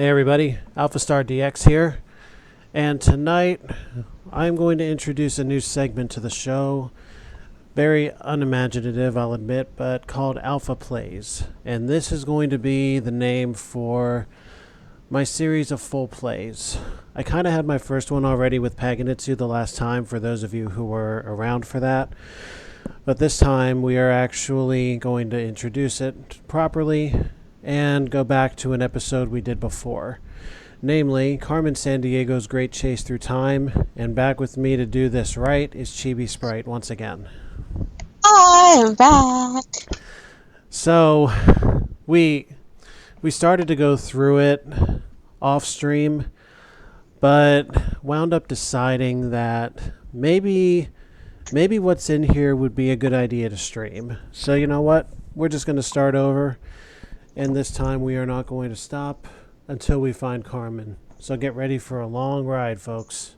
Hey everybody, AlphaStarDX here, and tonight I'm going to introduce a new segment to the show. Very unimaginative, I'll admit, but called AlphaPlays. And this is going to be the name for my series of full plays. I kind of had my first one already with Paganitsu the last time, for those of you who were around for that. But this time we are actually going to introduce it properly and go back to an episode we did before. Namely, Carmen Sandiego's Great Chase Through Time, and back with me to do this right is ChibiSprite once again. I'm back. So, we started to go through it off stream, but wound up deciding that maybe what's in here would be a good idea to stream. So you know what? We're just going to start over, and this time we are not going to stop until we find Carmen. So get ready for a long ride, folks.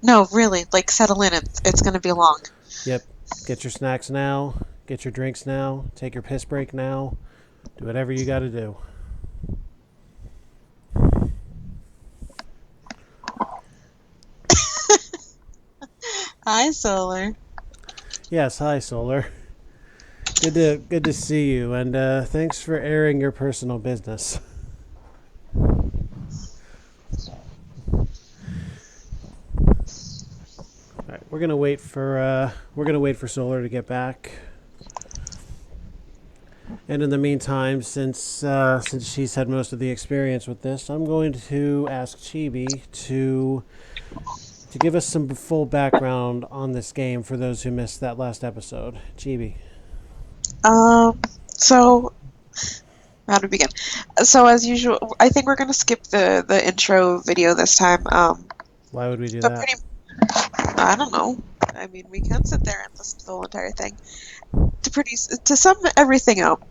No, really, settle in. It's going to be long. Yep. Get your snacks now. Get your drinks now. Take your piss break now. Do whatever you got to do. Hi, Solar. Yes, hi, Solar. Good to see you, and thanks for airing your personal business. All right, we're gonna wait for Solar to get back. And in the meantime, since she's had most of the experience with this, I'm going to ask Chibi to give us some full background on this game for those who missed that last episode. Chibi. So how to begin? So as usual, I think we're going to skip the intro video this time. Why would we do But that? I don't know. I mean, we can sit there and listen to the whole entire thing to sum everything out.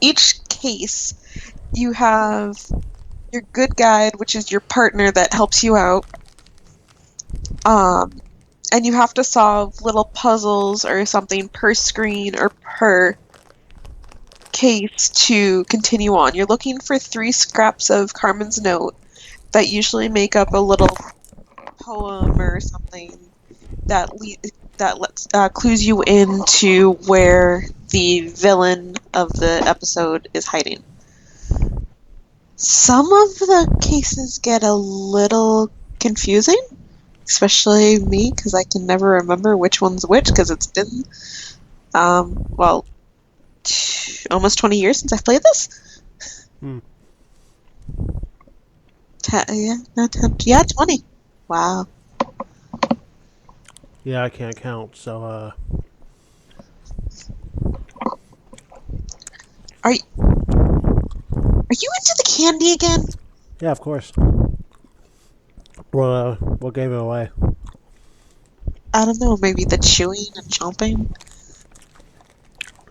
Each case, you have your good guide, which is your partner that helps you out. And you have to solve little puzzles or something per screen or per case to continue on. You're looking for 3 scraps of Carmen's note that usually make up a little poem or something that clues you into where the villain of the episode is hiding. Some of the cases get a little confusing, especially me, because I can never remember which one's which, because it's been almost 20 years since I've played this. 20. Wow. Yeah, I can't count, so Are you into the candy again? yeah, of course. Well, what gave it away? I don't know, maybe the chewing and chomping?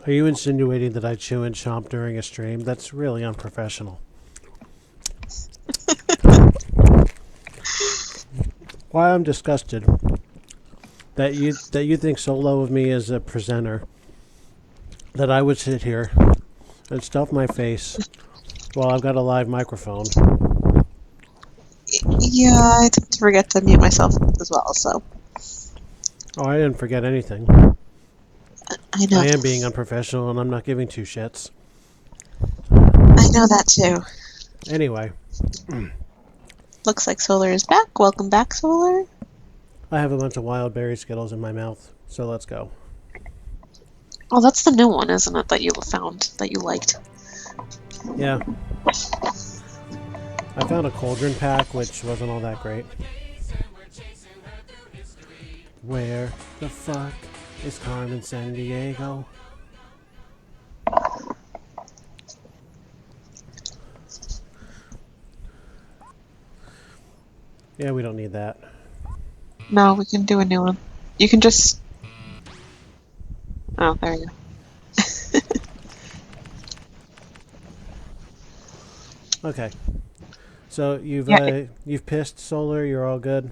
Are you insinuating that I chew and chomp during a stream? That's really unprofessional. Why I'm disgusted that you think so low of me as a presenter that I would sit here and stuff my face while I've got a live microphone. Yeah, I tend to forget to mute myself as well, so. Oh, I didn't forget anything. I know. I am being unprofessional and I'm not giving 2 shits. I know that too. Anyway. Looks like Solar is back. Welcome back, Solar. I have a bunch of wild berry Skittles in my mouth, so let's go. Oh, that's the new one, isn't it, that you found, that you liked? Yeah. I found a cauldron pack, which wasn't all that great. Where the fuck is Carmen Sandiego? Yeah, we don't need that. No, we can do a new one. You can just... Oh, there you go. Okay. So you've pissed, Solar. You're all good.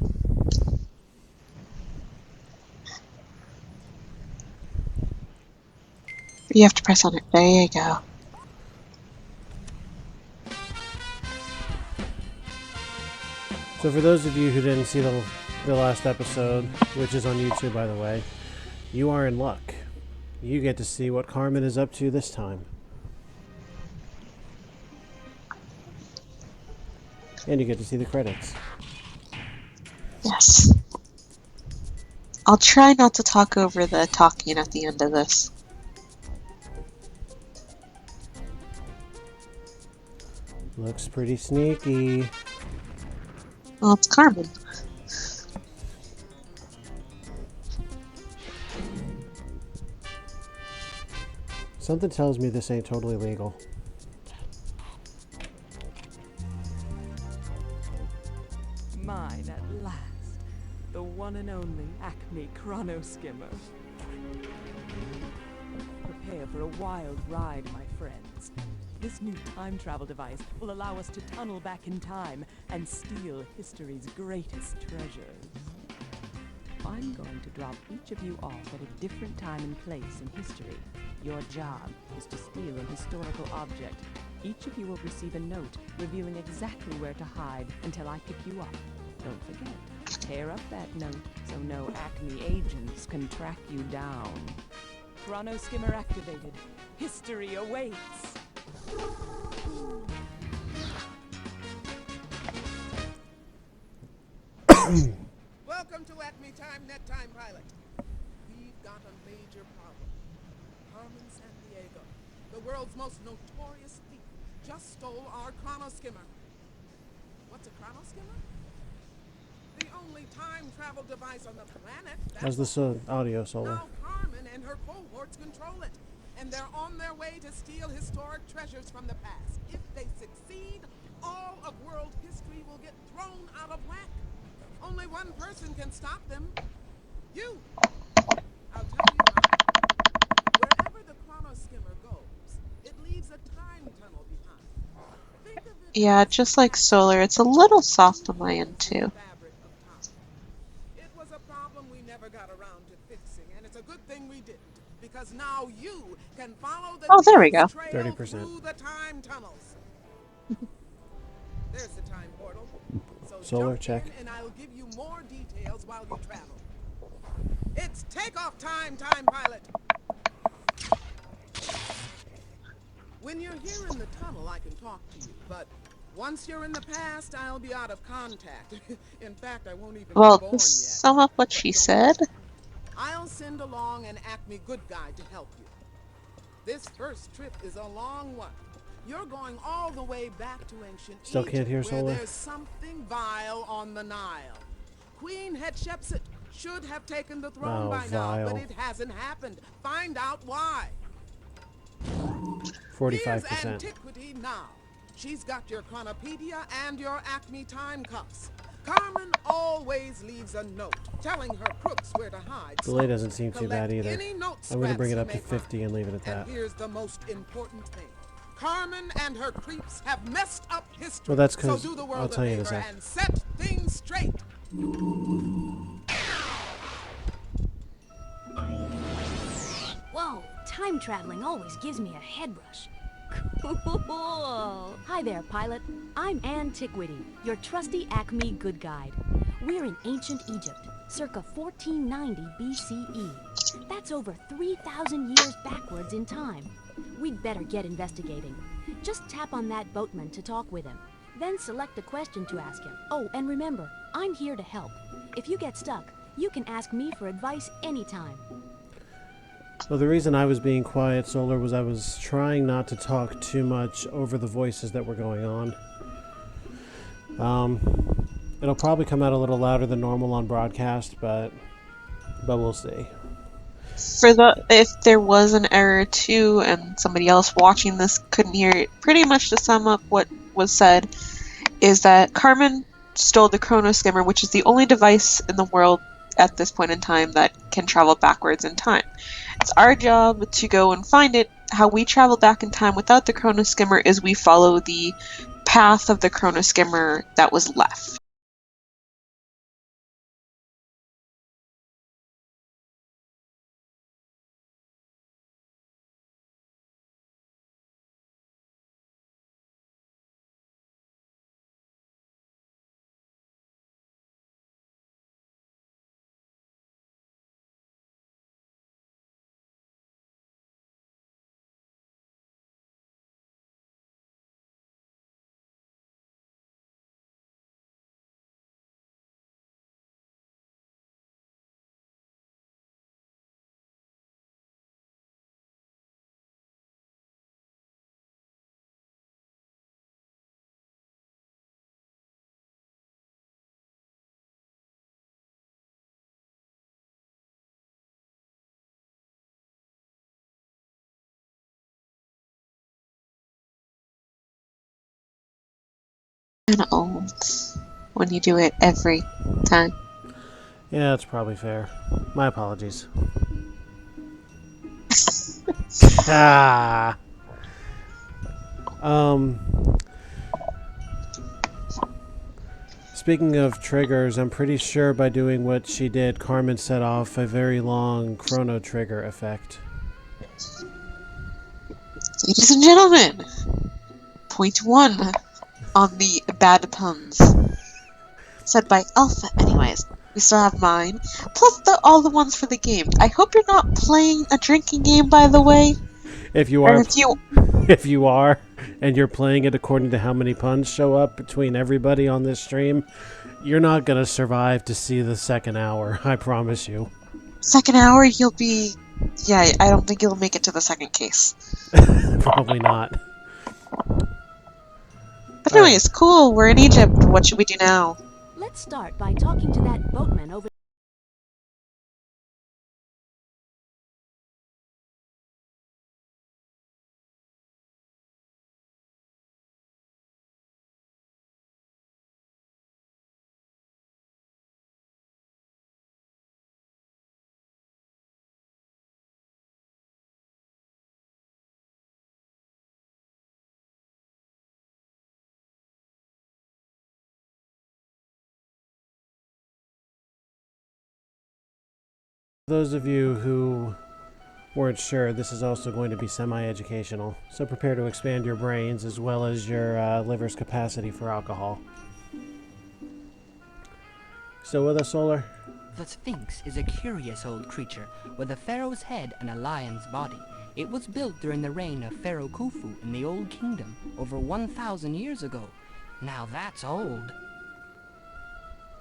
You have to press on it. There you go. So for those of you who didn't see the last episode, which is on YouTube by the way, you are in luck. You get to see what Carmen is up to this time. And you get to see the credits. Yes. I'll try not to talk over the talking at the end of this. Looks pretty sneaky. Well, it's Carmen. Something tells me this ain't totally legal. Mine at last. The one and only Acme Chrono Skimmer. Prepare for a wild ride, my friends. This new time travel device will allow us to tunnel back in time and steal history's greatest treasures. I'm going to drop each of you off at a different time and place in history. Your job is to steal a historical object. Each of you will receive a note revealing exactly where to hide until I pick you up. Don't forget, tear up that note so no Acme agents can track you down. Chrono Skimmer activated. History awaits. Welcome to Acme Time Net Time Pilot. We've got a major problem. Carmen San Diego, the world's most notorious thief, just stole our Chrono Skimmer. What's a Chrono Skimmer? The only time travel device on the planet. How's this audio, Solar? Now Carmen and her cohorts control it, and they're on their way to steal historic treasures from the past. If they succeed, all of world history will get thrown out of whack. Only one person can stop them. You! I'll tell you how. Wherever the Chrono Skimmer goes, it leaves a time tunnel behind. Think of it Yeah, as just like Solar, it's a little soft on my end too. fabric of time. It was a problem we never got around to fixing, and it's a good thing we didn't, because now you can follow the Oh, there we thieves' go. trail 30%. through the time tunnels. There's the time portal. So Solar, jump check. in and I'll give you more details while you travel. It's takeoff time, Time Pilot. When you're here in the tunnel, I can talk to you, but once you're in the past, I'll be out of contact. In fact, I won't even be Well, born to yet. sum up what she said, I'll send along an Acme good guide to help you. This first trip is a long one. You're going all the way back to ancient Still Egypt, can't hear where Solar? there's something vile on the Nile. Queen Hatshepsut should have taken the throne Oh, by now, vile. but it hasn't happened. Find out why. Here's 45%. antiquity now. She's got your Chronopedia and your Acme time cuffs. Carmen always leaves a note telling her crooks where to hide. Delay So doesn't seem too bad collect either. any note I'm going to bring it scraps up to you may 50 find. and leave it at that. And here's the most important thing. Carmen and her creeps have messed up history. Well, that's 'cause- so do the world I'll tell you in a a favor sec. and set things straight. Whoa, time traveling always gives me a head rush. Cool. Hi there, pilot. I'm Antiquity, your trusty Acme good guide. We're in ancient Egypt, circa 1490 BCE. That's over 3,000 years backwards in time. We'd better get investigating. Just tap on that boatman to talk with him. Then select a question to ask him. Oh, and remember, I'm here to help. If you get stuck, you can ask me for advice anytime. Well, the reason I was being quiet, Solar, was I was trying not to talk too much over the voices that were going on. It'll probably come out a little louder than normal on broadcast, but we'll see. if there was an error too, and somebody else watching this couldn't hear it, pretty much to sum up what was said, is that Carmen stole the Chrono Skimmer, which is the only device in the world at this point in time that can travel backwards in time. It's our job to go and find it. How we travel back in time without the Chrono Skimmer is we follow the path of the Chrono Skimmer that was left. Kinda old when you do it every time. Yeah, that's probably fair. My apologies. Ah. Speaking of triggers, I'm pretty sure by doing what she did, Carmen set off a very long chrono trigger effect. Ladies and gentlemen, .1 on the bad puns. Said by Alpha, anyways. We still have mine. Plus all the ones for the game. I hope you're not playing a drinking game, by the way. If you Or are, if you... if you are, and you're playing it according to how many puns show up between everybody on this stream, you're not gonna survive to see the second hour. I promise you. Second hour, you'll be... Yeah, I don't think you'll make it to the second case. Probably not. But anyways, cool. We're in Egypt. What should we do now? Let's start by talking to that boatman over. Those of you who weren't sure, this is also going to be semi-educational, so prepare to expand your brains as well as your liver's capacity for alcohol. Still with us, Solar? The Sphinx is a curious old creature with a pharaoh's head and a lion's body. It was built during the reign of Pharaoh Khufu in the Old Kingdom over 1,000 years ago. Now that's old.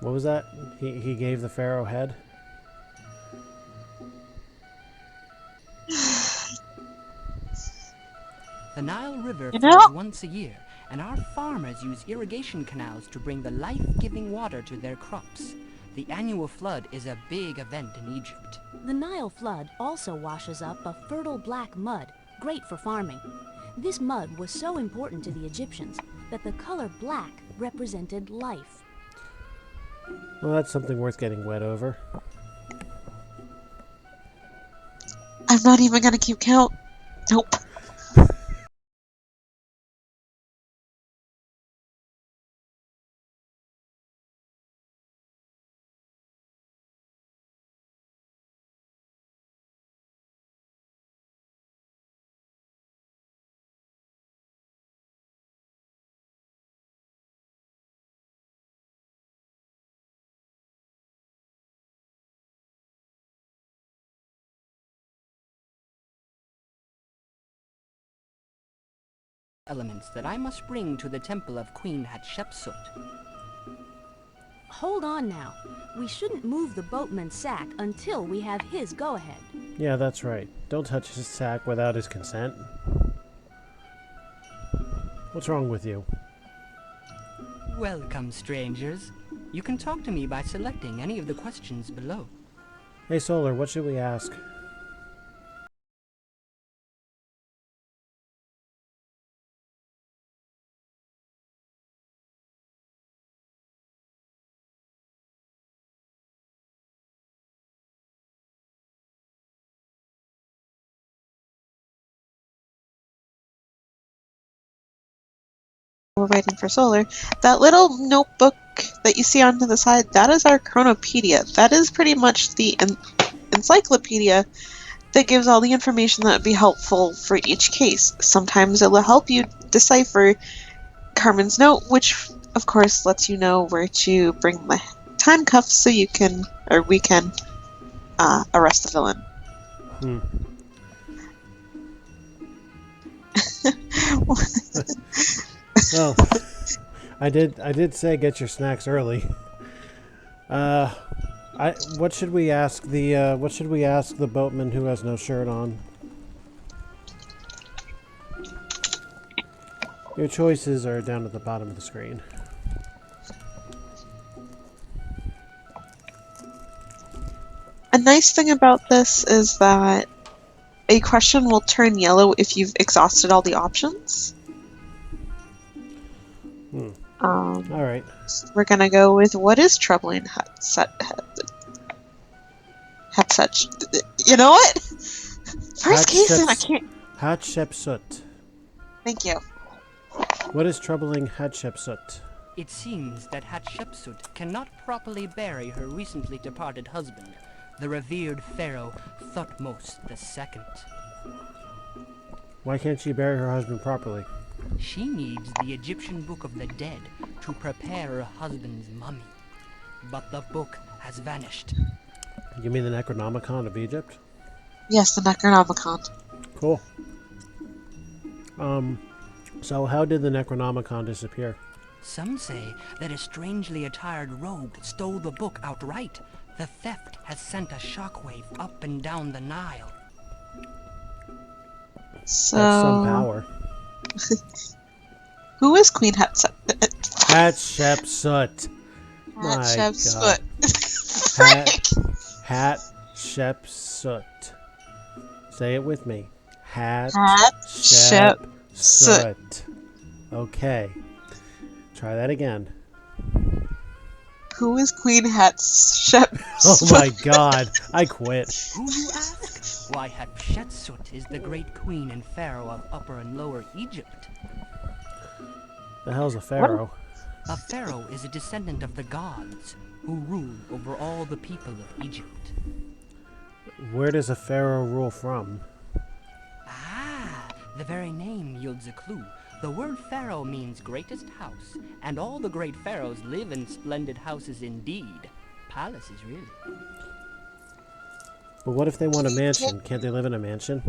What was that? He gave the pharaoh head? The Nile River You flows know- once a year, and our farmers use irrigation canals to bring the life-giving water to their crops. The annual flood is a big event in Egypt. The Nile flood also washes up a fertile black mud, great for farming. This mud was so important to the Egyptians that the color black represented life. Well, that's something worth getting wet over. I'm not even gonna keep count. Nope. Elements that I must bring to the temple of Queen Hatshepsut. Hold on now. We shouldn't move the boatman's sack until we have his go-ahead. Yeah, that's right. Don't touch his sack without his consent. What's wrong with you? Welcome, strangers. You can talk to me by selecting any of the questions below. Hey, Solar, what should we ask? We're waiting for Solar. That little notebook that you see on to the side, that is our chronopedia. That is pretty much the encyclopedia that gives all the information that would be helpful for each case. Sometimes it will help you decipher Carmen's note, which of course lets you know where to bring the time cuffs so you can, or we can, arrest the villain. Well, I did say get your snacks early. What should we ask the boatman who has no shirt on? Your choices are down at the bottom of the screen. A nice thing about this is that a question will turn yellow if you've exhausted all the options. All right. We're gonna go with what is troubling such. You know what? First case and I can't. Hatshepsut. Thank you. What is troubling Hatshepsut? It seems that Hatshepsut cannot properly bury her recently departed husband, the revered pharaoh Thutmose II. Why can't she bury her husband properly? She needs the Egyptian Book of the Dead to prepare her husband's mummy. But the book has vanished. You mean the Necronomicon of Egypt? Yes, the Necronomicon. Cool. So how did the Necronomicon disappear? Some say that a strangely attired rogue stole the book outright. The theft has sent a shockwave up and down the Nile. So, That's some power. who is Queen Hatshepsut? Hatshepsut. My Hatshepsut. Hatshepsut. Say it with me. Hatshepsut. Hatshepsut. Okay. Try that again. Who is Queen Hatshepsut? Oh my god. I quit. Who, you ask? Why, Hatshepsut is the great queen and pharaoh of Upper and Lower Egypt. The hell's a pharaoh? A pharaoh is a descendant of the gods who rule over all the people of Egypt. Where does a pharaoh rule from? Ah, the very name yields a clue. The word pharaoh means greatest house, and all the great pharaohs live in splendid houses indeed. Palaces, really. But what if they want a mansion? Can't they live in a mansion?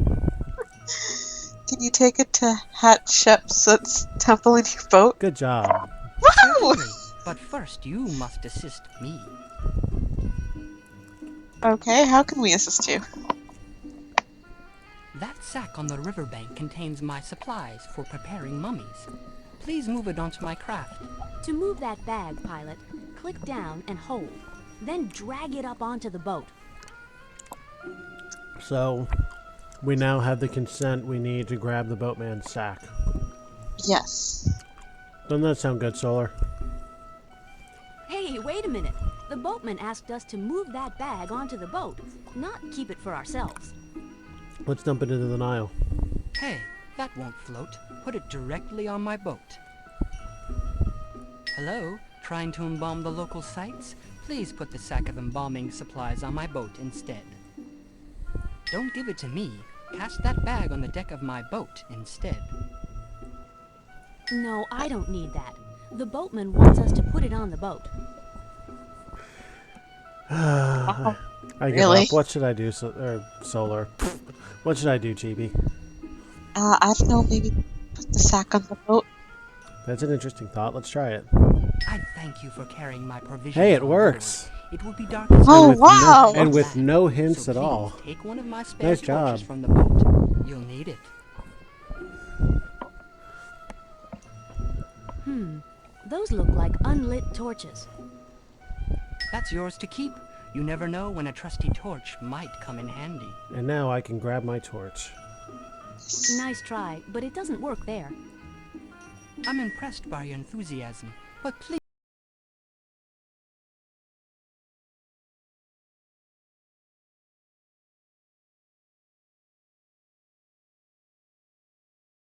Can you take it to Hatshepsut's temple in your boat? Good job. Woo! Certainly, but first you must assist me. Okay, how can we assist you? That sack on the riverbank contains my supplies for preparing mummies. Please move it onto my craft. To move that bag, pilot, click down and hold. Then drag it up onto the boat. So, we now have the consent we need to grab the boatman's sack. Yes. Doesn't that sound good, Solar? Hey, wait a minute. The boatman asked us to move that bag onto the boat, not keep it for ourselves. Let's dump it into the Nile. Hey, that won't float. Put it directly on my boat. Hello? Trying to embalm the local sites? Please put the sack of embalming supplies on my boat instead. Don't give it to me. Cast that bag on the deck of my boat instead. No, I don't need that. The boatman wants us to put it on the boat. I give Really? up. What should I do, Solar? What should I do, Chibi? I don't know, maybe put the sack on the boat. That's an interesting thought. Let's try it. I thank you for carrying my provisions. Hey, it on works. board. It will be dark as Oh, with wow! and with no hints so at all. please take one of my spare Nice torches job. from the boat. You'll need it. Those look like unlit torches. That's yours to keep. You never know when a trusty torch might come in handy. And now I can grab my torch. Nice try, but it doesn't work there. I'm impressed by your enthusiasm, but please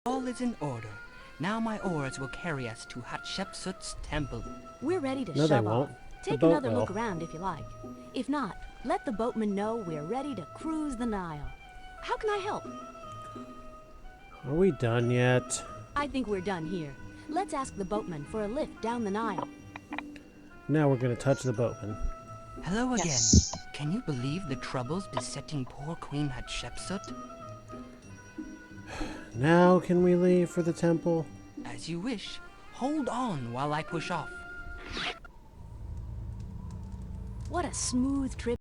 all is in order. Now my oars will carry us to Hatshepsut's temple. We're ready to No, they shove won't. off. The Take boat another will. look around if you like. If not, let the boatman know we're ready to cruise the Nile. How can I help? Are we done yet? I think we're done here. Let's ask the boatman for a lift down the Nile. Now we're going to touch the boatman. Hello again. Yes. Can you believe the troubles besetting poor Queen Hatshepsut? Now can we leave for the temple? As you wish. Hold on while I push off. What a smooth trip.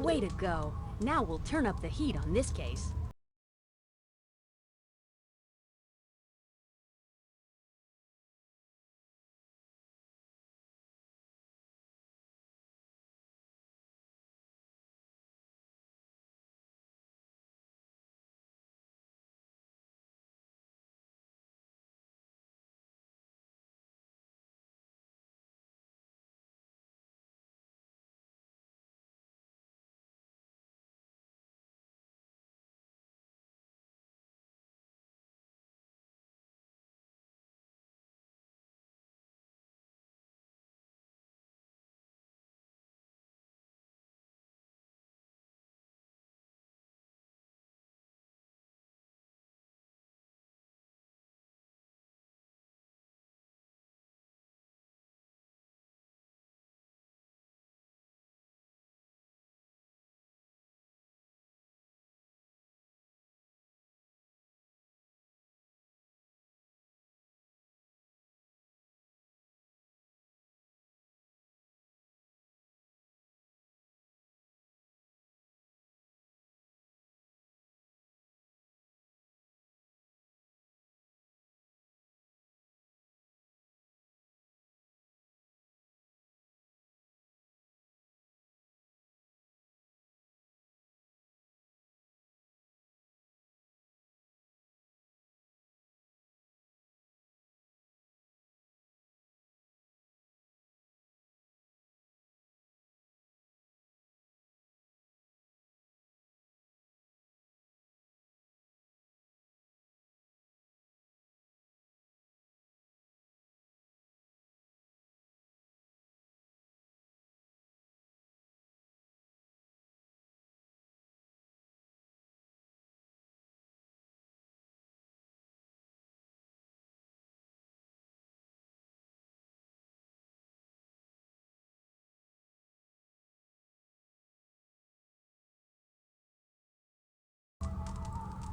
Way to go. Now we'll turn up the heat on this case.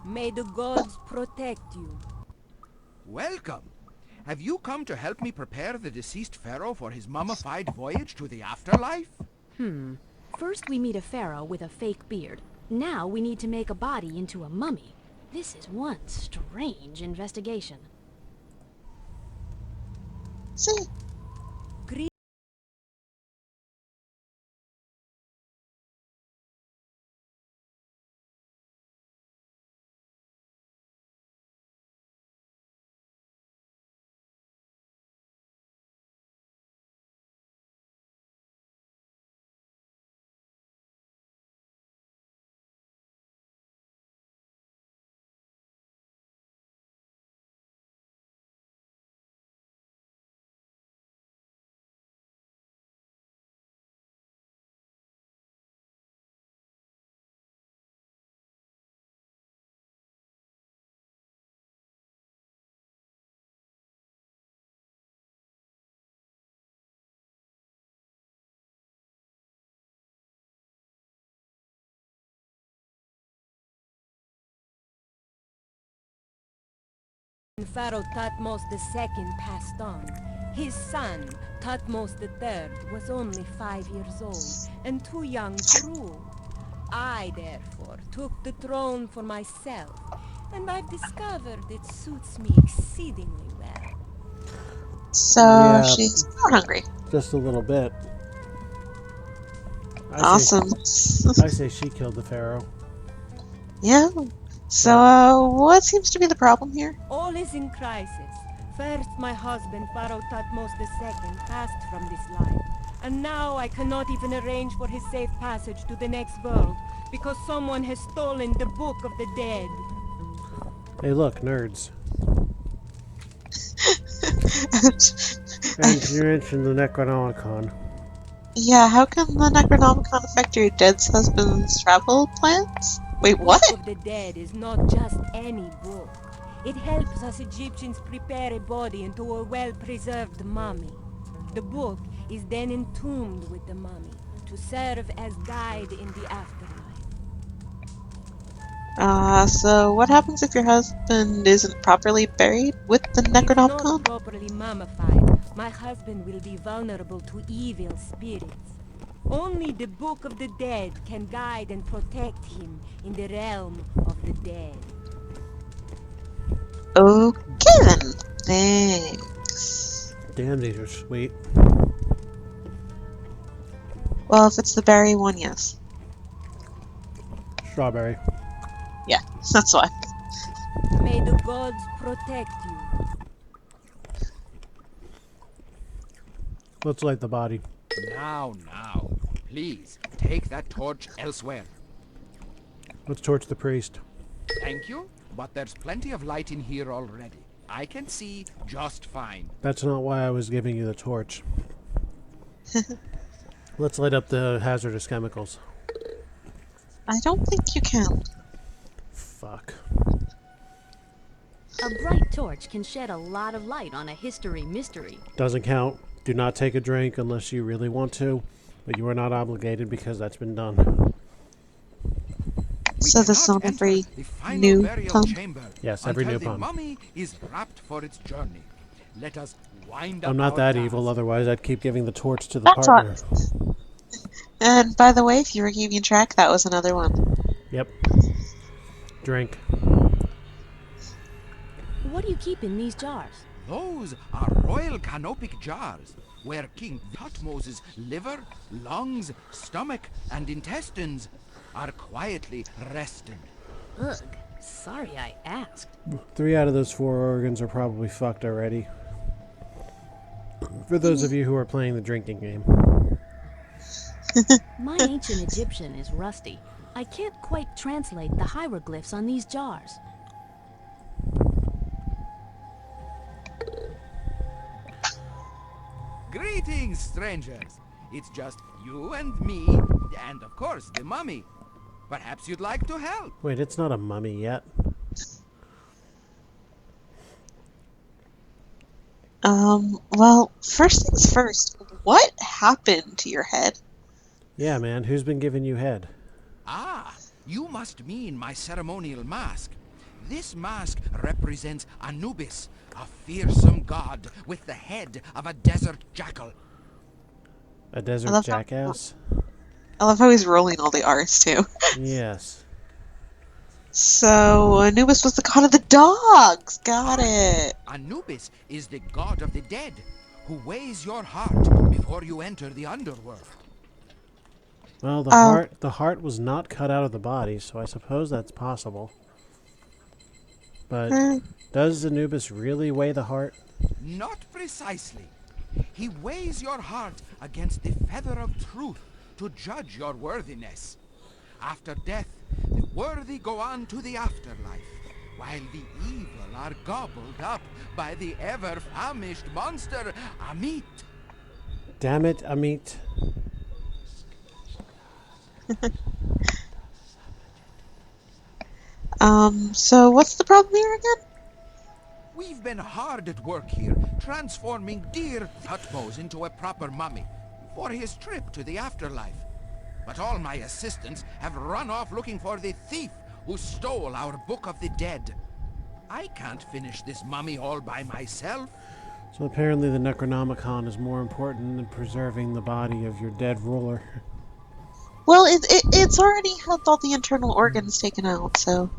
May the gods protect you. Welcome. Have you come to help me prepare the deceased pharaoh for his mummified voyage to the afterlife? First we meet a pharaoh with a fake beard. Now we need to make a body into a mummy. This is one strange investigation. See? Pharaoh Thutmose II passed on. His son, Thutmose III, was only 5 years old and too young to rule. I, therefore, took the throne for myself, and I've discovered it suits me exceedingly well. So Yeah. she's power hungry. Just a little bit. Awesome. I say she killed the pharaoh. Yeah. So, what seems to be the problem here? All is in crisis. First, my husband, Pharaoh Thutmose II, passed from this life. And now I cannot even arrange for his safe passage to the next world, because someone has stolen the Book of the Dead. Hey, look, nerds. And you mentioned the Necronomicon. Yeah, how can the Necronomicon affect your dead husband's travel plans? Wait, what? The Book of the Dead is not just any book. It helps us Egyptians prepare a body into a well-preserved mummy. The book is then entombed with the mummy to serve as guide in the afterlife. So what happens if your husband isn't properly buried with the If not Necronomicon? properly mummified, my husband will be vulnerable to evil spirits. Only the Book of the Dead can guide and protect him in the realm of the dead. Okay then. Thanks. Damn, these are sweet. Well, if it's the berry one, yes. Strawberry. Yeah, that's why. May the gods protect you. Let's light the body. Now, please, take that torch elsewhere. Let's torch the priest. Thank you, but there's plenty of light in here already. I can see just fine. That's not why I was giving you the torch. Let's light up the hazardous chemicals. I don't think you can. Fuck. A bright torch can shed a lot of light on a history mystery. Doesn't count. Do not take a drink unless you really want to, but you are not obligated because that's been done. So this is on every new pump? Chamber Yes, every new until the pump. mummy is wrapped for its journey. Let us wind up I'm not our that task. evil, otherwise I'd keep giving the torch to the That's partner. And by the way, if you were keeping track, that was another one. Yep. Drink. What do you keep in these jars? Those are royal canopic jars, where King Thutmose's liver, lungs, stomach, and intestines are quietly rested. Ugh, sorry I asked. 3 out of those 4 organs are probably fucked already. For those of you who are playing the drinking game. My ancient Egyptian is rusty. I can't quite translate the hieroglyphs on these jars. Greetings, strangers. It's just you and me, and of course the mummy. Perhaps you'd like to help. Wait, it's not a mummy yet. Well, first things first, what happened to your head? Yeah, man, who's been giving you head? Ah, you must mean my ceremonial mask. This mask represents Anubis, a fearsome god with the head of a desert jackal. A desert love how- jackass? I love how he's rolling all the R's too. Yes. So, Anubis was the god of the dogs! Got it! Anubis is the god of the dead, who weighs your heart before you enter the underworld. Well, the heart was not cut out of the body, so I suppose that's possible. But does Anubis really weigh the heart? Not precisely. He weighs your heart against the feather of truth to judge your worthiness. After death, the worthy go on to the afterlife, while the evil are gobbled up by the ever-famished monster, Amit. Damn it, Amit. So what's the problem here again? We've been hard at work here, transforming dear Thutmose into a proper mummy for his trip to the afterlife. But all my assistants have run off looking for the thief who stole our Book of the Dead. I can't finish this mummy all by myself. So apparently the Necronomicon is more important than preserving the body of your dead ruler. Well, it's already had all the internal organs taken out, so...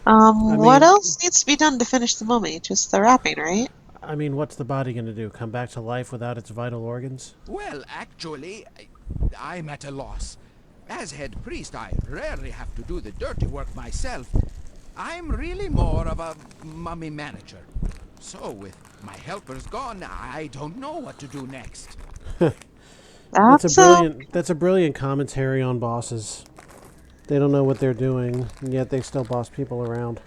mean- what else needs to be done to finish the mummy? Just the wrapping, right? I mean, what's the body going to do? Come back to life without its vital organs? Well, actually, I'm at a loss. As head priest, I rarely have to do the dirty work myself. I'm really more of a mummy manager. So, with my helpers gone, I don't know what to do next. That's a brilliant commentary on bosses. They don't know what they're doing, and yet they still boss people around.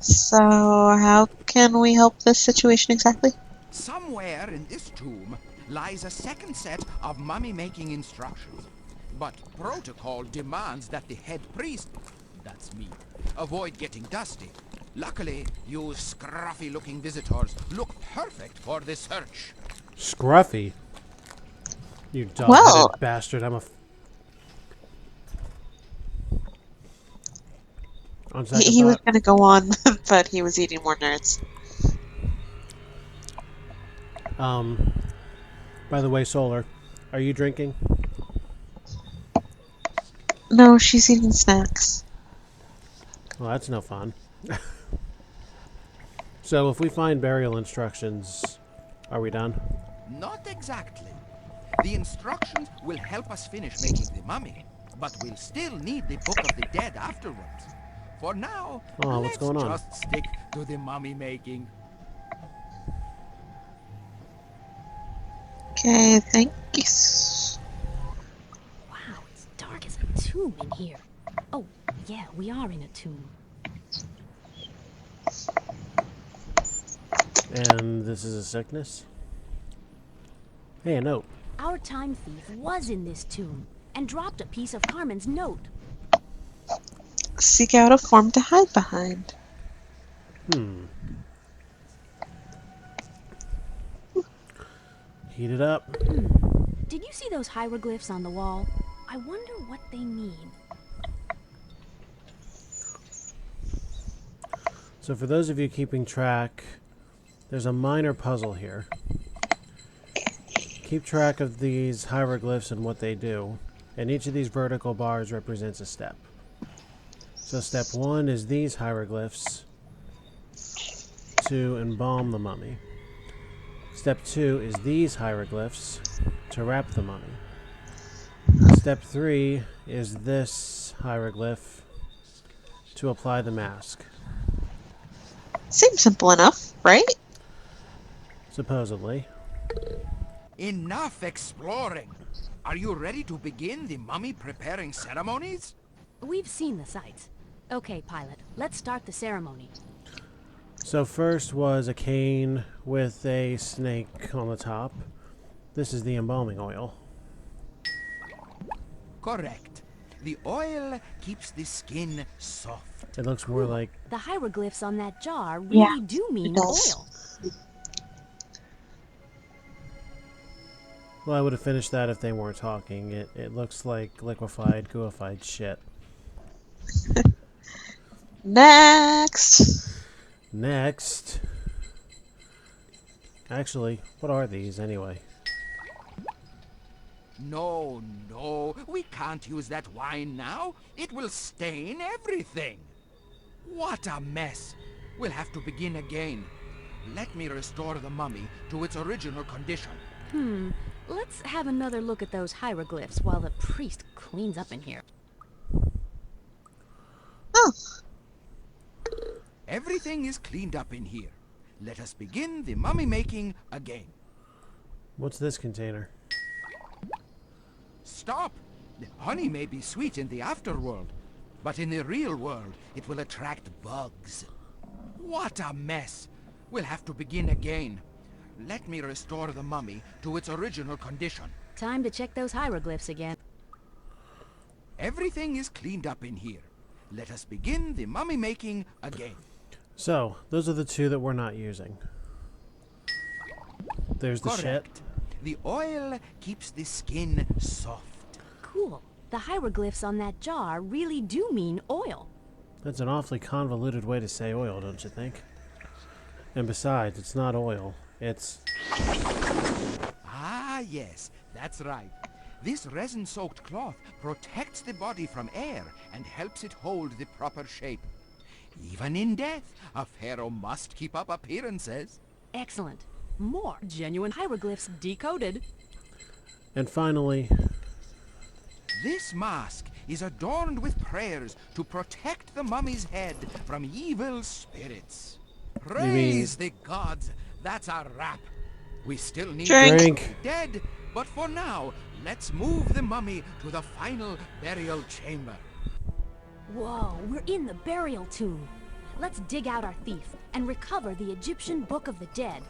So, how can we help this situation exactly? Somewhere in this tomb lies a second set of mummy-making instructions. But protocol demands that the head priest, that's me, avoid getting dusty. Luckily, you scruffy-looking visitors look perfect for the search. Scruffy? You dog-headed bastard, On second He was thought, gonna go on, but he was eating more nerds. by the way, Solar, are you drinking? No, she's eating snacks. Well, that's no fun. So if we find burial instructions, are we done? Not exactly. The instructions will help us finish making the mummy, but we'll still need the Book of the Dead afterwards. For now, Oh, what's let's going on? just stick to the mummy making. Okay, thank you. Wow, it's dark as a tomb in here. Oh, yeah, we are in a tomb. And this is a sickness? Hey, a note. Our time thief was in this tomb and dropped a piece of Carmen's note. Seek out a form to hide behind. Heat it up. Did you see those hieroglyphs on the wall? I wonder what they mean. So for those of you keeping track, there's a minor puzzle here. Keep track of these hieroglyphs and what they do, and each of these vertical bars represents a step. So step 1 is these hieroglyphs to embalm the mummy. Step 2 is these hieroglyphs to wrap the mummy. Step 3 is this hieroglyph to apply the mask. Seems simple enough, right? Supposedly. Enough exploring! Are you ready to begin the mummy preparing ceremonies? We've seen the sights. Okay, pilot, let's start the ceremony. So first was a cane with a snake on the top. This is the embalming oil. Correct. The oil keeps the skin soft. It looks more like... The hieroglyphs on that jar Yeah, really do mean it does. oil. Well, I would have finished that if they weren't talking. It looks like liquefied, gooified shit. Next! Next... Actually, what are these anyway? No, we can't use that wine now. It will stain everything. What a mess. We'll have to begin again. Let me restore the mummy to its original condition. Let's have another look at those hieroglyphs while the priest cleans up in here. Oh, Everything is cleaned up in here. Let us begin the mummy making again. What's this container? Stop! The honey may be sweet in the afterworld, but in the real world, it will attract bugs. What a mess! We'll have to begin again. Let me restore the mummy to its original condition. Time to check those hieroglyphs again. Everything is cleaned up in here. Let us begin the mummy making again. So, those are the two that we're not using. There's the shit. Correct. The oil keeps the skin soft. Cool. The hieroglyphs on that jar really do mean oil. That's an awfully convoluted way to say oil, don't you think? And besides, it's not oil. It's... Ah, yes, that's right. This resin-soaked cloth protects the body from air and helps it hold the proper shape. Even in death, a pharaoh must keep up appearances. Excellent. More genuine hieroglyphs decoded. And finally, This mask is adorned with prayers to protect the mummy's head from evil spirits. Praise the gods! That's a wrap. We still need Drink. Drink. the dead, but for now, let's move the mummy to the final burial chamber. Whoa, we're in the burial tomb. Let's dig out our thief and recover the Egyptian Book of the Dead.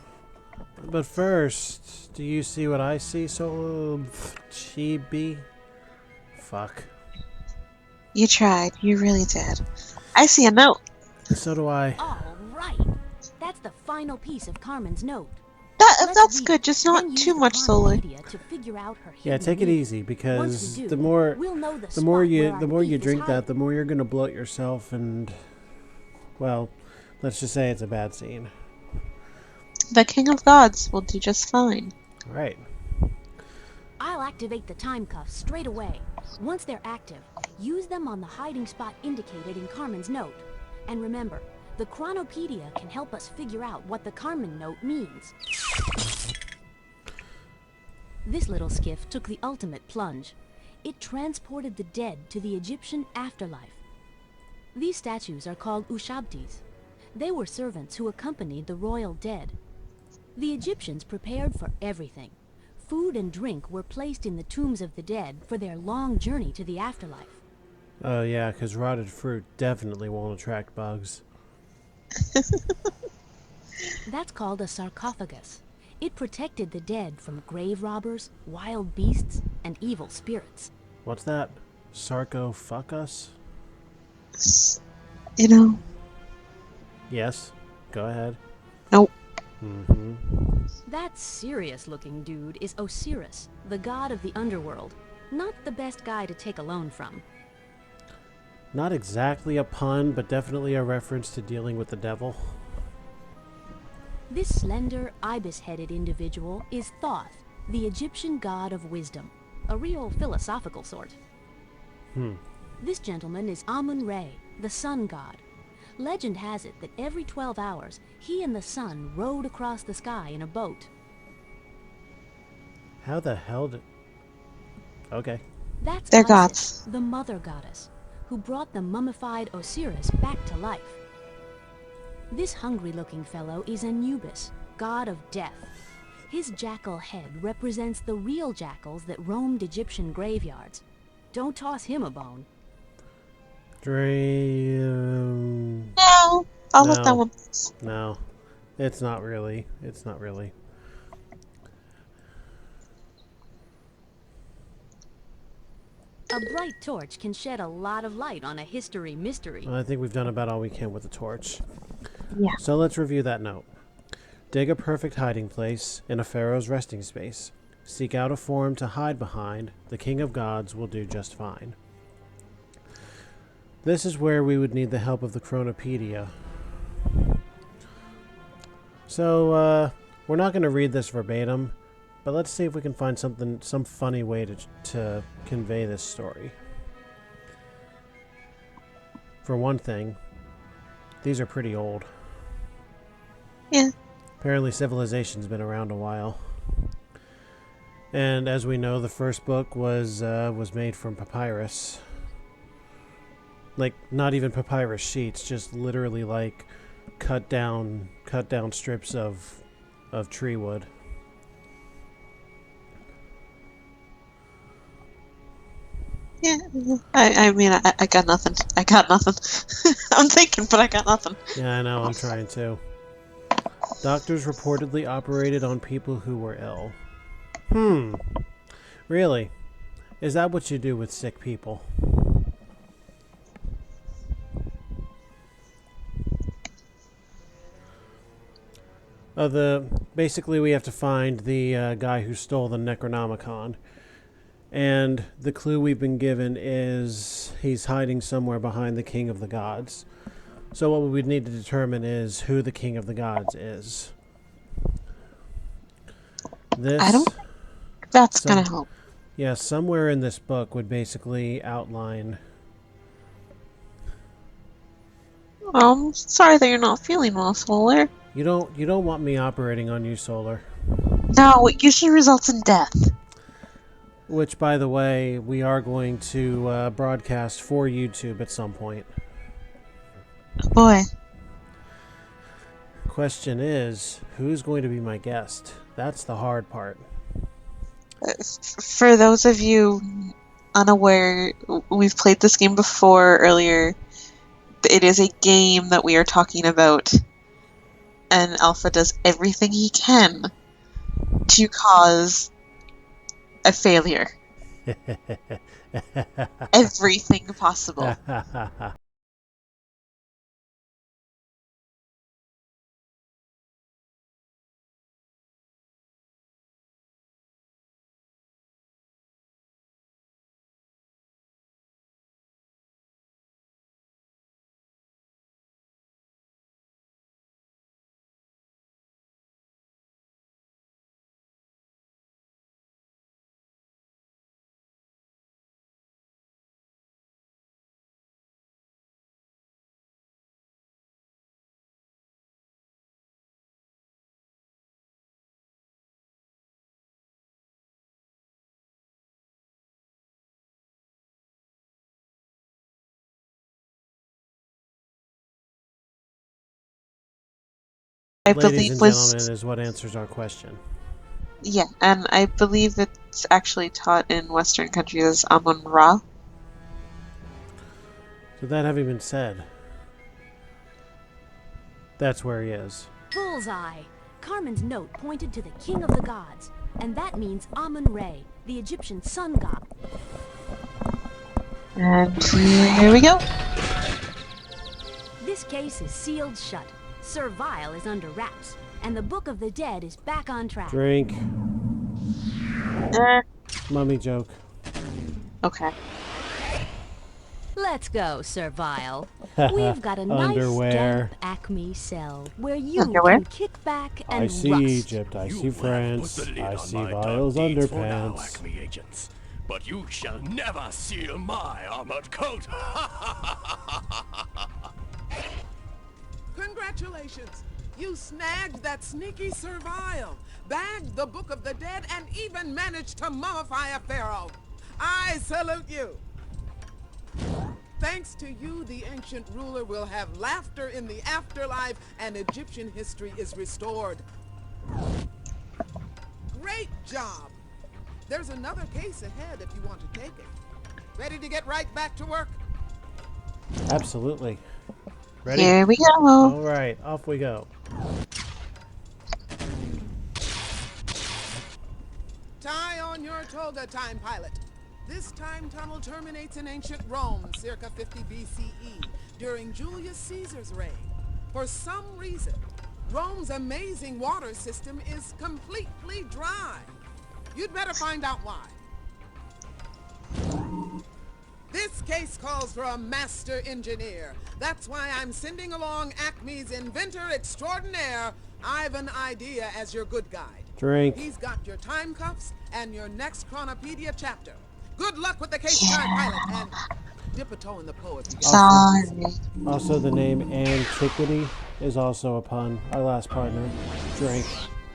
but first, do you see what I see, so... Chibi? Fuck. you tried. You really did. I see a note. So do I. All right. That's the final piece of Carmen's note. Let's That's read good, it, just then not use too the much Carmen slowly. media to figure out her Yeah, hidden take it meaning. easy, because Once we do, the more... we'll know The more spot you where our the more you thief is drink that, hiding. the more you're gonna bloat yourself, and well, let's just say it's a bad scene. The King of Gods will do just fine. All right. I'll activate the time cuffs straight away. Once they're active, use them on the hiding spot indicated in Carmen's note. And remember, the Chronopedia can help us figure out what the Carmen note means. This little skiff took the ultimate plunge. It transported the dead to the Egyptian afterlife. These statues are called Ushabtis. They were servants who accompanied the royal dead. The Egyptians prepared for everything. Food and drink were placed in the tombs of the dead for their long journey to the afterlife. Oh yeah, because rotted fruit definitely won't attract bugs. That's called a sarcophagus. It protected the dead from grave robbers, wild beasts, and evil spirits. What's that? Sarcophagus? You know, Yes. Go ahead. nope. Mm-hmm. That serious-looking dude is Osiris, the god of the underworld. Not the best guy to take a loan from. Not exactly a pun, but definitely a reference to dealing with the devil. This slender, ibis-headed individual is Thoth, the Egyptian god of wisdom. A real philosophical sort. This gentleman is Amun-Re, the sun god. Legend has it that every 12 hours, he and the sun rode across the sky in a boat. How the hell did... Okay. That's They're Isis, gods. the mother goddess, who brought the mummified Osiris back to life. This hungry-looking fellow is Anubis, god of death. His jackal head represents the real jackals that roamed Egyptian graveyards. Don't toss him a bone. Dream... No, I'll let that No. one. No. It's not really. It's not really. A bright torch can shed a lot of light on a history mystery. I think we've done about all we can with the torch. Yeah. So let's review that note. Dig a perfect hiding place in a pharaoh's resting space. Seek out a form to hide behind. The king of gods will do just fine. This is where we would need the help of the Chronopedia. So, we're not going to read this verbatim, but let's see if we can find some funny way to convey this story. For one thing, these are pretty old. Yeah. Apparently civilization's been around a while. And as we know, the first book was made from papyrus. Like, not even papyrus sheets, just literally like cut down strips of tree wood. Yeah. I mean, I got nothing. I got nothing. I'm thinking, but I got nothing. Yeah, I know, I'm trying to. Doctors reportedly operated on people who were ill. Really? Is that what you do with sick people? Basically we have to find the guy who stole the Necronomicon. And the clue we've been given is he's hiding somewhere behind the King of the Gods. So what we would need to determine is who the King of the Gods is. I don't. That's Some- gonna help. Yeah, somewhere in this book would basically outline... I'm sorry that you're not feeling well, Solar. You don't want me operating on you, Solar. No, it usually results in death. Which, by the way, we are going to broadcast for YouTube at some point. Oh boy. Question is, who's going to be my guest? That's the hard part. For those of you unaware, we've played this game before earlier. It is a game that we are talking about, and Alpha does everything he can to cause a failure. Everything possible. I ladies believe and was gentlemen, is what answers our question. yeah, and I believe it's actually taught in Western countries as Amun-Ra. So that having been said, that's where he is. Bullseye! Carmen's note pointed to the king of the gods, and that means Amun-Re, the Egyptian sun god. And here we go. This case is sealed shut. Sir Vile is under wraps, and the Book of the Dead is back on track. Drink. Mummy joke. Okay. Let's go, Sir Vile. We've got a nice Underwear. damp Acme cell where you Underwear? can kick back and I see rust. Egypt, I see France, I see Vile's underpants. Acme agents. But you shall never seal my armored coat. Congratulations! You snagged that sneaky Sir Vile, bagged the Book of the Dead, and even managed to mummify a pharaoh. I salute you! Thanks to you, the ancient ruler will have laughter in the afterlife, and Egyptian history is restored. Great job! There's another case ahead if you want to take it. Ready to get right back to work? Absolutely. Ready? Here we go. All right, off we go. Tie on your toga, time pilot. This time tunnel terminates in ancient Rome, circa 50 BCE, during Julius Caesar's reign. For some reason, Rome's amazing water system is completely dry. You'd better find out why. This case calls for a master engineer. That's why I'm sending along Acme's inventor extraordinaire, Ivan Idea, as your good guide. Drink. He's got your time cuffs and your next Chronopedia chapter. Good luck with the case, time pilot, and dip a toe in the po if you get Sorry. Also, the name Antiquity is also upon our last partner. Drink.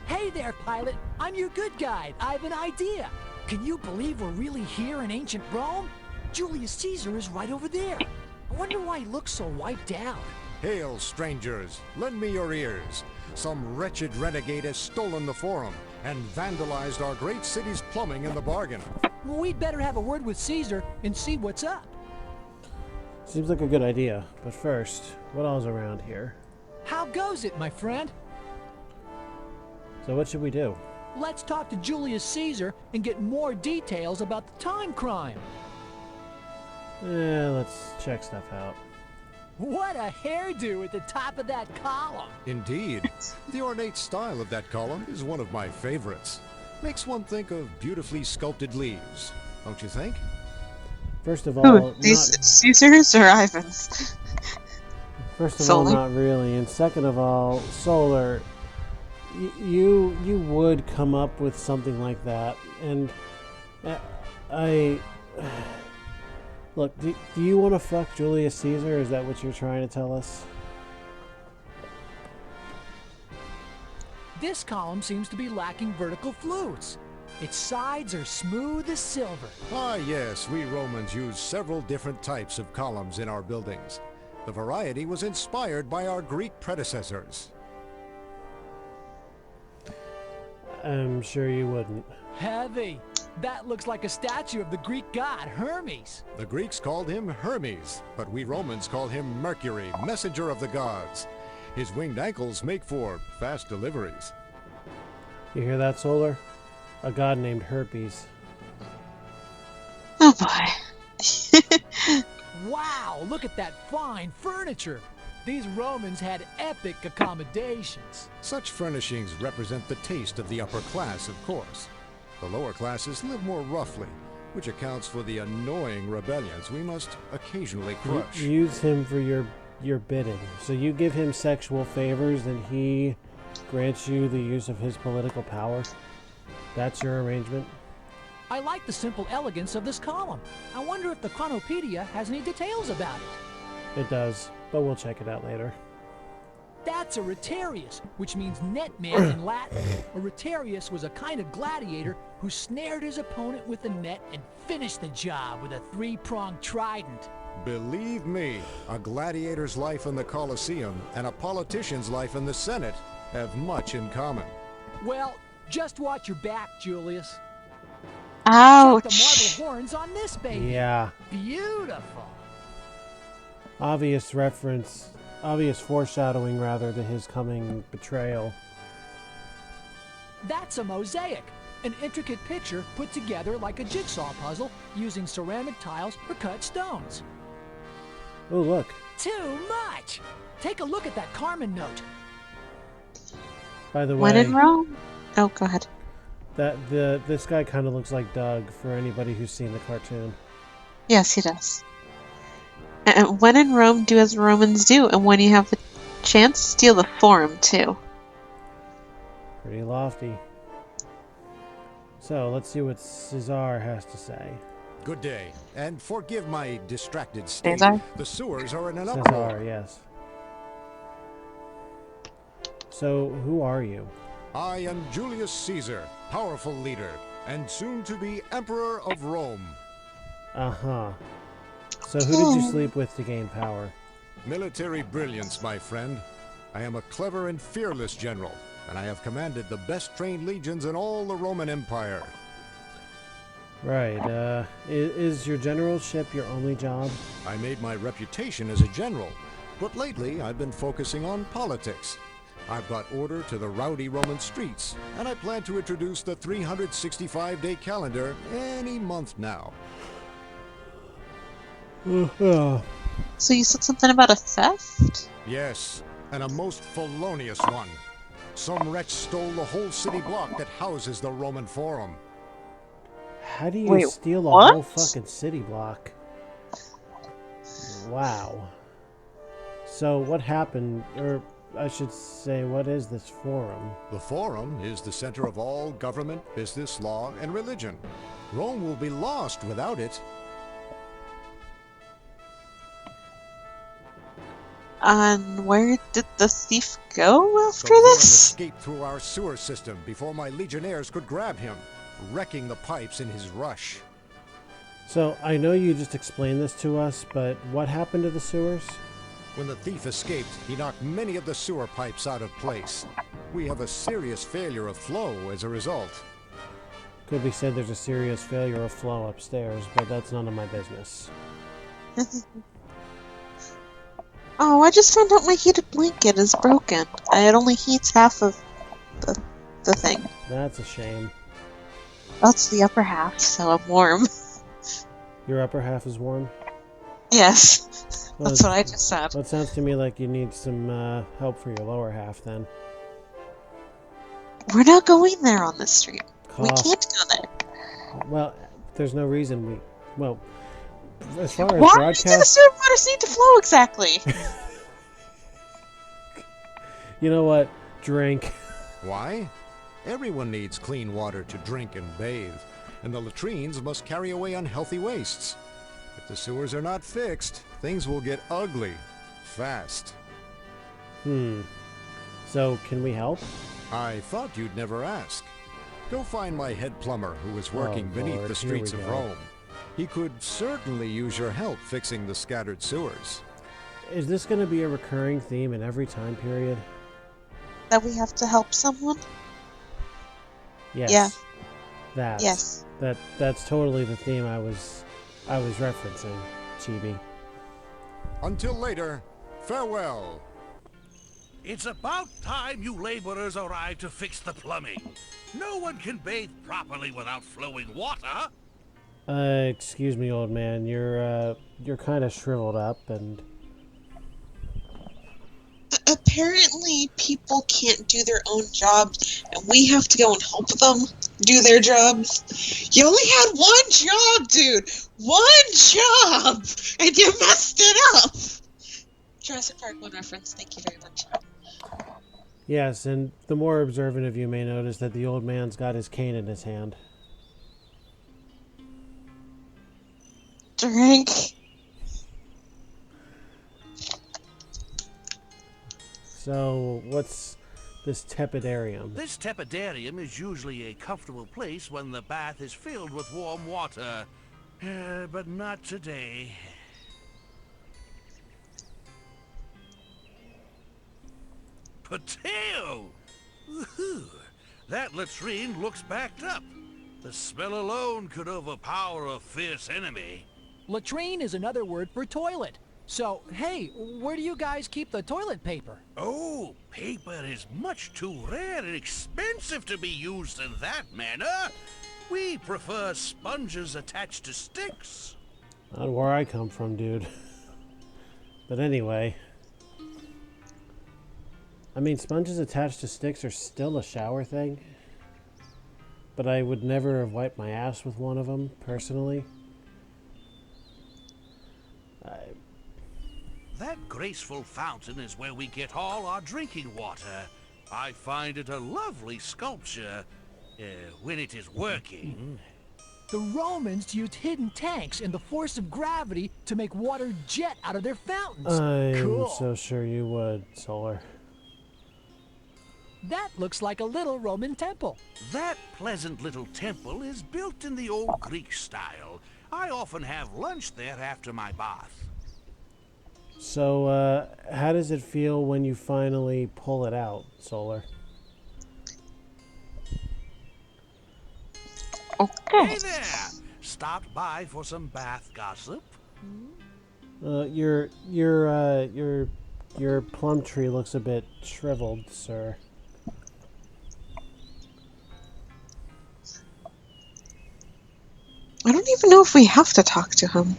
Hey there, pilot. I'm your good guide. I have an idea. Can you believe we're really here in ancient Rome? Julius Caesar is right over there. I wonder why he looks so wiped out. Hail, strangers! Lend me your ears. Some wretched renegade has stolen the Forum and vandalized our great city's plumbing in the bargain. Well, we'd better have a word with Caesar and see what's up. Seems like a good idea, but first, what all's around here? How goes it, my friend? So what should we do? Let's talk to Julius Caesar and get more details about the time crime. Let's check stuff out. What a hairdo at the top of that column. Indeed. The ornate style of that column is one of my favorites. Makes one think of beautifully sculpted leaves, don't you think? First of all, These Caesars or Ivans? first of Solar? all, not really, and second of all, Solar, you would come up with something like that, and I look. Do you want to fuck Julius Caesar? Is that what you're trying to tell us? This column seems to be lacking vertical flutes. Its sides are smooth as silver. Ah, yes, we Romans used several different types of columns in our buildings. The variety was inspired by our Greek predecessors. I'm sure you wouldn't. Heavy. That looks like a statue of the Greek god Hermes. The Greeks called him Hermes, but we Romans call him Mercury, messenger of the gods. His winged ankles make for fast deliveries. You hear that, Solar? A god named Herpes. Oh boy. Wow, look at that fine furniture. These Romans had epic accommodations. Such furnishings represent the taste of the upper class, of course. The lower classes live more roughly, which accounts for the annoying rebellions we must occasionally crush. Use him for your bidding. So you give him sexual favors and he grants you the use of his political power? That's your arrangement? I like the simple elegance of this column. I wonder if the Chronopedia has any details about it. It does, but we'll check it out later. That's a Rotarius, which means net man in Latin. A Rotarius was a kind of gladiator who snared his opponent with a net and finished the job with a three-pronged trident. Believe me, a gladiator's life in the Colosseum and a politician's life in the Senate have much in common. Well, just watch your back, Julius. Check the Ouch. marble horns on this baby. Yeah. Beautiful. Obvious foreshadowing rather to his coming betrayal. That's a mosaic, an intricate picture put together like a jigsaw puzzle using ceramic tiles or cut stones. Oh, look. Too much! Take a look at that Carmen note. By the When way, in Rome? Oh, go ahead. this guy kind of looks like Doug for anybody who's seen the cartoon. Yes, he does. And when in Rome, do as Romans do, and when you have the chance, steal the forum, too. Pretty lofty. So, let's see what Cesar has to say. Good day, and forgive my distracted state. Cesar? The sewers are in an uproar. Cesar, yes. So, who are you? I am Julius Caesar, powerful leader, and soon to be Emperor of Rome. Uh-huh. So who did you sleep with to gain power? Military brilliance, my friend. I am a clever and fearless general, and I have commanded the best trained legions in all the Roman Empire. Right, is your generalship your only job? I made my reputation as a general, but lately I've been focusing on politics. I've brought order to the rowdy Roman streets, and I plan to introduce the 365-day calendar any month now. So you said something about a theft? Yes, and a most felonious one. Some wretch stole the whole city block that houses the Roman Forum. How do you Wait, steal a what? whole fucking city block? Wow. So what happened, or I should say, what is this forum? The Forum is the center of all government, business, law, and religion. Rome will be lost without it. And where did the thief go after So this? escaped through our sewer system before my legionnaires could grab him, wrecking the pipes in his rush. So I know you just explained this to us, but what happened to the sewers? When the thief escaped, he knocked many of the sewer pipes out of place. We have a serious failure of flow as a result. Could be said there's a serious failure of flow upstairs, but that's none of my business. Oh, I just found out my heated blanket is broken. It only heats half of the thing. That's a shame. That's the upper half, so I'm warm. Your upper half is warm? Yes, Well, that's what I just said. Well, it sounds to me like you need some help for your lower half then. We're not going there on this street. We Cough. can't go there. Well, there's no reason we... Well, as far as Why do the broadcast... sewer waters need to flow exactly? You know what? Drink. Why? Everyone needs clean water to drink and bathe, and the latrines must carry away unhealthy wastes. If the sewers are not fixed, things will get ugly fast. So, can we help? I thought you'd never ask. Go find my head plumber who is working beneath Lord, the here streets we of go. Rome. He could certainly use your help fixing the scattered sewers. Is this going to be a recurring theme in every time period? That we have to help someone? Yes. Yeah. That. Yes. That's totally the theme I was referencing, Chibi. Until later, farewell. It's about time you laborers arrive to fix the plumbing. No one can bathe properly without flowing water. Excuse me, old man. You're kind of shriveled up, and Apparently, people can't do their own jobs, and we have to go and help them do their jobs. You only had one job, dude! One job! And you messed it up! Jurassic Park 1 reference, thank you very much. yes, and the more observant of you may notice that the old man's got his cane in his hand. Drink. So, what's this tepidarium? This tepidarium is usually a comfortable place when the bath is filled with warm water. But not today. Potato! That latrine looks backed up. The smell alone could overpower a fierce enemy. Latrine is another word for toilet. So, hey, where do you guys keep the toilet paper? Oh, paper is much too rare and expensive to be used in that manner. We prefer sponges attached to sticks. Not where I come from, dude. But anyway. I mean, sponges attached to sticks are still a shower thing. But I would never have wiped my ass with one of them, personally. That graceful fountain is where we get all our drinking water. I find it a lovely sculpture when it is working. The Romans used hidden tanks and the force of gravity to make water jet out of their fountains. I'm Cool. so sure you would, Solar. That looks like a little Roman temple. That pleasant little temple is built in the old Greek style. I often have lunch there after my bath. So, how does it feel when you finally pull it out, Solar? Okay. Hey there! Stopped by for some bath gossip? Your plum tree looks a bit shriveled, sir. I don't even know if we have to talk to him.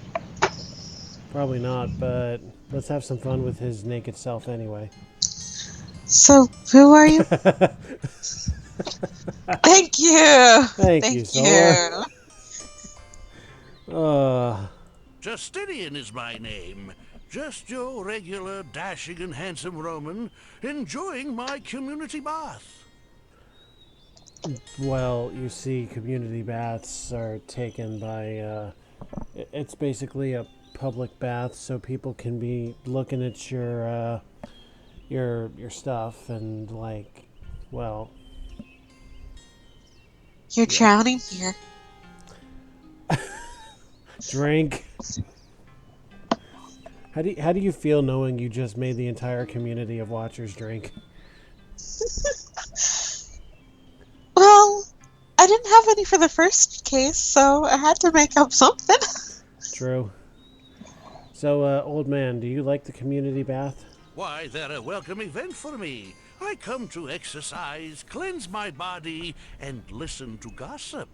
Probably not, but let's have some fun with his naked self anyway. So, who are you? Thank you! Thank you, Solar. Justinian is my name. Just your regular, dashing and handsome Roman, enjoying my community bath. Well, you see, community baths are taken by, it's basically a public bath, so people can be looking at your stuff and, like, well... You're drowning here. Drink. How do you feel knowing you just made the entire community of watchers drink? Well, I didn't have any for the first case, so I had to make up something. True. So, old man, do you like the community bath? Why, they're a welcome event for me. I come to exercise, cleanse my body, and listen to gossip.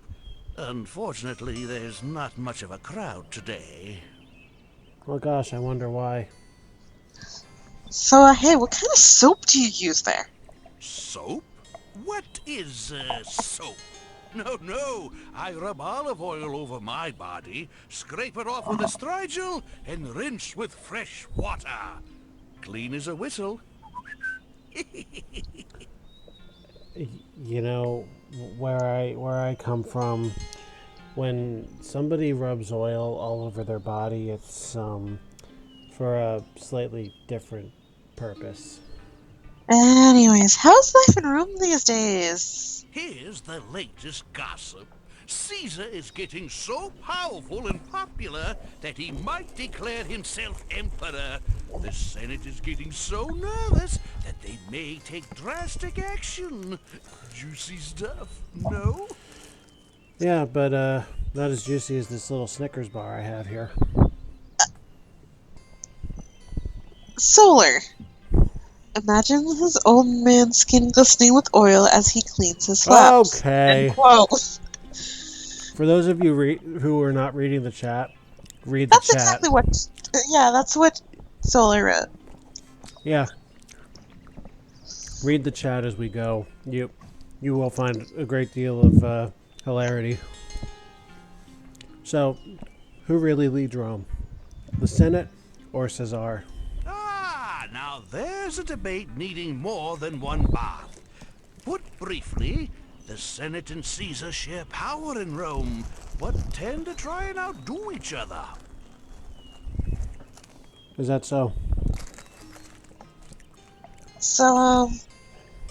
Unfortunately, there's not much of a crowd today. Oh gosh, I wonder why. So, hey, what kind of soap do you use there? Soap? What is soap? No, I rub olive oil over my body, scrape it off with a strigil, and rinse with fresh water. Clean as a whistle. You know, where I come from, when somebody rubs oil all over their body, it's for a slightly different purpose. Anyways, how's life in Rome these days? Here's the latest gossip. Caesar is getting so powerful and popular that he might declare himself emperor. The Senate is getting so nervous that they may take drastic action. Juicy stuff, no? Yeah, but not as juicy as this little Snickers bar I have here. Solar. Imagine his old man skin glistening with oil as he cleans his flaps. Okay. End quote. For those of you who are not reading the chat, read the chat. That's exactly what... Yeah, that's what Solar wrote. Yeah. Read the chat as we go. You will find a great deal of hilarity. So, who really leads Rome? The Senate or Caesar? Now there's a debate needing more than one bath. Put briefly, the Senate and Caesar share power in Rome, but tend to try and outdo each other. Is that so? So,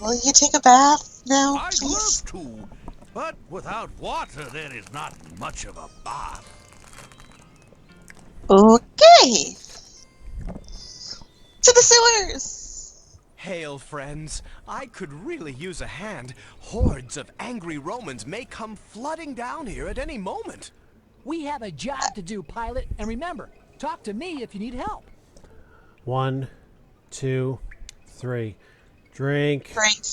will you take a bath now, I'd please? love to, but without water there is not much of a bath. Okay. To the sewers! Hail, friends. I could really use a hand. Hordes of angry Romans may come flooding down here at any moment. We have a job to do, pilot, and remember, talk to me if you need help. 1, 2, 3. Drink. Drink.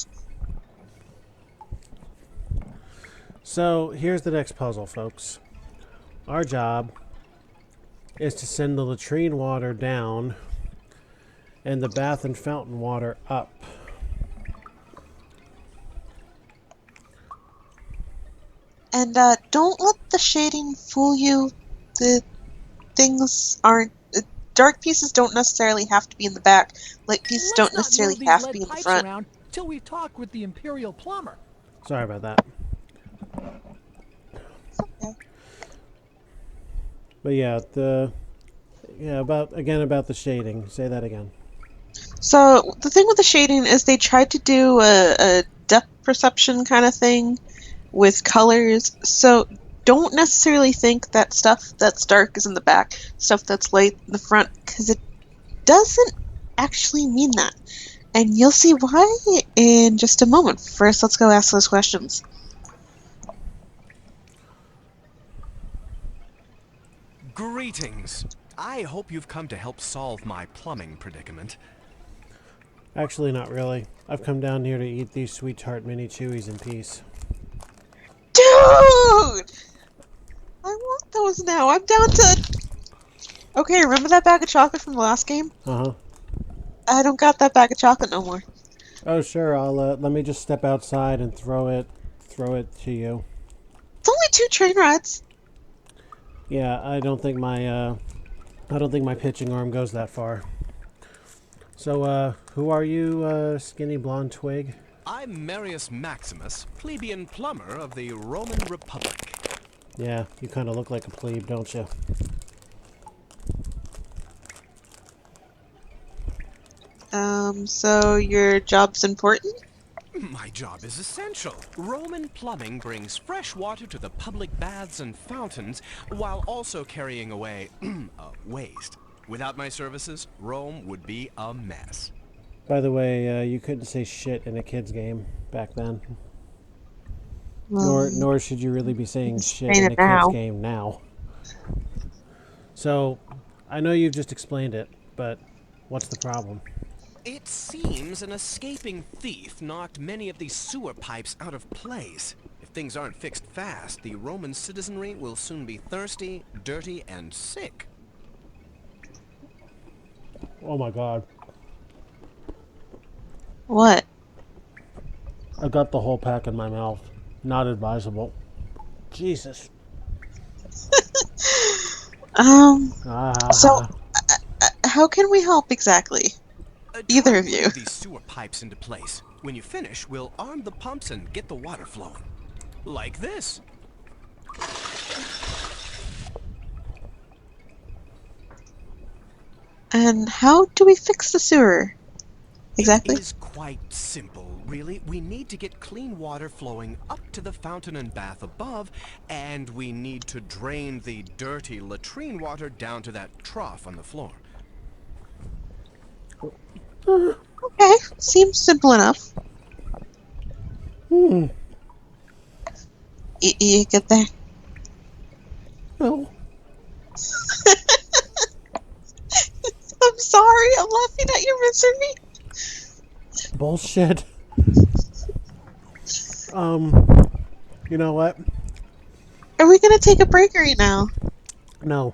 So here's the next puzzle, folks. Our job is to send the latrine water down and the bath and fountain water up. And don't let the shading fool you. The things aren't... dark pieces don't necessarily have to be in the back. Light pieces don't necessarily have to be in the front. Around till we talk with the Imperial plumber. Sorry about that. Okay. But yeah, about the shading. Say that again. So the thing with the shading is they tried to do a depth perception kind of thing with colors. So don't necessarily think that stuff that's dark is in the back, stuff that's light in the front, because it doesn't actually mean that. And you'll see why in just a moment. First, let's go ask those questions. Greetings. I hope you've come to help solve my plumbing predicament. Actually, not really. I've come down here to eat these sweetheart mini chewies in peace. Dude! I want those now. I'm down to... Okay, remember that bag of chocolate from the last game? Uh-huh. I don't got that bag of chocolate no more. Oh, sure. I'll let me just step outside and throw it to you. It's only 2 train rides. Yeah, I don't think my pitching arm goes that far. So, who are you, skinny blonde twig? I'm Marius Maximus, plebeian plumber of the Roman Republic. Yeah, you kind of look like a plebe, don't you? So your job's important? My job is essential. Roman plumbing brings fresh water to the public baths and fountains while also carrying away waste. Without my services, Rome would be a mess. By the way, you couldn't say shit in a kid's game back then. Nor should you really be saying shit in a kid's game now. So, I know you've just explained it, but what's the problem? It seems an escaping thief knocked many of these sewer pipes out of place. If things aren't fixed fast, the Roman citizenry will soon be thirsty, dirty, and sick. Oh my god. What? I got the whole pack in my mouth. Not advisable. Jesus. So, how can we help exactly? Either of you. Put these sewer pipes into place. When you finish, we'll arm the pumps and get the water flowing. Like this. And how do we fix the sewer? Exactly. It is quite simple, really. We need to get clean water flowing up to the fountain and bath above, and we need to drain the dirty latrine water down to that trough on the floor. Okay, seems simple enough. You get there? No. I'm sorry, I'm laughing at your misery. Bullshit. You know what? Are we gonna take a break right now? No.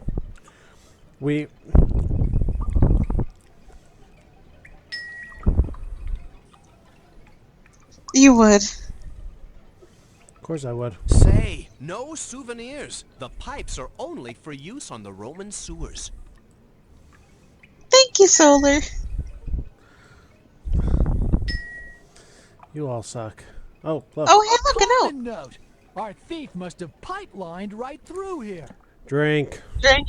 You would. Of course I would. Say, no souvenirs. The pipes are only for use on the Roman sewers. Thank you, Solar. You all suck. Oh, look. Oh, hey, look, a Common note. Our thief must have pipelined right through here. Drink. Drink.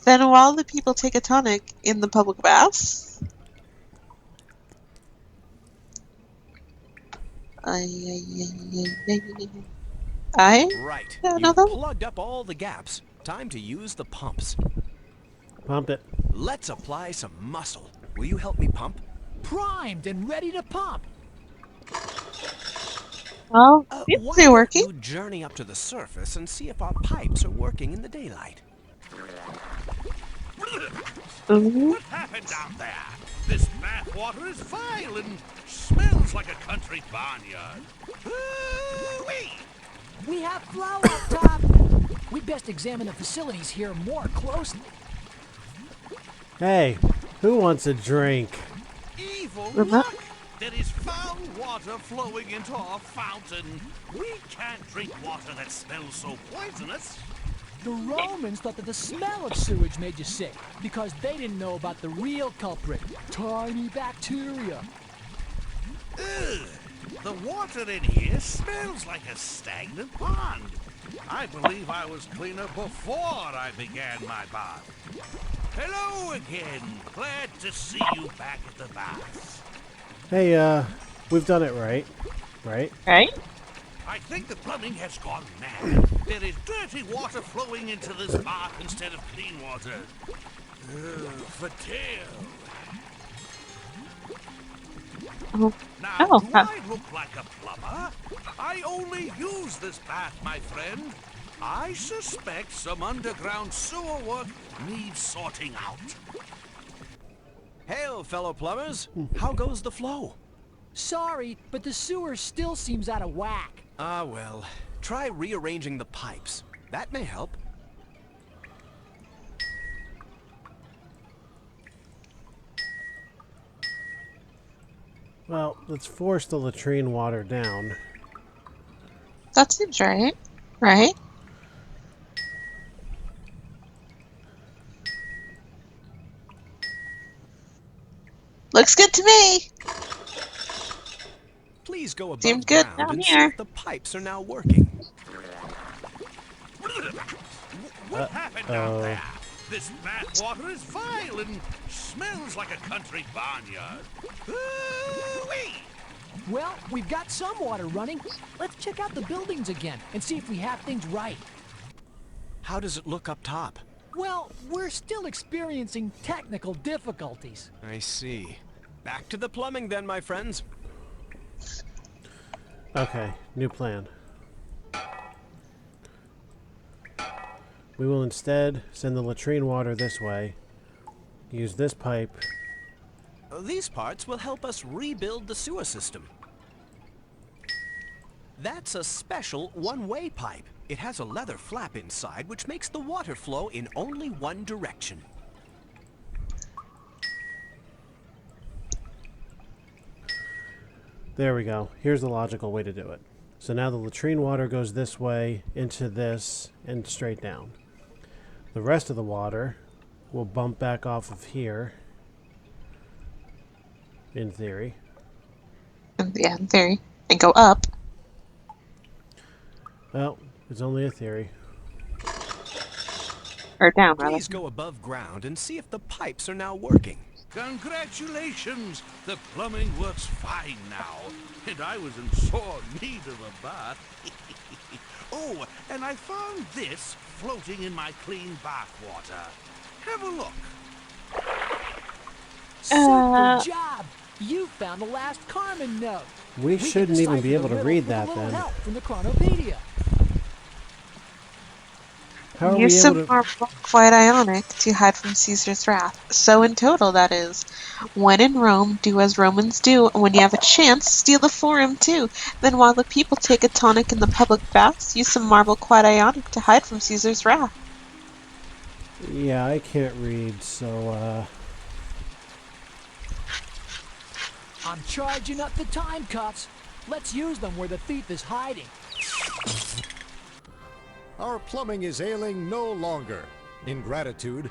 Then while the people take a tonic in the public baths... Right. You another? plugged up all the gaps. Time to use the pumps. Pump it. Let's apply some muscle. Will you help me pump? primed and ready to pump. Well, seems to Why be don't working. you journey up to the surface and see if our pipes are working in the daylight? Ooh. What happened down there? This bathwater is vile and smells like a country barnyard. Ooh-wee! We have flow up top. We best examine the facilities here more closely. Hey, who wants a drink? Evil Remember? luck! There is foul water flowing into our fountain. We can't drink water that smells so poisonous. The Romans thought that the smell of sewage made you sick because they didn't know about the real culprit, tiny bacteria. Ugh! The water in here smells like a stagnant pond. I believe I was cleaner before I began my bath. Hello again. Glad to see you back at the bath. Hey, we've done it right. Right? Right? I think the plumbing has gone mad. There is dirty water flowing into this bath instead of clean water. Fatal. Oh. Now, Oh, do I look like a plumber? I only use this bath, my friend. I suspect some underground sewer work needs sorting out. Hail, fellow plumbers. How goes the flow? Sorry, but the sewer still seems out of whack. Ah, well. Try rearranging the pipes. That may help. Well, let's force the latrine water down. That seems right. Right? Looks good to me. Please go above Seems good ground down and see here. if the pipes are now working. What happened down there? This bathwater is vile and smells like a country barnyard. Ooh-wee! Well, we've got some water running. Let's check out the buildings again and see if we have things right. How does it look up top? Well, we're still experiencing technical difficulties. I see. Back to the plumbing then, my friends. Okay, new plan. We will instead send the latrine water this way. Use this pipe. These parts will help us rebuild the sewer system. That's a special one-way pipe. It has a leather flap inside, which makes the water flow in only one direction. There we go. Here's the logical way to do it. So now the latrine water goes this way, into this, and straight down. The rest of the water will bump back off of here, in theory. Yeah, in theory. And go up. Well, it's only a theory. Or down, rather. Please go above ground and see if the pipes are now working. Congratulations! The plumbing works fine now, and I was in sore need of a bath. Oh, and I found this floating in my clean bath water. Have a look. Super job! You found the last Carmen note. We can shouldn't even be decipher able the to riddle read with that a little then. help from the Chronopedia. How are we Use able some to... more white ionic to hide from Caesar's wrath. So in total, that is. When in Rome, do as Romans do, and when you have a chance, steal the forum too. Then while the people take a tonic in the public baths, use some marble quite ionic to hide from Caesar's wrath. Yeah, I can't read, so, I'm charging up the time cuffs. Let's use them where the thief is hiding. Our plumbing is ailing no longer. In gratitude,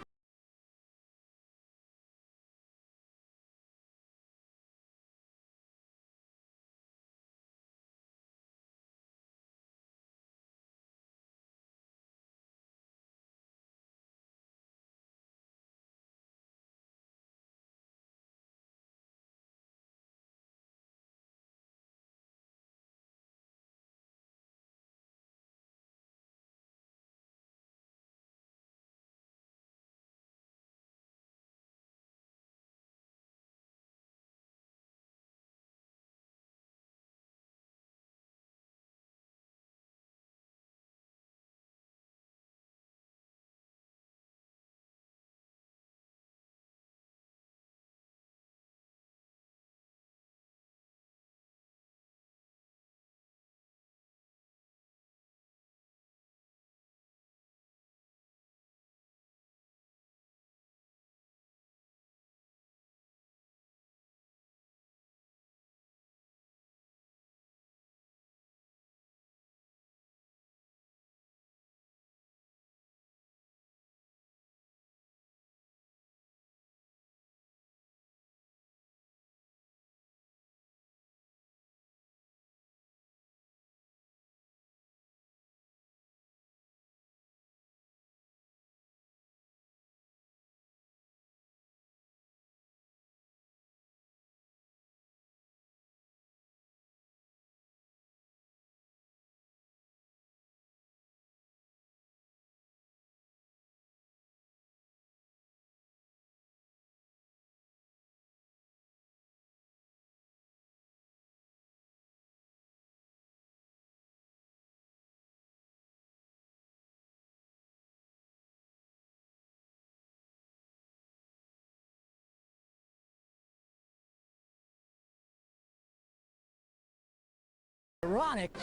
ironic.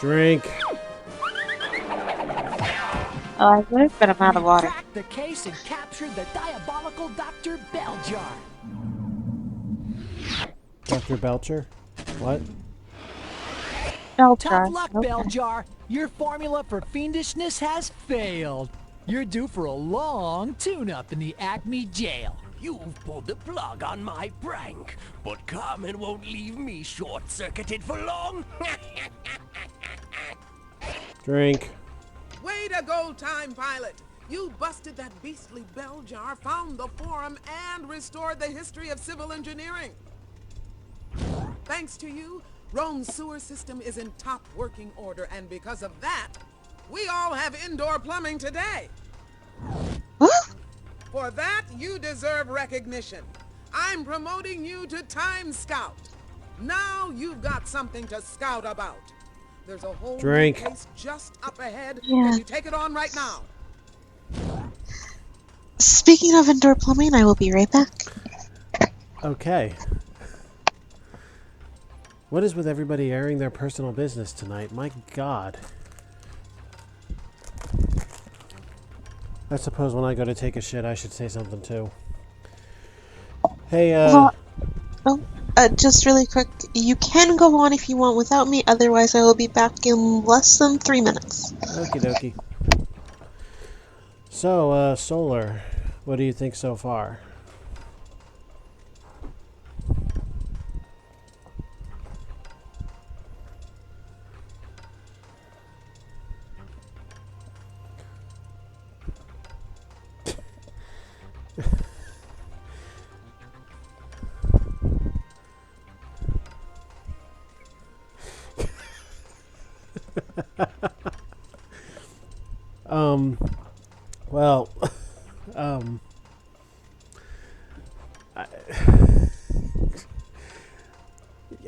Drink. Oh, I would, but I'm out of We water. cracked the case and captured the diabolical Dr. Belljar. Dr. Belcher? What? Tough luck, Belljar. Your formula for fiendishness has failed. You're due for a long tune-up in the Acme jail. You've pulled the plug on my prank, but Carmen won't leave me short-circuited for long. Drink. Way to go, Time Pilot! You busted that beastly bell jar, found the forum, and restored the history of civil engineering. Thanks to you, Rome's sewer system is in top working order, and because of that, we all have indoor plumbing today. For that, you deserve recognition. I'm promoting you to Time Scout. Now you've got something to scout about. There's a whole Drink. place just up ahead. Yeah. Can you take it on right now? Speaking of indoor plumbing, I will be right back. Okay. What is with everybody airing their personal business tonight? My God. I suppose when I go to take a shit, I should say something too. Hey, Just really quick, you can go on if you want without me, otherwise I will be back in less than 3 minutes. Okie dokie. So, Solar, what do you think so far? Well,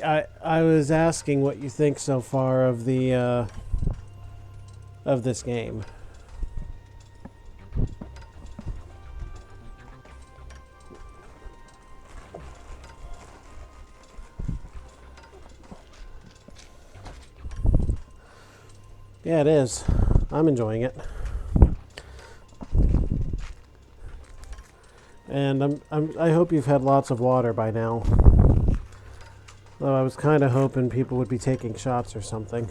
I was asking what you think so far of the of this game. Yeah, it is. I'm enjoying it. And I hope you've had lots of water by now. Though I was kind of hoping people would be taking shots or something.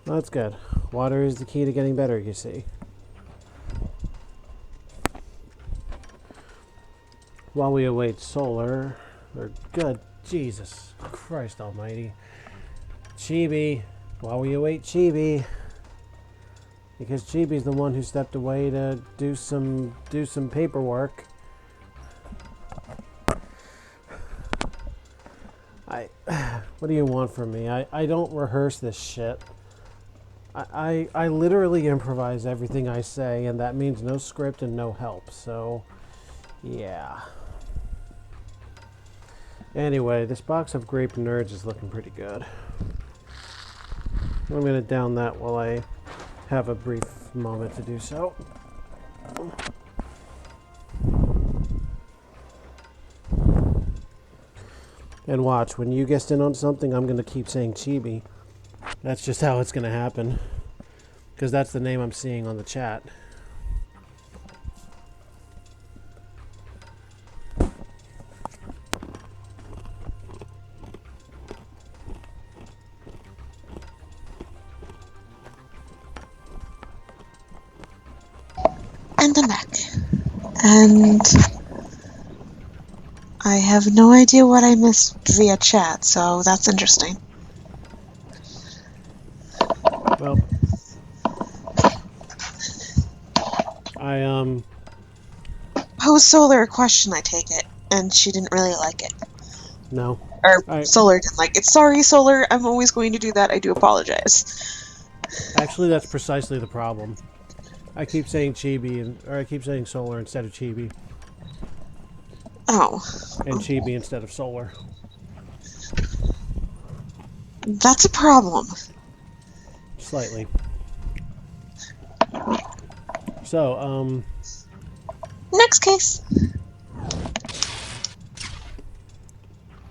That's good. Water is the key to getting better, you see. While we await Solar, or good Jesus Christ Almighty, Chibi. While we await Chibi, because Chibi's the one who stepped away to do some paperwork. What do you want from me? I don't rehearse this shit. I literally improvise everything I say, and that means no script and no help. So, yeah. Anyway, this box of grape nerds is looking pretty good. I'm going to down that while I have a brief moment to do so. And watch, when you guessed in on something, I'm going to keep saying Chibi. That's just how it's going to happen. Because that's the name I'm seeing on the chat. And I'm back. And I have no idea what I missed via chat, so that's interesting. Well, Posed Solar a question, I take it, and she didn't really like it. No. Or Solar didn't like it. Sorry, Solar, I'm always going to do that. I do apologize. Actually, that's precisely the problem. I keep saying Chibi, or I keep saying Solar instead of Chibi. Oh. And Chibi instead of Solar. That's a problem. Slightly. So, Next case.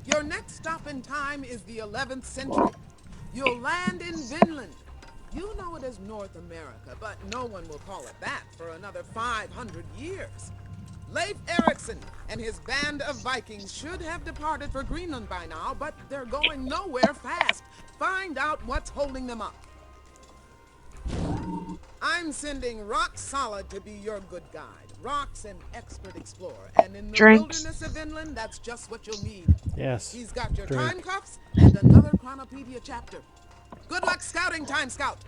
Your next stop in time is the 11th century. You'll land in Vinland. You know it as North America, but no one will call it that for another 500 years. Leif Erikson and his band of Vikings should have departed for Greenland by now, but they're going nowhere fast. Find out what's holding them up. I'm sending Rock Solid to be your good guide. Rock's an expert explorer, and in the wilderness of Vinland, that's just what you'll need. yes. He's got your Drink. time cuffs and another Chronopedia chapter. Good luck scouting, Time Scout.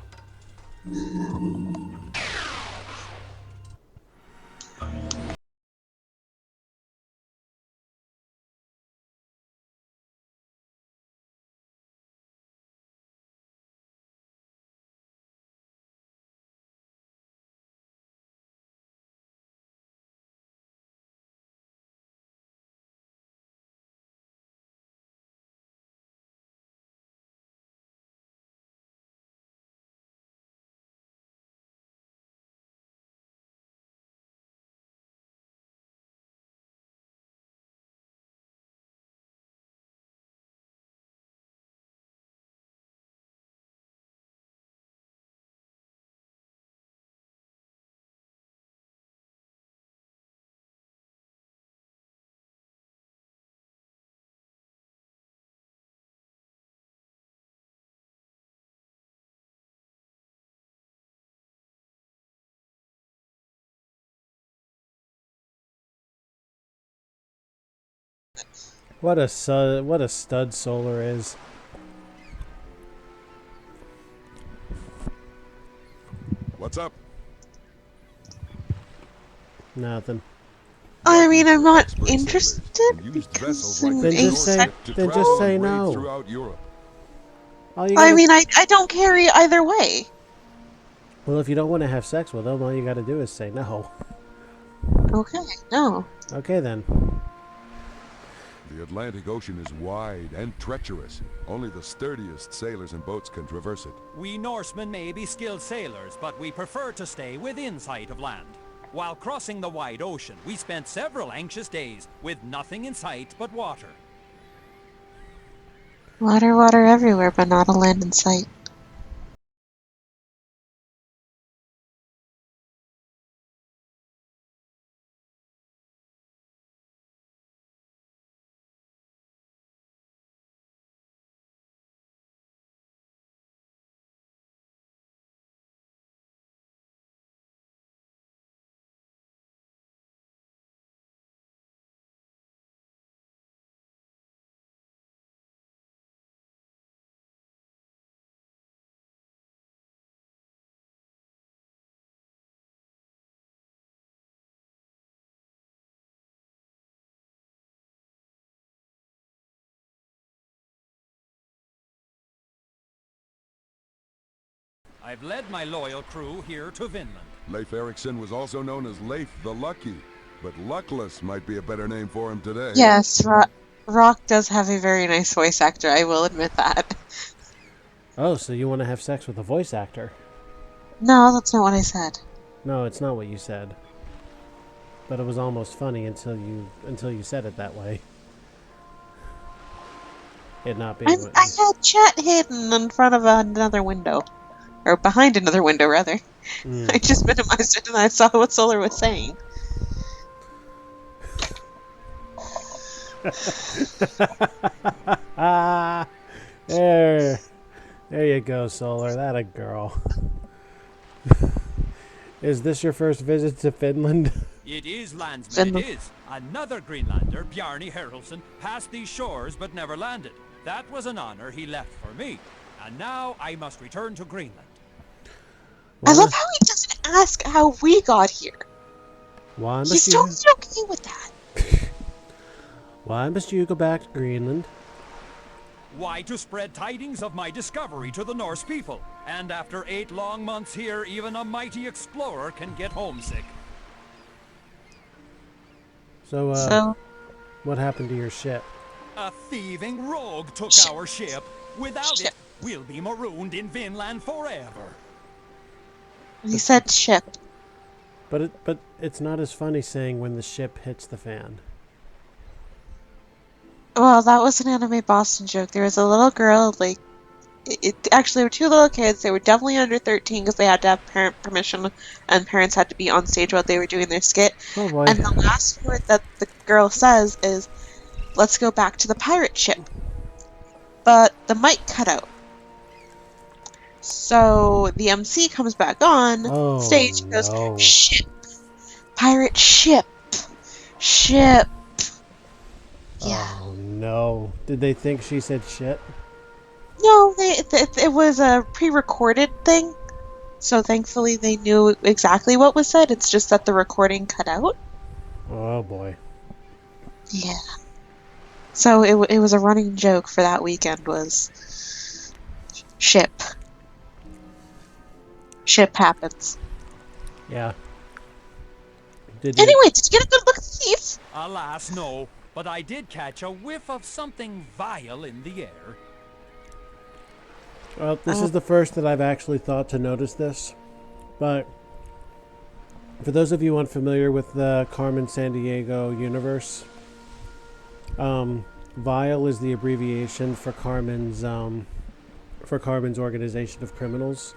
What a stud Solar is. What's up? Nothing. I mean, I'm not interested because Then just say no. Throughout Europe. I mean, I don't care either way. Well, if you don't want to have sex with them, all you got to do is say no. Okay, no. Okay then. The Atlantic Ocean is wide and treacherous. Only the sturdiest sailors and boats can traverse it. We Norsemen may be skilled sailors, but we prefer to stay within sight of land. While crossing the wide ocean, we spent several anxious days with nothing in sight but water. Water, water everywhere, but not a land in sight. I've led my loyal crew here to Vinland. Leif Erikson was also known as Leif the Lucky, but Luckless might be a better name for him today. Yes, Rock does have a very nice voice actor, I will admit that. Oh, so you want to have sex with a voice actor? No, that's not what I said. No, it's not what you said. But it was almost funny until you said it that way. It not being. I had chat hidden in front of another window. Or behind another window, rather. I just minimized it and I saw what Solar was saying. There you go, Solar. That a girl. Is this your first visit to Finland? It is, landsman, it is. Another Greenlander, Bjarni Haraldsson, passed these shores but never landed. That was an honor he left for me. And now I must return to Greenland. I love how he doesn't ask how we got here. Why must He's you? totally okay with that. Why must you go back to Greenland? Why, to spread tidings of my discovery to the Norse people. And after 8 long months here, even a mighty explorer can get homesick. So, what happened to your ship? A thieving rogue took our ship. Without it, we'll be marooned in Vinland forever. He said ship. But it's not as funny saying when the ship hits the fan. Well, that was an anime Boston joke. There was a little girl, like, actually, there were two little kids. They were definitely under 13 because they had to have parent permission, and parents had to be on stage while they were doing their skit. Oh boy. And the last word that the girl says is, "Let's go back to the pirate ship." But the mic cut out. So the MC comes back on stage and goes, no. "Ship. Pirate ship. Ship." Yeah. Oh no. Did they think she said shit? No, it was a pre-recorded thing. So thankfully they knew exactly what was said. It's just that the recording cut out. Oh boy. Yeah. So it was a running joke for that weekend was ship. Ship happens. Yeah. Anyway, did you get a good look at the thief? Alas, no. But I did catch a whiff of something vile in the air. Well, this is the first that I've actually thought to notice this. But for those of you unfamiliar with the Carmen San Diego universe, Vile is the abbreviation for Carmen's organization of criminals.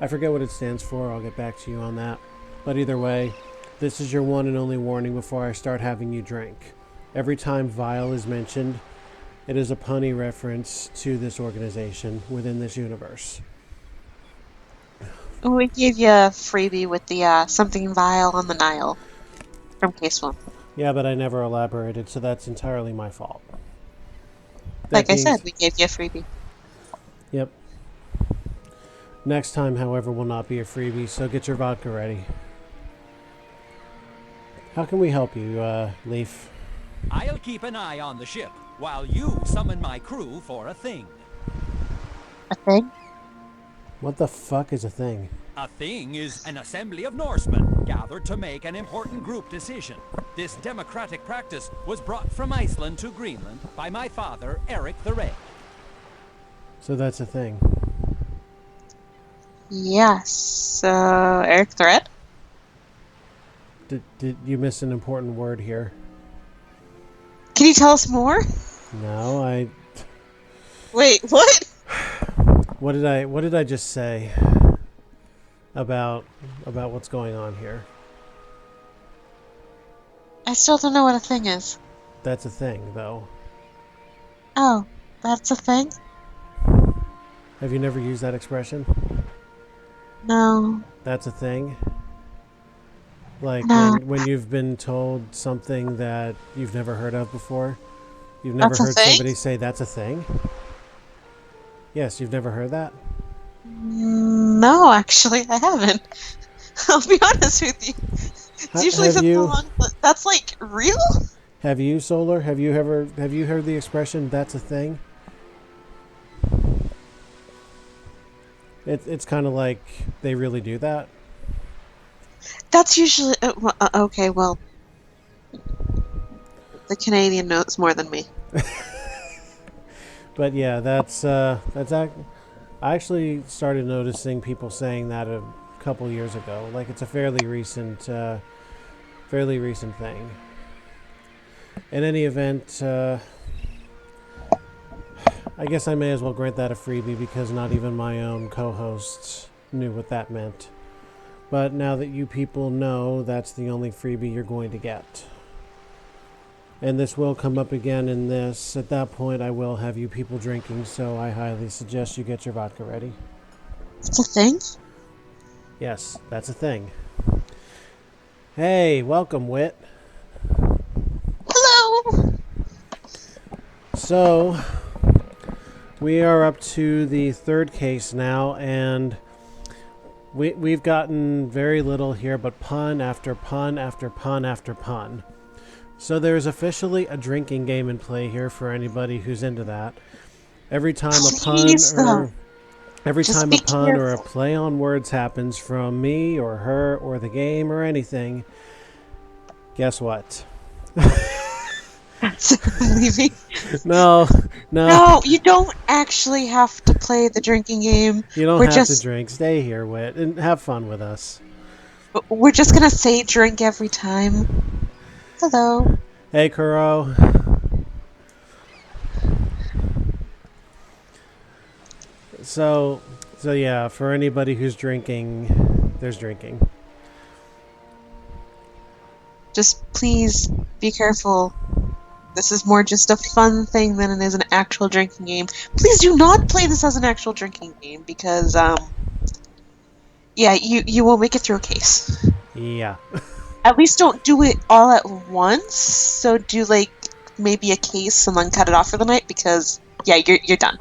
I forget what it stands for. I'll get back to you on that. But either way, this is your one and only warning before I start having you drink. Every time Vile is mentioned, it is a punny reference to this organization within this universe. We gave you a freebie with the something vile on the Nile from Case 1. Yeah, but I never elaborated, so that's entirely my fault. Like I said, we gave you a freebie. Yep. Next time, however, will not be a freebie, so get your vodka ready. How can we help you, Leaf? I'll keep an eye on the ship, while you summon my crew for a thing. A thing? What the fuck is a thing? A thing is an assembly of Norsemen gathered to make an important group decision. This democratic practice was brought from Iceland to Greenland by my father, Eric the Red. So that's a thing. Yes. Eric the Red? Did you miss an important word here? Can you tell us more? No, I... Wait, what? What did I just say about what's going on here? I still don't know what a thing is. That's a thing, though. Oh, that's a thing? Have you never used that expression? No. That's a thing? Like No. when you've been told something that you've never heard of before? You've never That's a heard thing? somebody say that's a thing? Yes, you've never heard that? No, actually, I haven't. I'll be honest with you. It's usually have something you- along. That's like real. Have you, Solar? Have you heard the expression "that's a thing"? It's kind of like they really do that. That's usually okay. Well, the Canadian knows more than me. But yeah, I actually started noticing people saying that a couple years ago. Like it's a fairly recent thing. In any event, I guess I may as well grant that a freebie because not even my own co-hosts knew what that meant. But now that you people know, that's the only freebie you're going to get. And this will come up again in this. At that point, I will have you people drinking, so I highly suggest you get your vodka ready. It's a thing? Yes, that's a thing. Hey, welcome, Wit. Hello! So, we are up to the third case now, and we've gotten very little here, but pun after pun after pun after pun. So there's officially a drinking game in play here for anybody who's into that. Every time a pun or a play on words happens from me or her or the game or anything, guess what? That's leaving. No, no. No, you don't actually have to play the drinking game. You don't We're have to just drink. Stay here, Wit, and have fun with us. we're just gonna say drink every time. Hello. Hey, Kuro. So, yeah, for anybody who's drinking, there's drinking. Just please be careful. This is more just a fun thing than it is an actual drinking game. Please do not play this as an actual drinking game because yeah, you will make it through a case. Yeah. At least don't do it all at once. So do like maybe a case and then cut it off for the night because yeah, you're done.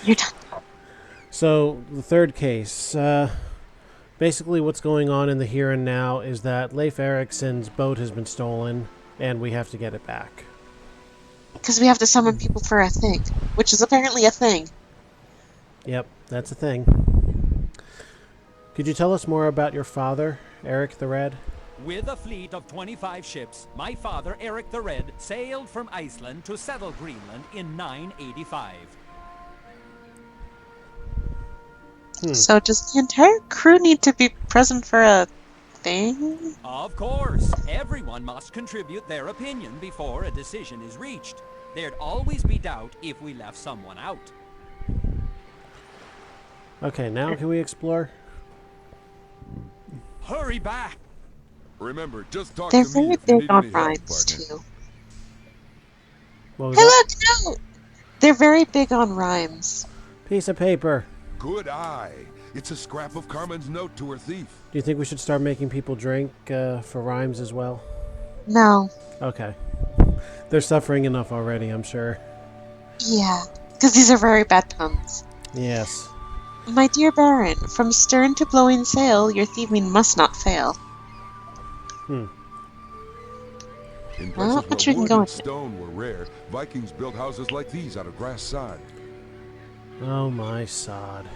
You're done. So, the third case. Basically, what's going on in the here and now is that Leif Erikson's boat has been stolen, and we have to get it back. Because we have to summon people for a thing, which is apparently a thing. Yep, that's a thing. Could you tell us more about your father, Eric the Red? With a fleet of 25 ships, my father, Eric the Red, sailed from Iceland to settle Greenland in 985. So does the entire crew need to be present for a thing? Of course, everyone must contribute their opinion before a decision is reached. There'd always be doubt if we left someone out. Okay, now can we explore? Hurry back! Remember, just talk They're to me very if you big need on any help, rhymes partner. too. What was Hey, that? look, no! They're very big on rhymes. Piece of paper. Good eye. It's a scrap of Carmen's note to her thief. Do you think we should start making people drink for rhymes as well? No. Okay. They're suffering enough already, I'm sure. Yeah, because these are very bad puns. Yes. My dear Baron, from stern to blowing sail, your thieving must not fail. In Well, places much where we can wood go and with it. stone were rare, Vikings built houses like these out of grass sod. Oh my sod.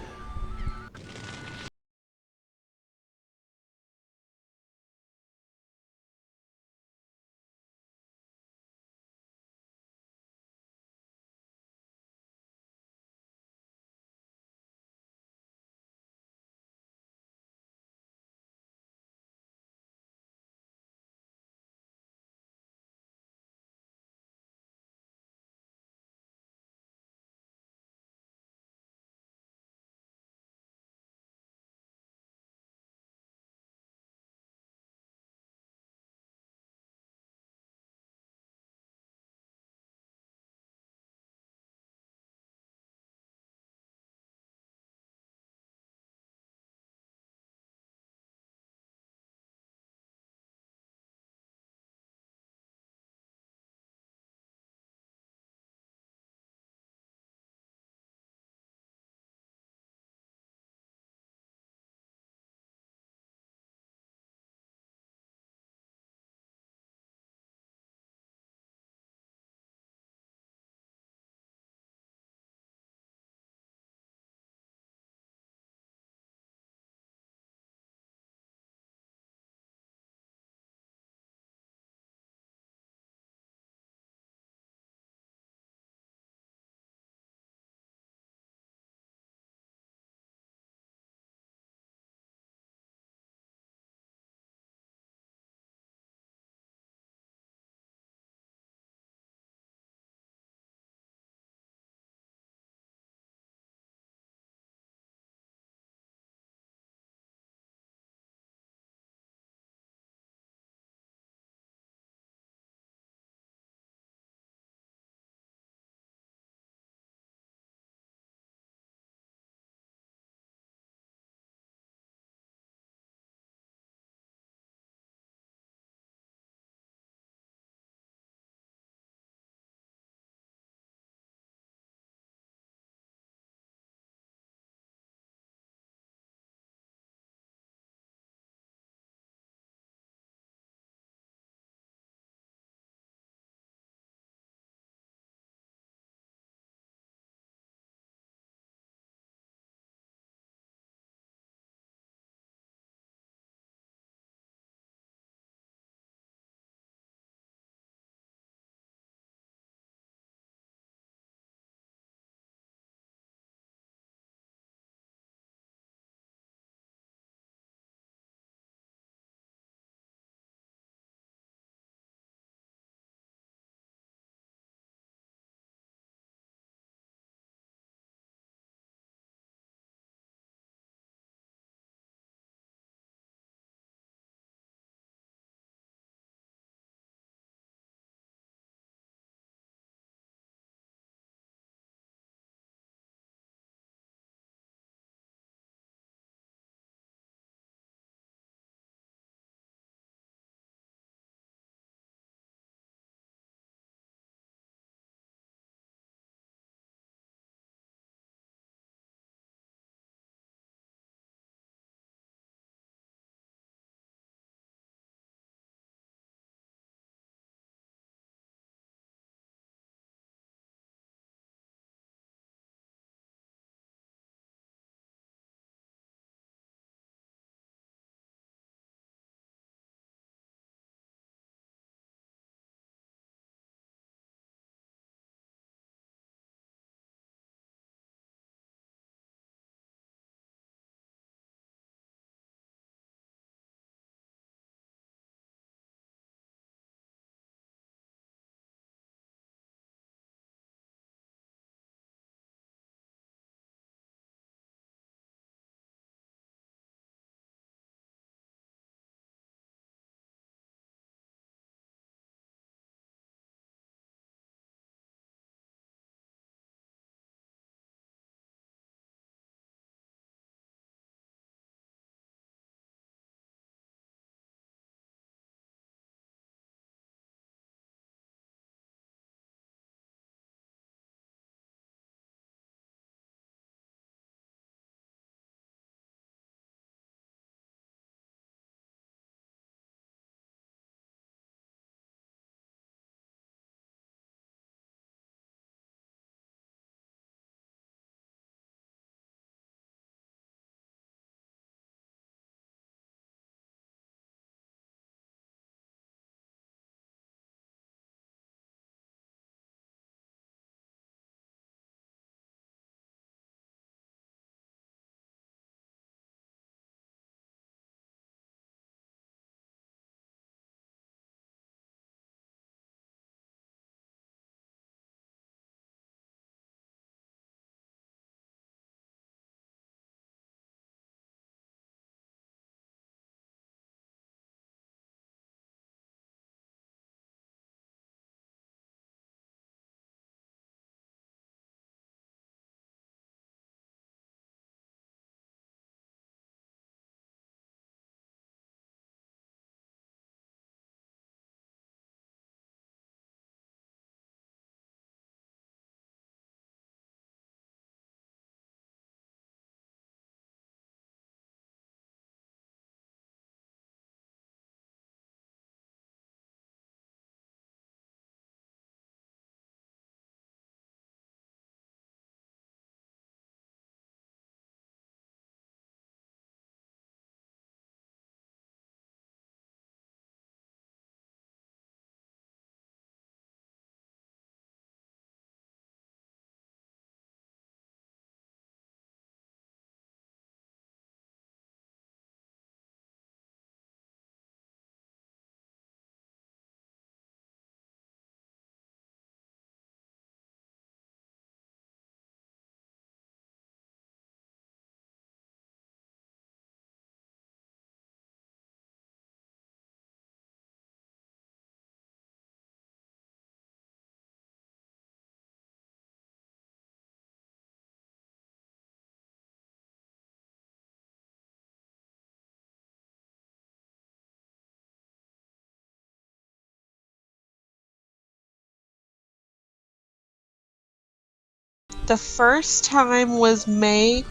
The first time was May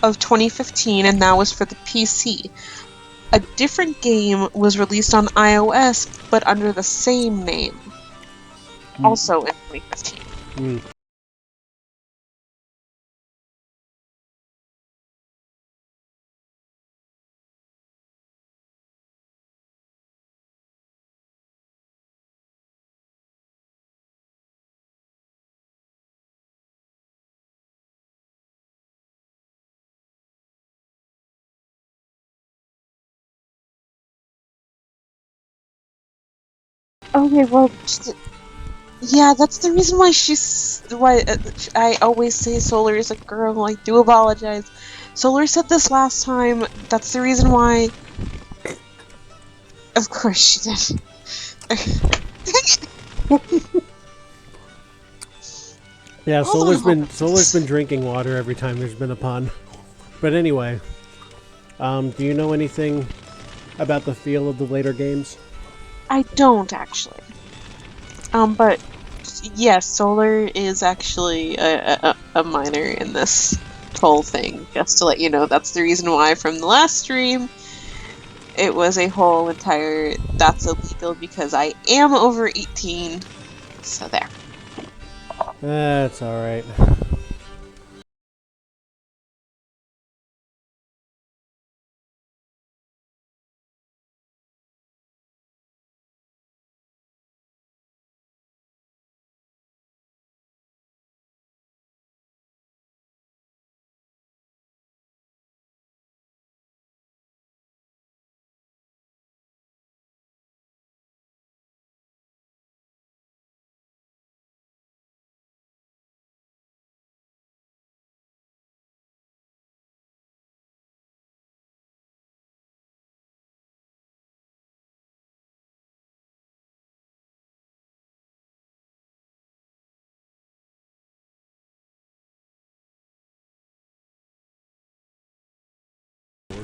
of 2015, and that was for the PC. A different game was released on iOS, but under the same name, also in 2015. Okay, well, yeah, that's the reason why I always say Solar is a girl. I do apologize. Solar said this last time. That's the reason why. Of course she did. Yeah, Solar's been drinking water every time there's been a pun. But anyway, do you know anything about the feel of the later games? I don't actually. But yes, Solar is actually a minor in this whole thing. Just to let you know, that's the reason why from the last stream it was a whole entire that's illegal because I am over 18. So there. That's alright.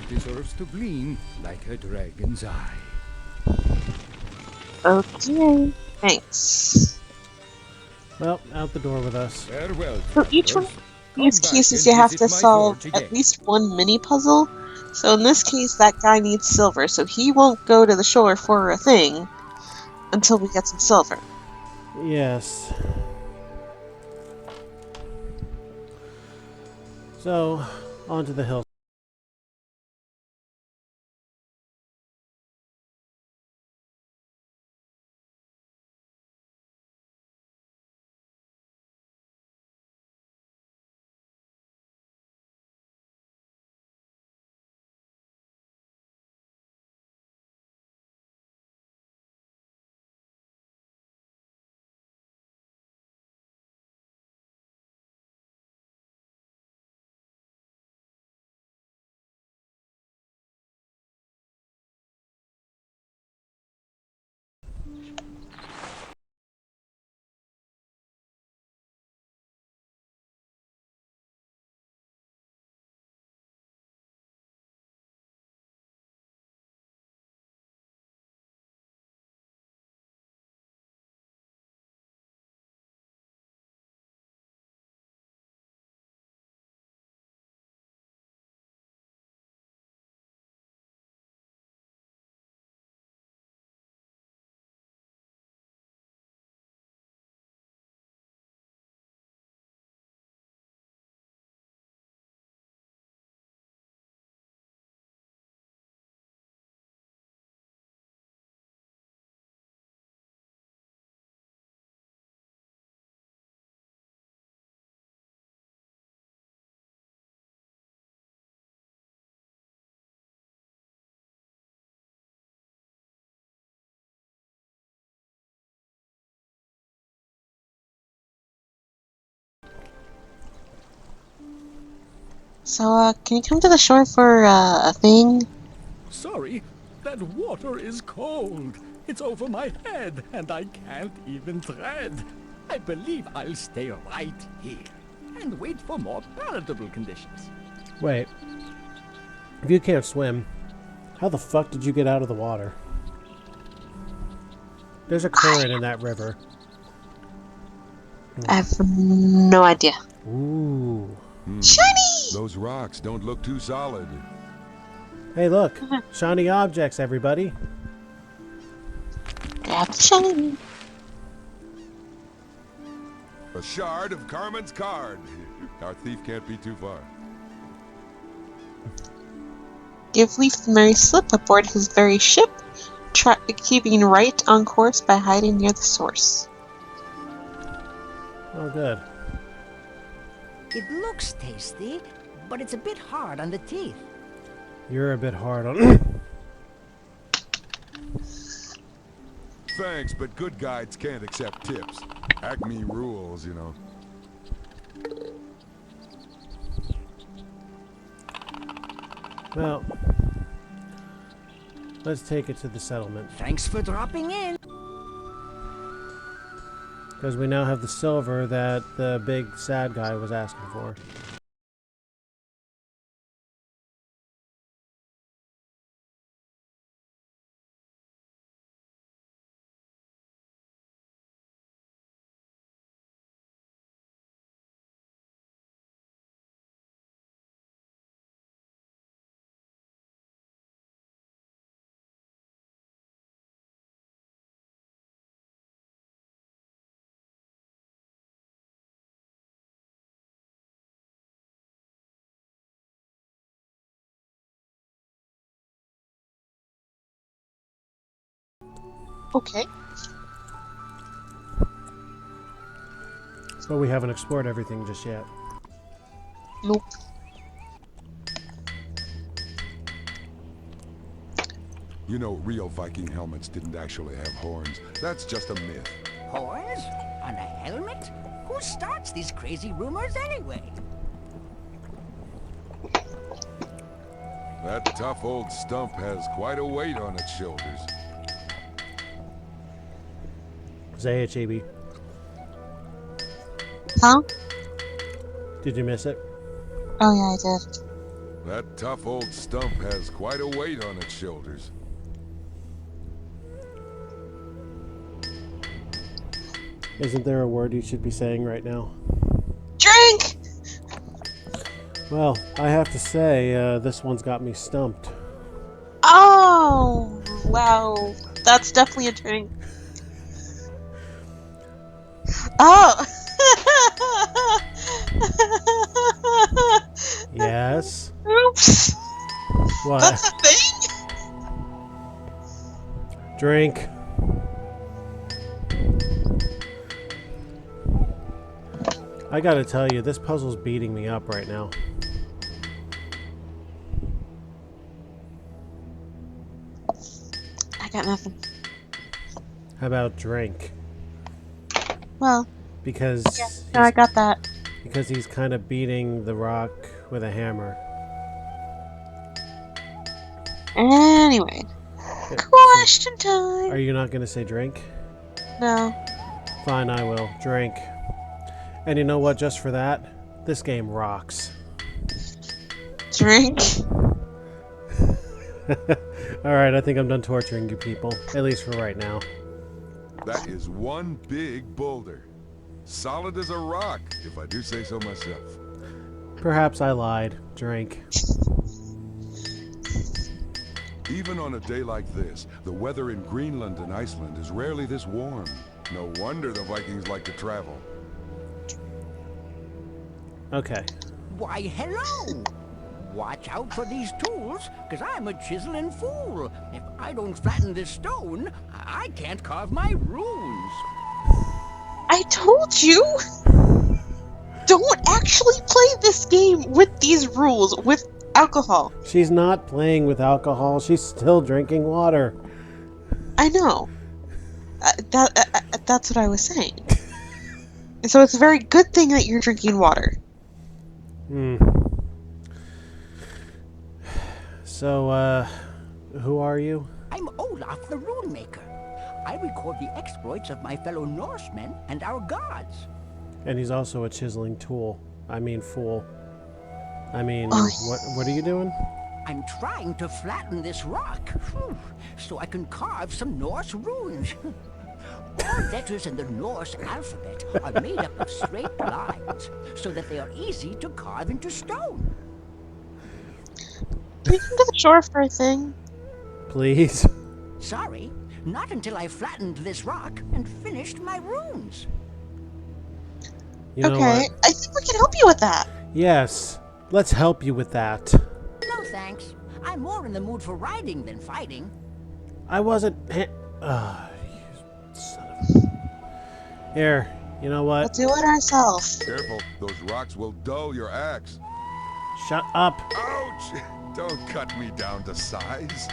Deserves to gleam like a dragon's eye. Okay, thanks. Well, out the door with us. Farewell, So each one of these cases you have to solve at least one mini puzzle. So in this case, that guy needs silver, so he won't go to the shore for a thing until we get some silver. Yes. So, onto the hill. So, can you come to the shore for a thing? Sorry, that water is cold. It's over my head, and I can't even tread. I believe I'll stay right here and wait for more palatable conditions. Wait. If you can't swim, how the fuck did you get out of the water? There's a current in that river. I have no idea. Ooh. Shiny! Those rocks don't look too solid. Hey, look. Shiny objects, everybody. That's shiny. A shard of Carmen's card. Our thief can't be too far. Give Leaf the Merry Slip aboard his very ship, keeping right on course by hiding near the source. Oh, good. It looks tasty, but it's a bit hard on the teeth. You're a bit hard on... Thanks, but good guides can't accept tips. Acme rules, you know. Well, let's take it to the settlement. Thanks for dropping in. Because we now have the silver that the big sad guy was asking for. Okay. But we haven't explored everything just yet. Nope. You know, real Viking helmets didn't actually have horns. That's just a myth. Horns? On a helmet? Who starts these crazy rumors anyway? That tough old stump has quite a weight on its shoulders. Say it, Chibi. Huh? Did you miss it? Oh yeah, I did. That tough old stump has quite a weight on its shoulders. Isn't there a word you should be saying right now? Drink! Well, I have to say, this one's got me stumped. Oh, wow. That's definitely a drink. Oh! Yes? Oops. What? That's a thing? Drink. I gotta tell you, this puzzle's beating me up right now. I got nothing. How about drink? Well, Because yeah, no, I got that. Because he's kind of beating the rock with a hammer. Anyway. Yeah, Question time. Are you not gonna say drink? No. Fine, I will. Drink. And you know what? Just for that, this game rocks. Drink. Alright, I think I'm done torturing you people. At least for right now. That is one big boulder. Solid as a rock, if I do say so myself. Perhaps I lied. Drink. Even on a day like this, the weather in Greenland and Iceland is rarely this warm. No wonder the Vikings like to travel. Okay. Why, hello! Watch out for these tools, because I'm a chiseling fool. If I don't flatten this stone, I can't carve my runes. I told you! Don't actually play this game with these rules, with alcohol. She's not playing with alcohol. She's still drinking water. I know. That's what I was saying. So it's a very good thing that you're drinking water. Hmm. So, who are you? I'm Olaf the Rune Maker. I record the exploits of my fellow Norsemen and our gods. And he's also a chiseling tool. I mean, fool. I mean, Oh. what are you doing? I'm trying to flatten this rock, so I can carve some Norse runes. All letters in the Norse alphabet are made up of straight lines, so that they are easy to carve into stone. We can go to the shore for a thing. Please. Sorry, not until I flattened this rock and finished my runes. You know Okay, what? I think we can help you with that. Yes, let's help you with that. No thanks. I'm more in the mood for riding than fighting. I wasn't. You son of a. Here, you know We'll what? do it ourselves. Careful, those rocks will dull your axe. Shut up. Ouch! Don't cut me down to size.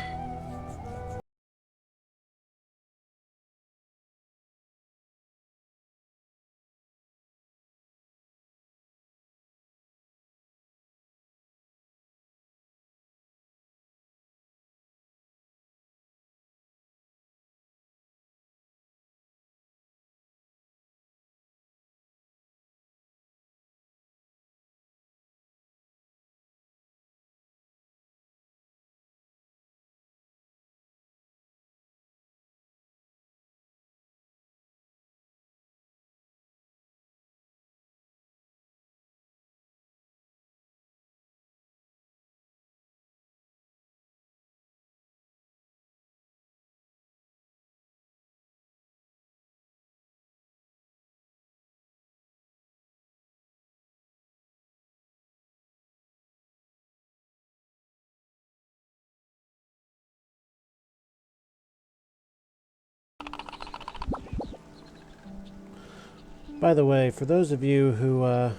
By the way, for those of you who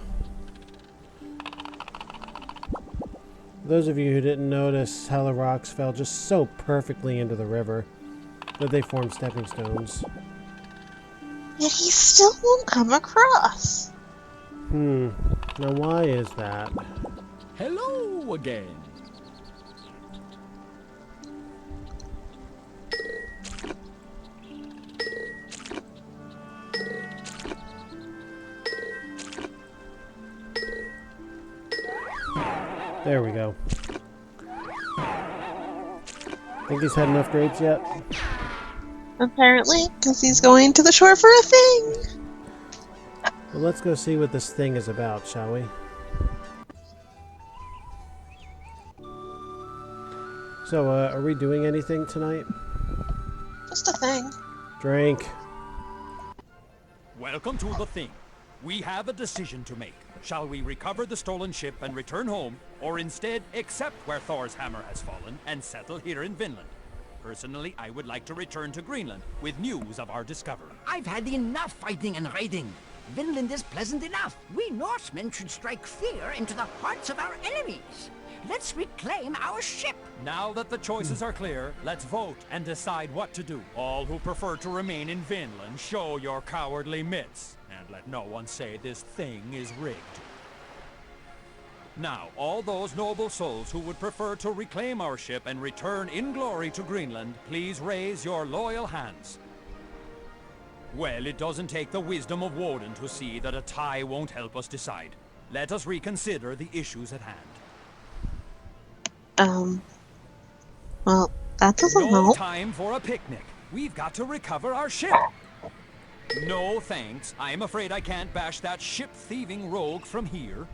didn't notice how the rocks fell just so perfectly into the river that they formed stepping stones. Yet he still won't come across. Now why is that? Hello again. There we go. Think he's had enough grapes yet? Apparently, because he's going to the shore for a thing. Well, let's go see what this thing is about, shall we? So, are we doing anything tonight? Just a thing. Drink. Welcome to the thing. We have a decision to make. Shall we recover the stolen ship and return home, or instead accept where Thor's hammer has fallen and settle here in Vinland? Personally, I would like to return to Greenland with news of our discovery. I've had enough fighting and raiding. Vinland is pleasant enough. We Norsemen should strike fear into the hearts of our enemies. Let's reclaim our ship. Now that the choices are clear, let's vote and decide what to do. All who prefer to remain in Vinland, show your cowardly mitts. And let no one say this thing is rigged. Now, all those noble souls who would prefer to reclaim our ship and return in glory to Greenland, please raise your loyal hands. Well, it doesn't take the wisdom of Woden to see that a tie won't help us decide. Let us reconsider the issues at hand. Well, that doesn't No help. time for a picnic. We've got to recover our ship. No thanks. I'm afraid I can't bash that ship-thieving rogue from here.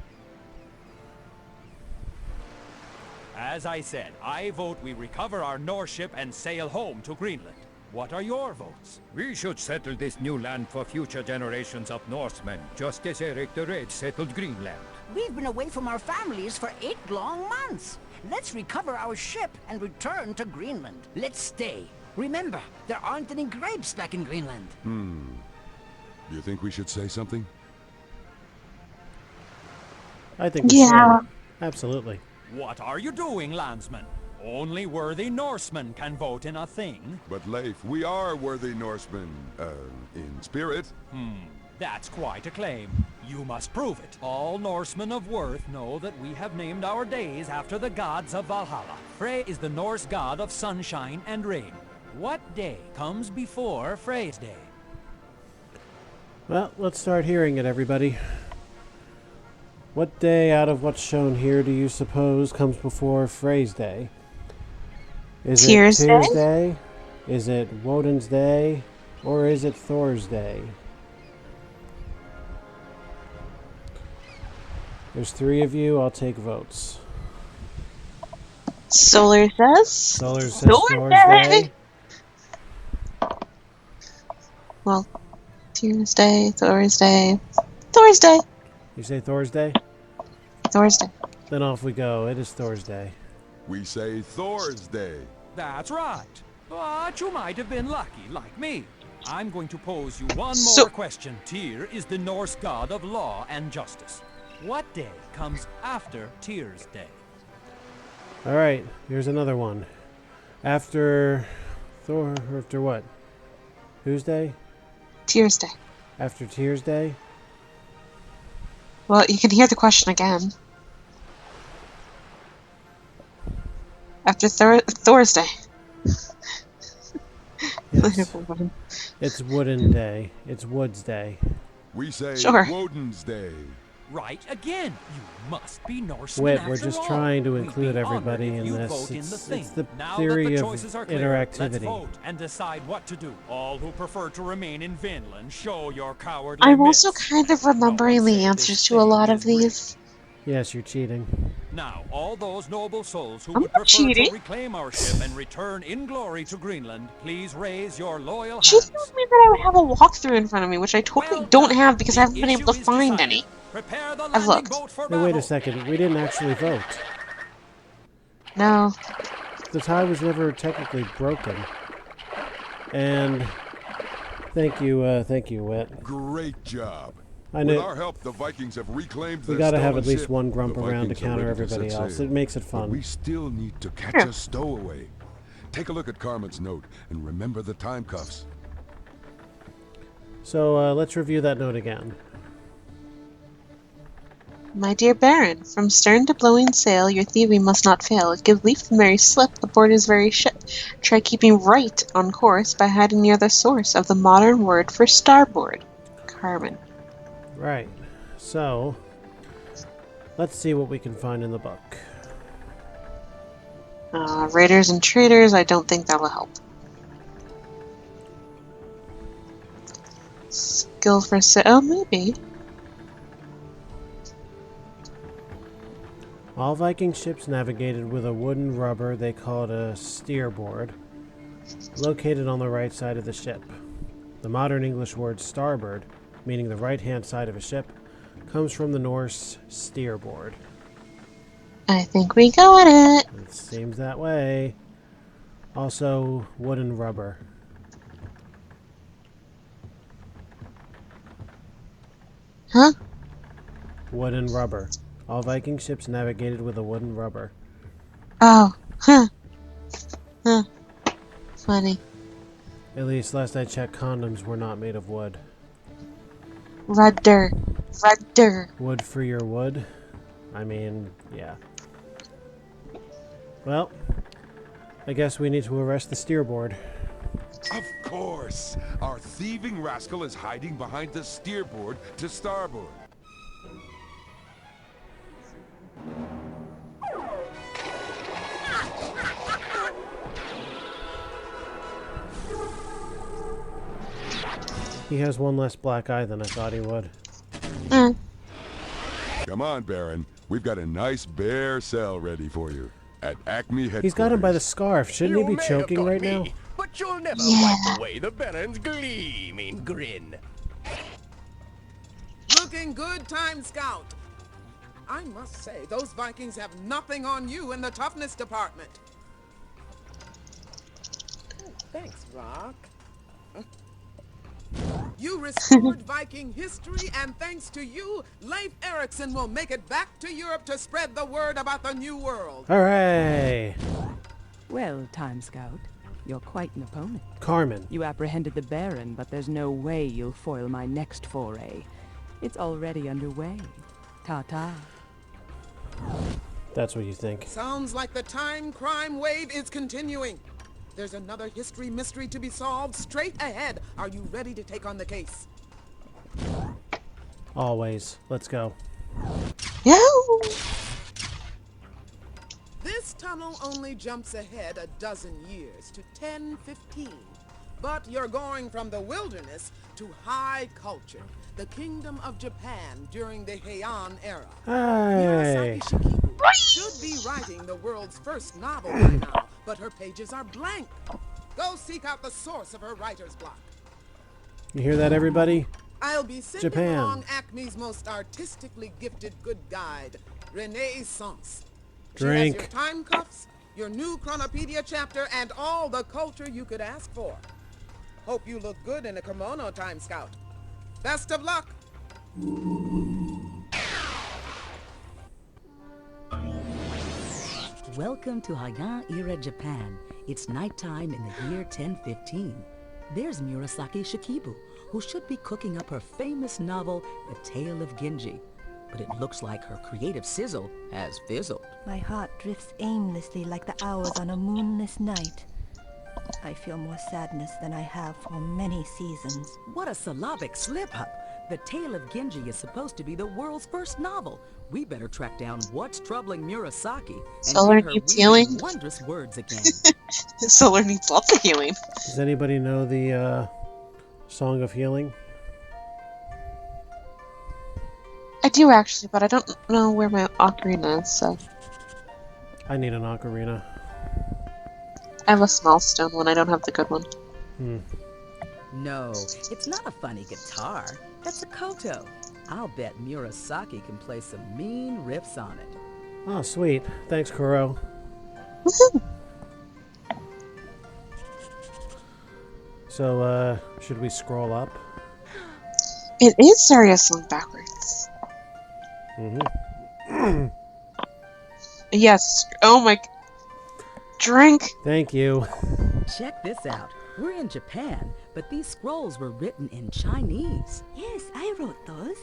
As I said, I vote we recover our Norse ship and sail home to Greenland. What are your votes? We should settle this new land for future generations of Norsemen, just as Eric the Red settled Greenland. We've been away from our families for 8 long months. Let's recover our ship and return to Greenland. Let's stay. Remember, there aren't any grapes back in Greenland. Do you think we should say something? I think we Yeah. should. Absolutely. What are you doing, landsman? Only worthy Norsemen can vote in a thing. But Leif, we are worthy Norsemen, in spirit. That's quite a claim. You must prove it. All Norsemen of worth know that we have named our days after the gods of Valhalla. Frey is the Norse god of sunshine and rain. What day comes before Frey's day? Well, let's start hearing it, everybody. What day out of what's shown here do you suppose comes before Frey's Day? Is it Tyr's Day? Tyr's Day? Is it Woden's Day? Or is it Thursday? There's 3 of you. I'll take votes. Solar says. Solar says Thursday. Well, Tuesday, Thursday. Thursday. You say Thursday? Thursday. Then off we go. It is Thursday. We say Thursday. That's right. But you might have been lucky, like me. I'm going to pose you one So- more question. Tyr is the Norse god of law and justice. What day comes after Tyr's Day? All right. Here's another one. After after what? Whose day? Tuesday. After Tyr's Day? Well, you can hear the question again. After Thursday. Yes. It's Wooden Day. It's Wood's Day. We say Sure. Woden's Day. Right again. You must be Norseman Wait, after we're just all. trying to We'd include be honored everybody if in you this. vote in the It's thing. the Now theory that the of choices are clear, let's interactivity. vote and decide what to do. All who prefer to remain in Vinland, show your cowardly I'm also mitts. kind of remembering the answers to a lot of these. Yes, you're cheating. Now, all those noble souls who I'm would not prefer cheating. to reclaim our ship and return in glory to Greenland, please raise your loyal She hands. told me that I would have a walkthrough in front of me, which I totally don't have because I haven't been able to find any. Prepare the I've landing looked. boat for Hey, wait a battle. second. We didn't actually vote. No. The tie was never technically broken. And thank you, Wit. Great job. I With know. our help, the Vikings have reclaimed We their gotta have stolen at least ship. one grump The around to Vikings are counter ready to everybody set else. sail. It makes it But fun. we still need to catch a stowaway. Take a look at Carmen's note and remember the time cuffs. So let's review that note again. My dear Baron, from stern to blowing sail, your thieving must not fail. Give leaf the merry slip aboard his very ship. Try keeping right on course by hiding near the source of the modern word for starboard. Carmen. Right. So let's see what we can find in the book. Raiders and traders, I don't think that'll help. Skill for oh, maybe. All Viking ships navigated with a wooden rubber they called a steerboard, located on the right side of the ship. The modern English word starboard, meaning the right-hand side of a ship, comes from the Norse steerboard. I think we got it. It seems that way. Also, wooden rubber. Huh? Wooden rubber. All Viking ships navigated with a wooden rubber. Oh, huh. Huh. Funny. At least last I checked, condoms were not made of wood. Rudder. Rudder. Wood for your wood? I mean, yeah. Well, I guess we need to arrest the steerboard. Of course! Our thieving rascal is hiding behind the steerboard to starboard. He has one less black eye than I thought he would. Come on, Baron. We've got a nice bare cell ready for you. At Acme headquarters. He's got him by the scarf. Shouldn't he be choking right now? But you'll never wipe away the Baron's gleaming grin. Looking good, Time Scout. I must say, those Vikings have nothing on you in the toughness department. Oh, thanks, Rock. You restored Viking history, and thanks to you, Leif Erikson will make it back to Europe to spread the word about the New World. Hooray! Well, Time Scout, you're quite an opponent. Carmen. You apprehended the Baron, but there's no way you'll foil my next foray. It's already underway. Ta-ta. That's what you think. Sounds like the time crime wave is continuing. There's another history mystery to be solved straight ahead. Are you ready to take on the case? Always. Let's go. Yo! This tunnel only jumps ahead a dozen years to 1015. But you're going from the wilderness to high culture, the kingdom of Japan during the Heian era. Hey. Murasaki Shikibu should be writing the world's first novel by now, but her pages are blank. Go seek out the source of her writer's block. You hear that, everybody? I'll be sending Japan. along Acme's most artistically gifted good guide, Renaissance. Drink. She has your time cuffs, your new Chronopedia chapter, and all the culture you could ask for. Hope you look good in a kimono, Time Scout. Best of luck! Welcome to Heian-era Japan. It's nighttime in the year 1015. There's Murasaki Shikibu, who should be cooking up her famous novel, The Tale of Genji. But it looks like her creative sizzle has fizzled. My heart drifts aimlessly like the hours on a moonless night. I feel more sadness than I have for many seasons. What a syllabic slip-up! The Tale of Genji is supposed to be the world's first novel. We better track down what's troubling Murasaki and Solar hear her needs weaving healing. wondrous words again. Solar needs lots of healing. Does anybody know the Song of Healing? I do actually, but I don't know where my ocarina is, so. I need an ocarina. I have a small stone one, I don't have the good one. No, it's not a funny guitar. That's a koto. I'll bet Murasaki can play some mean riffs on it. Oh, sweet. Thanks, Kuro. So, should we scroll up? It is Zarya's song backwards. Yes. Oh my. Drink. Thank you. Check this out. We're in Japan, but these scrolls were written in Chinese. Yes, I wrote those.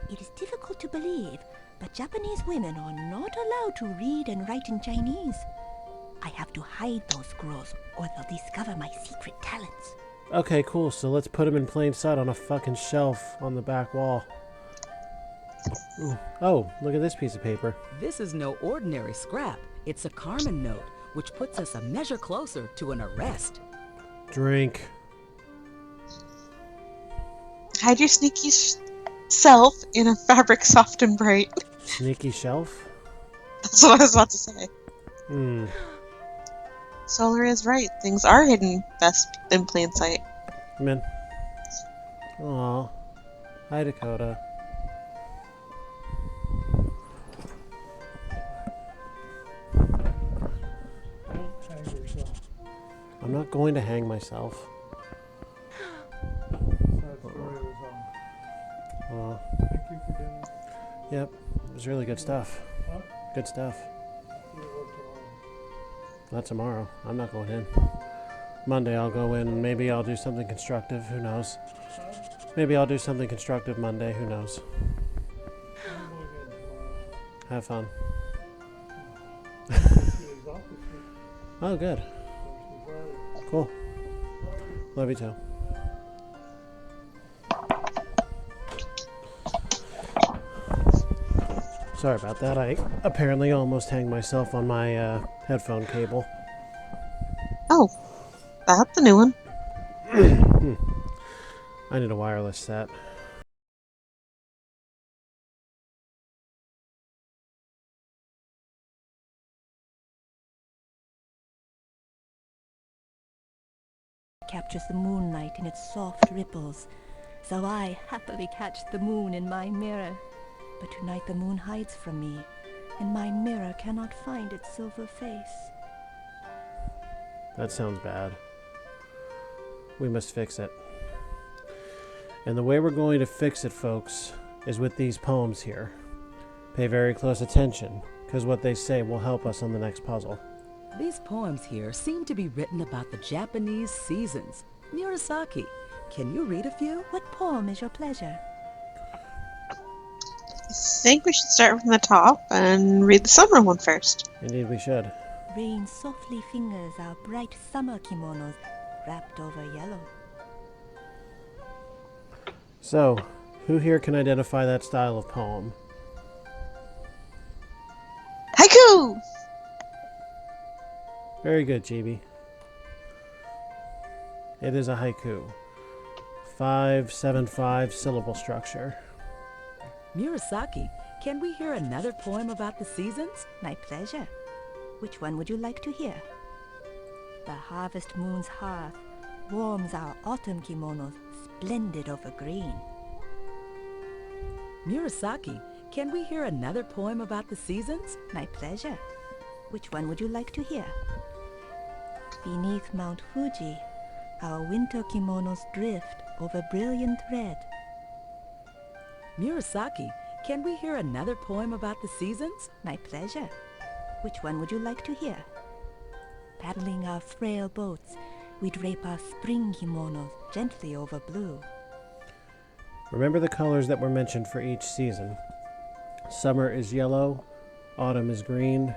It is difficult to believe, but Japanese women are not allowed to read and write in Chinese. I have to hide those scrolls, or they'll discover my secret talents. Okay, cool. So let's put them in plain sight on a fucking shelf on the back wall. Ooh. Oh, look at this piece of paper. This is no ordinary scrap. It's a Carmen note, which puts us a measure closer to an arrest. Drink. Hide your sneaky self in a fabric soft and bright. Sneaky shelf? That's what I was about to say. Hmm. Solar is right. Things are hidden best in plain sight. Come in. Aw. Hi, Dakota. I'm not going to hang myself. Aw. Yep. It was really good stuff. Good stuff. Not tomorrow. I'm not going in. Monday I'll go in. Maybe I'll do something constructive. Who knows? Maybe I'll do something constructive Monday. Who knows? Have fun. Oh, good. Cool. Love you too. Sorry about that. I apparently almost hanged myself on my headphone cable. Oh, that's a new one. I need a wireless set. Captures the moonlight in its soft ripples, so I happily catch the moon in my mirror. But tonight the moon hides from me, and my mirror cannot find its silver face. That sounds bad. We must fix it. And the way we're going to fix it, folks, is with these poems here. Pay very close attention, because what they say will help us on the next puzzle. These poems here seem to be written about the Japanese seasons. Murasaki, can you read a few? What poem is your pleasure? I think we should start from the top and read the summer one first. Indeed we should. Rain softly fingers our bright summer kimonos wrapped over yellow. So, who here can identify that style of poem? Haiku! Very good, Chibi. It is a haiku. 575 syllable structure. Murasaki, can we hear another poem about the seasons? My pleasure. Which one would you like to hear? The harvest moon's hearth warms our autumn kimonos, splendid over green. Murasaki, can we hear another poem about the seasons? My pleasure. Which one would you like to hear? Beneath Mount Fuji, our winter kimonos drift over brilliant red. Murasaki, can we hear another poem about the seasons? My pleasure. Which one would you like to hear? Paddling our frail boats, we drape our spring kimonos gently over blue. Remember the colors that were mentioned for each season. Summer is yellow, autumn is green,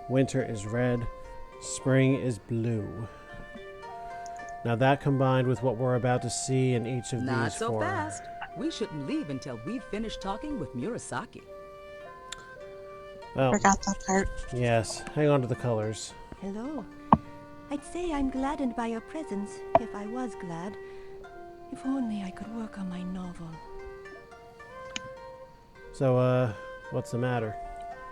winter is red, spring is blue. Now that combined with what we're about to see in each of Not these so four. fast. We shouldn't leave until we've finished talking with Murasaki. Well, Forgot that part. yes, hang on to the colors. Hello. I'd say I'm gladdened by your presence, if I was glad. If only I could work on my novel. So, what's the matter?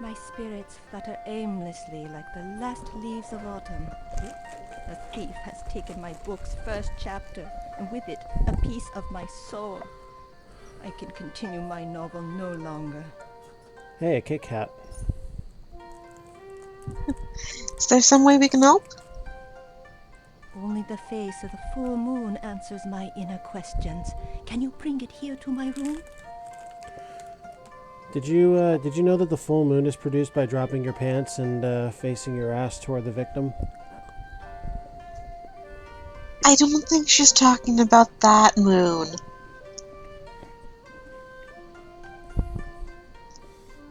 My spirits flutter aimlessly like the last leaves of autumn. A thief has taken my book's first chapter, and with it, a piece of my soul. I can continue my novel no longer. Hey, a Kit Kat. Is there some way we can help? Only the face of the full moon answers my inner questions. Can you bring it here to my room? Did you know that the full moon is produced by dropping your pants and facing your ass toward the victim? I don't think she's talking about that moon.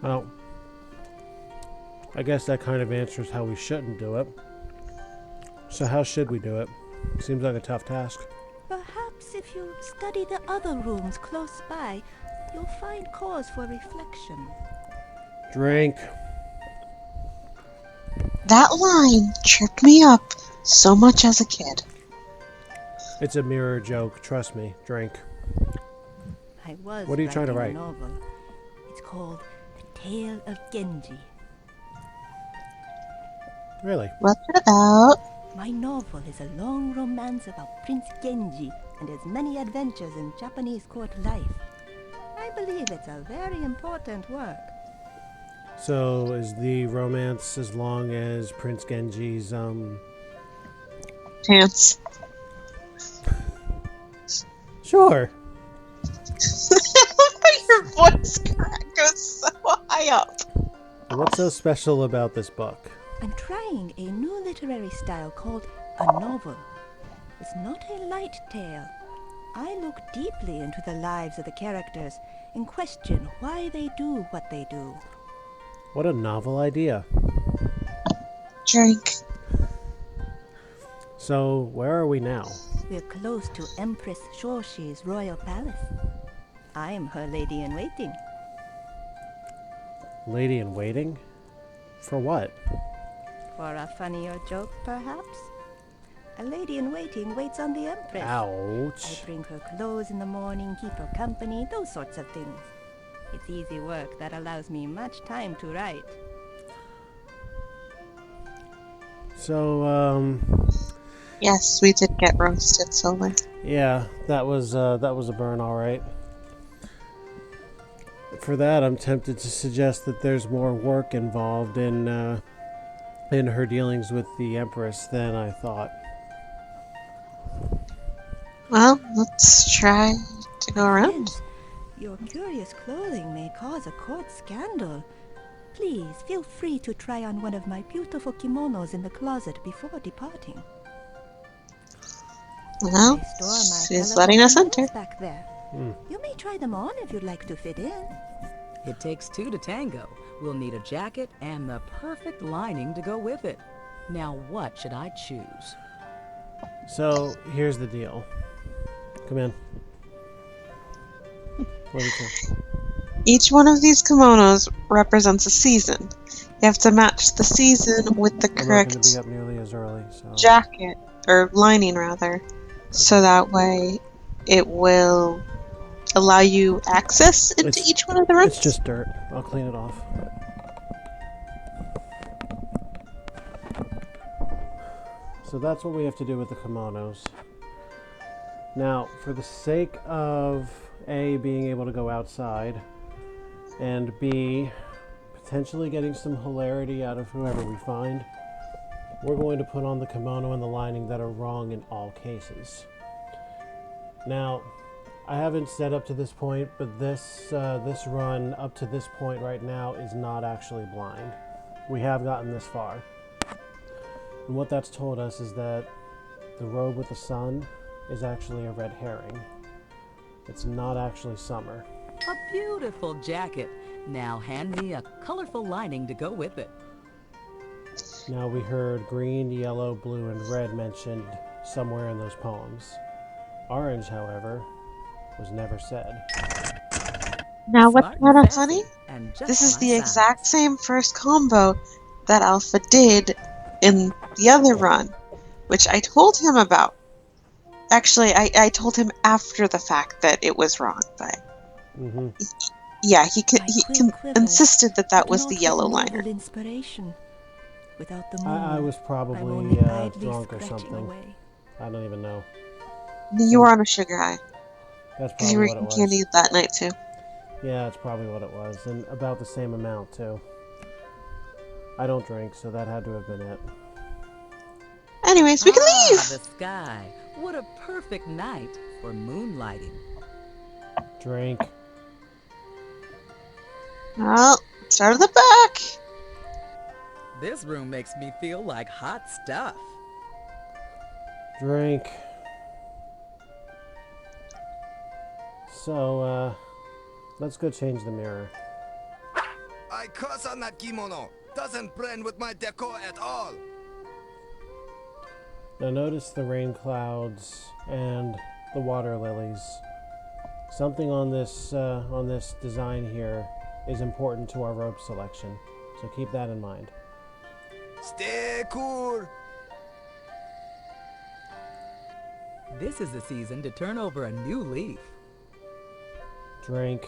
Well, I guess that kind of answers how we shouldn't do it. So how should we do it? Seems like a tough task. Perhaps if you study the other rooms close by, you'll find cause for reflection. Drink. That line tripped me up so much as a kid. It's a mirror joke, trust me. Drink. I was What are you trying to writing write? a novel. It's called The Tale of Genji. Really? What's it about? My novel is a long romance about Prince Genji and his many adventures in Japanese court life. I believe it's a very important work. So is the romance as long as Prince Genji's Pants. Sure. Your voice crack goes so high up. What's so special about this book? I'm trying a new literary style called a novel. It's not a light tale. I look deeply into the lives of the characters and question why they do what they do. What a novel idea. Drink. So, where are we now? We're close to Empress Shoshi's royal palace. I am her lady-in-waiting. Lady in waiting? For what? For a funnier joke, perhaps? A lady-in-waiting waits on the Empress. Ouch. I bring her clothes in the morning, keep her company, those sorts of things. It's easy work that allows me much time to write. So, Yes, we did get roasted, Solar. yeah, that was a burn, all right. For that, I'm tempted to suggest that there's more work involved in her dealings with the Empress than I thought. Well, let's try to go around. Friends, your curious clothing may cause a court scandal. Please, feel free to try on one of my beautiful kimonos in the closet before departing. Well, I store my she's colorful letting us kimonos enter. back there. Hmm. You may try them on if you'd like to fit in. It takes two to tango. We'll need a jacket and the perfect lining to go with it. Now what should I choose? So, here's the deal. Come in. What do you think? Each one of these kimonos represents a season. You have to match the season with the I'm not correct going to be up nearly as early, so... jacket, or lining rather. so that way it will allow you access into each one of the rooms? It's just dirt. I'll clean it off. So that's what we have to do with the kimonos. Now, for the sake of A, being able to go outside, and B, potentially getting some hilarity out of whoever we find, we're going to put on the kimono and the lining that are wrong in all cases. Now, I haven't said up to this point, but this run up to this point right now is not actually blind. We have gotten this far. And what that's told us is that the robe with the sun is actually a red herring. It's not actually summer. A beautiful jacket. Now hand me a colorful lining to go with it. Now we heard green, yellow, blue, and red mentioned somewhere in those poems. Orange, however, was never said. Now what's Smart and kind of sassy, funny? and just This is my the size. exact same first combo that Alpha did in the other run, which I told him about. Actually, I told him after the fact that it was wrong, but yeah, he insisted that that was the yellow liner. Inspiration. Without the moon, I was I'm probably only idly drunk or scratching something. away. I don't even know. You were on a sugar high. That's Because you probably were what it eating was. candy that night too. Yeah, that's probably what it was, and about the same amount too. I don't drink, so that had to have been it. Anyways, we can leave! The sky. What a perfect night for moonlighting. Drink. Well, start at the back. This room makes me feel like hot stuff. Drink. So, let's go change the mirror. I curse on that kimono. Doesn't blend with my decor at all. Now notice the rain clouds and the water lilies. Something on this design here is important to our robe selection, so keep that in mind. Stay cool. This is the season to turn over a new leaf. Drink.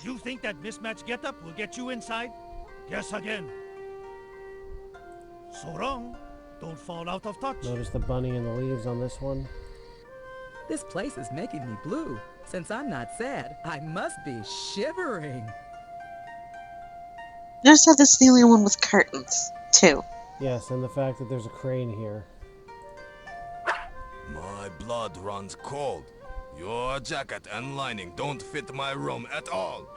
You think that mismatched getup will get you inside? Guess again. So wrong. Don't fall out of touch. Notice the bunny and the leaves on this one. This place is making me blue. Since I'm not sad, I must be shivering. Notice how this is the only one with curtains, too. Yes, and the fact that there's a crane here. My blood runs cold. Your jacket and lining don't fit my room at all.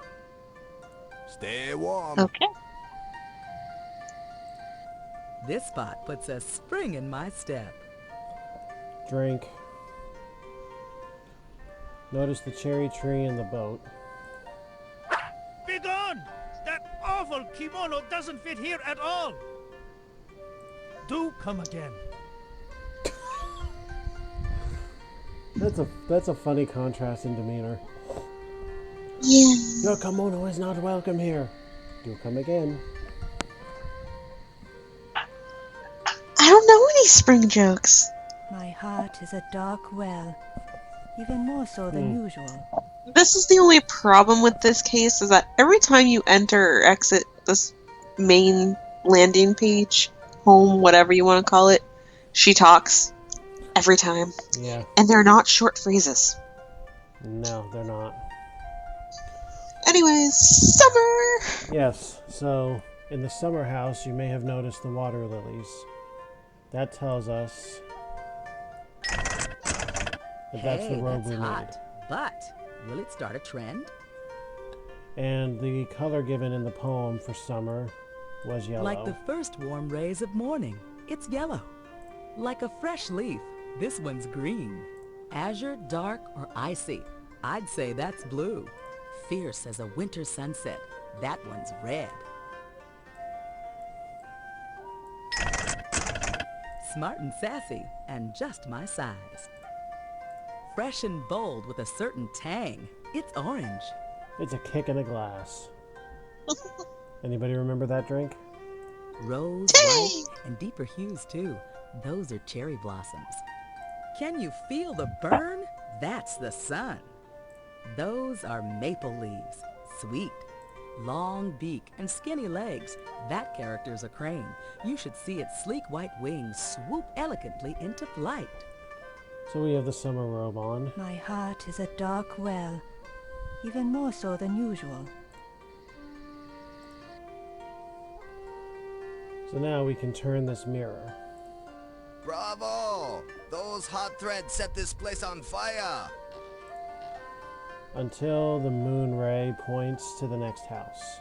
Stay warm. Okay. This spot puts a spring in my step. Drink. Notice the cherry tree and the boat. Be gone! That awful kimono doesn't fit here at all. Do come again. That's a funny contrast in demeanor. Yeah. Your kimono is not welcome here. Do come again. I don't know any spring jokes. My heart is a dark well, even more so than usual. This is the only problem with this case, is that every time you enter or exit this main landing page, home, whatever you want to call it, she talks. Every time. Yeah. And they're not short phrases. No, they're not. Anyways, summer! Yes, so in the summer house, you may have noticed the water lilies. That tells us that that's the robe we need. But will it start a trend? And the color given in the poem for summer was yellow. Like the first warm rays of morning, it's yellow. Like a fresh leaf, this one's green. Azure, dark, or icy, I'd say that's blue. Fierce as a winter sunset, that one's red. Smart and sassy, and just my size. Fresh and bold with a certain tang, it's orange. It's a kick in a glass. Anybody remember that drink? Rose, white, and deeper hues too. Those are cherry blossoms. Can you feel the burn? That's the sun. Those are maple leaves. Sweet. Long beak and skinny legs. That character's a crane. You should see its sleek white wings swoop elegantly into flight. So we have the summer robe on. My heart is a dark well, even more so than usual. So now we can turn this mirror. Bravo! Those hot threads set this place on fire! Until the moon ray points to the next house.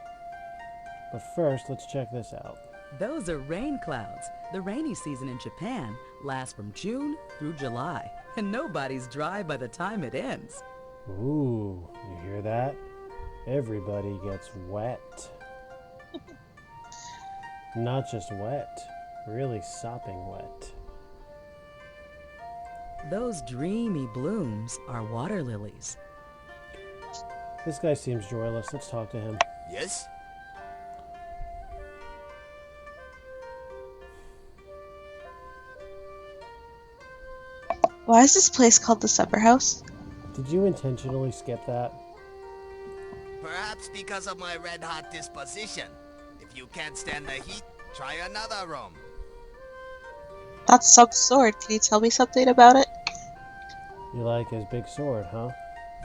But first, let's check this out. Those are rain clouds. The rainy season in Japan lasts from June through July, and nobody's dry by the time it ends. Ooh, you hear that? Everybody gets wet. Not just wet, really sopping wet. Those dreamy blooms are water lilies. This guy seems joyless. Let's talk to him. Yes? Why is this place called the Supper House? Did you intentionally skip that? Perhaps because of my red-hot disposition. If you can't stand the heat, try another room. That's Sub's sword. Can you tell me something about it? You like his big sword, huh?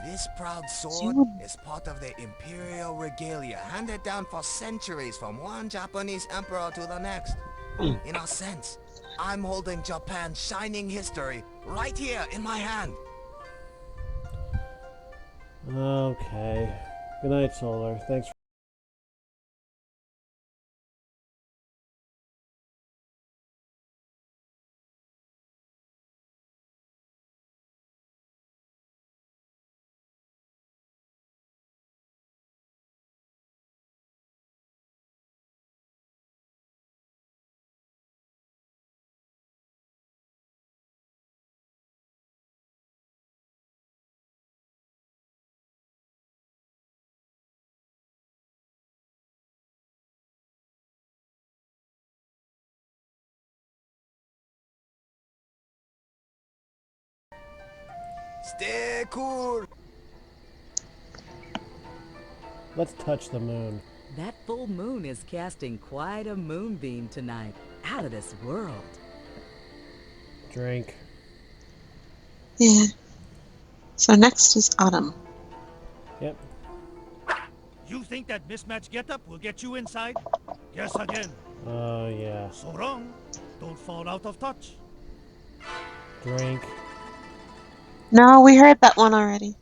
This proud sword is part of the imperial regalia handed down for centuries from one Japanese emperor to the next. In a sense, I'm holding Japan's shining history right here in my hand. Okay. Good night, Solar. Thanks for Stay cool. Let's touch the moon. That full moon is casting quite a moonbeam tonight. Out of this world. Drink. Yeah. So next is Autumn. Yep. You think that mismatched getup will get you inside? Guess again. Oh, yeah. So wrong. Don't fall out of touch. Drink. No, we heard that one already.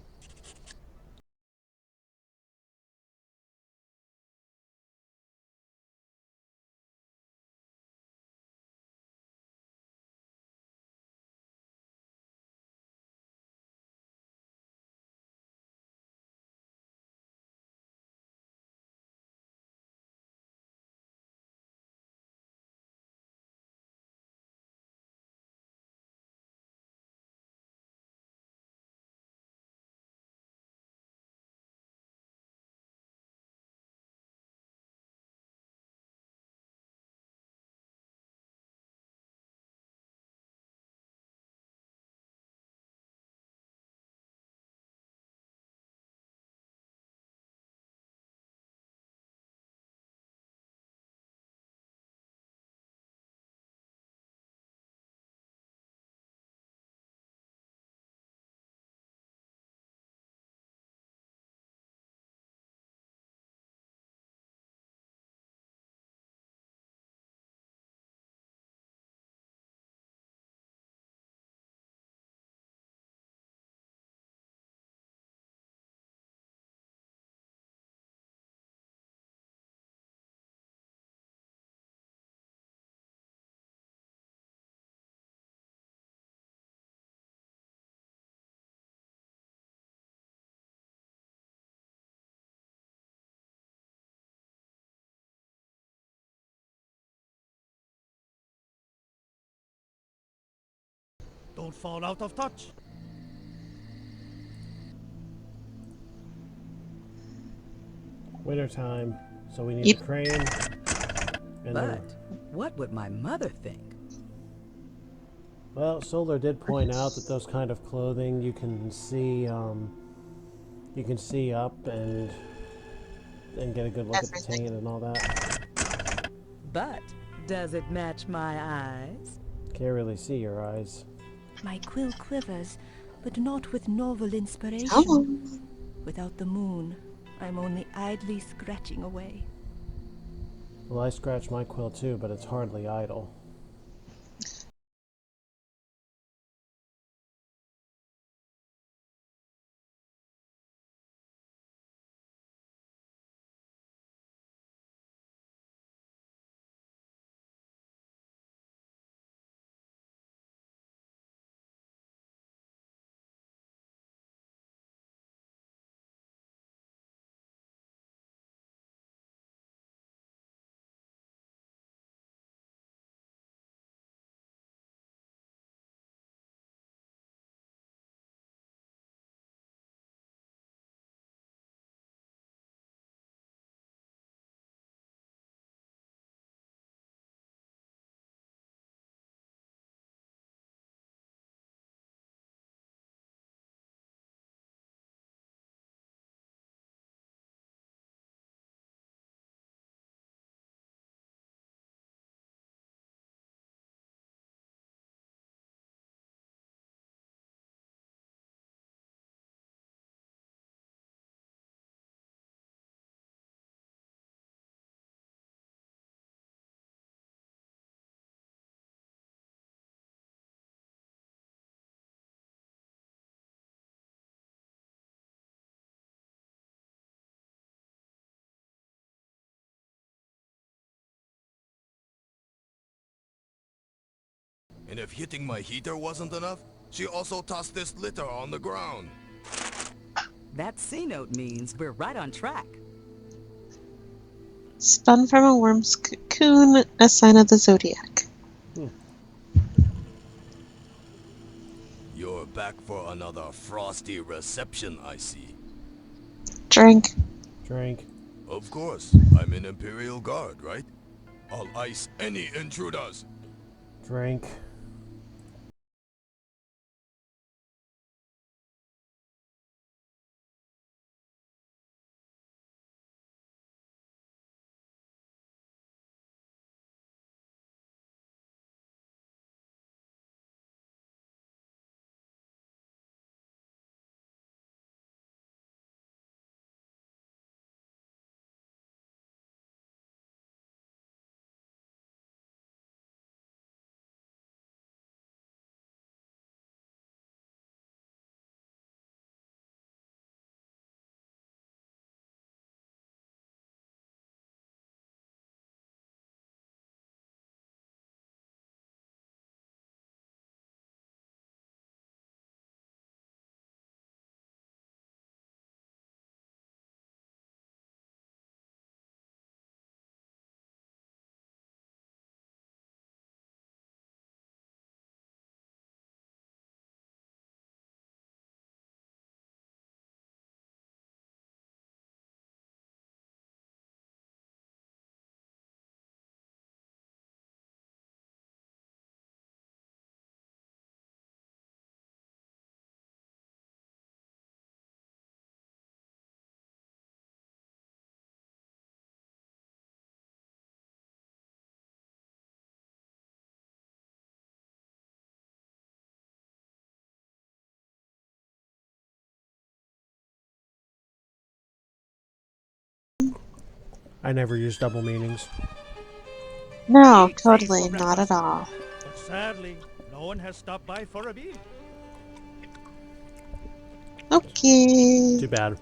Don't fall out of touch. Winter time, so we need Yep. a crane. And But what would my mother think? Well, Solar did point out that those kind of clothing you can see up and get a good look at the tan and all that. But does it match my eyes? Can't really see your eyes. My quill quivers, but not with novel inspiration. Oh. Without the moon, I'm only idly scratching away. Well, I scratch my quill too, but it's hardly idle. And if hitting my heater wasn't enough, she also tossed this litter on the ground. That C note means we're right on track. Spun from a worm's cocoon, a sign of the zodiac. You're back for another frosty reception, I see. Drink. Drink. Of course, I'm an Imperial Guard, right? I'll ice any intruders. Drink. I never use double meanings. No, totally not at all. But sadly, no one has stopped by for a meal. Okay. Too bad.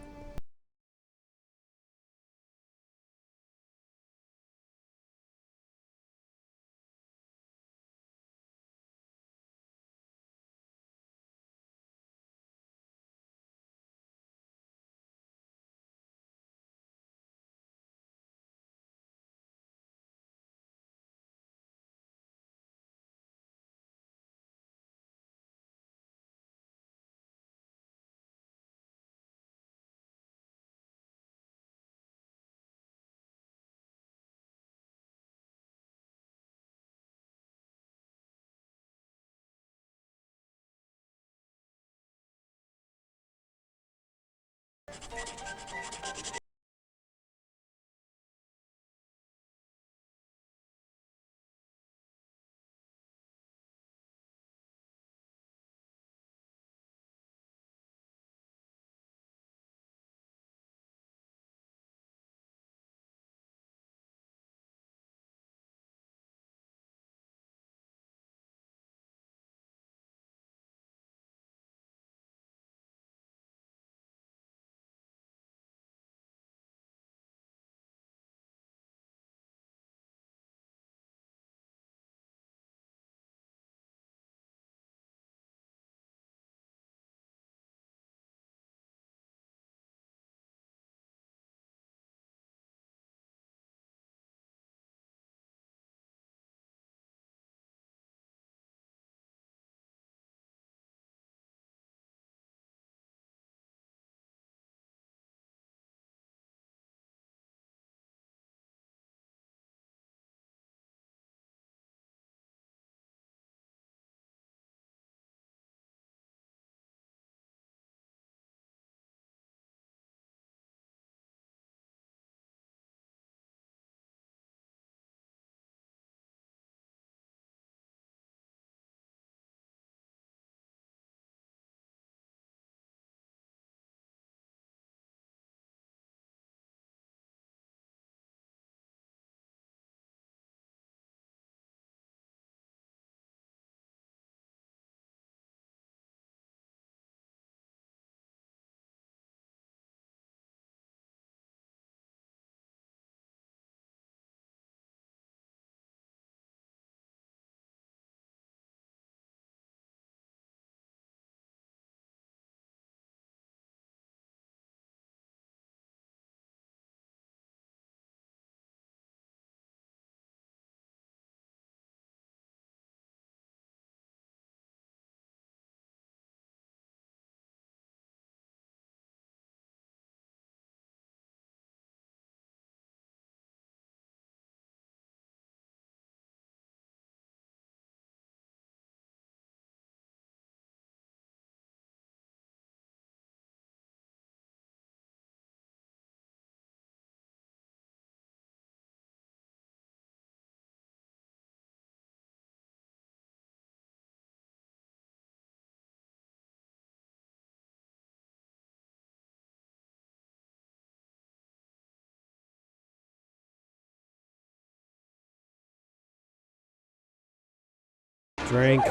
Drink.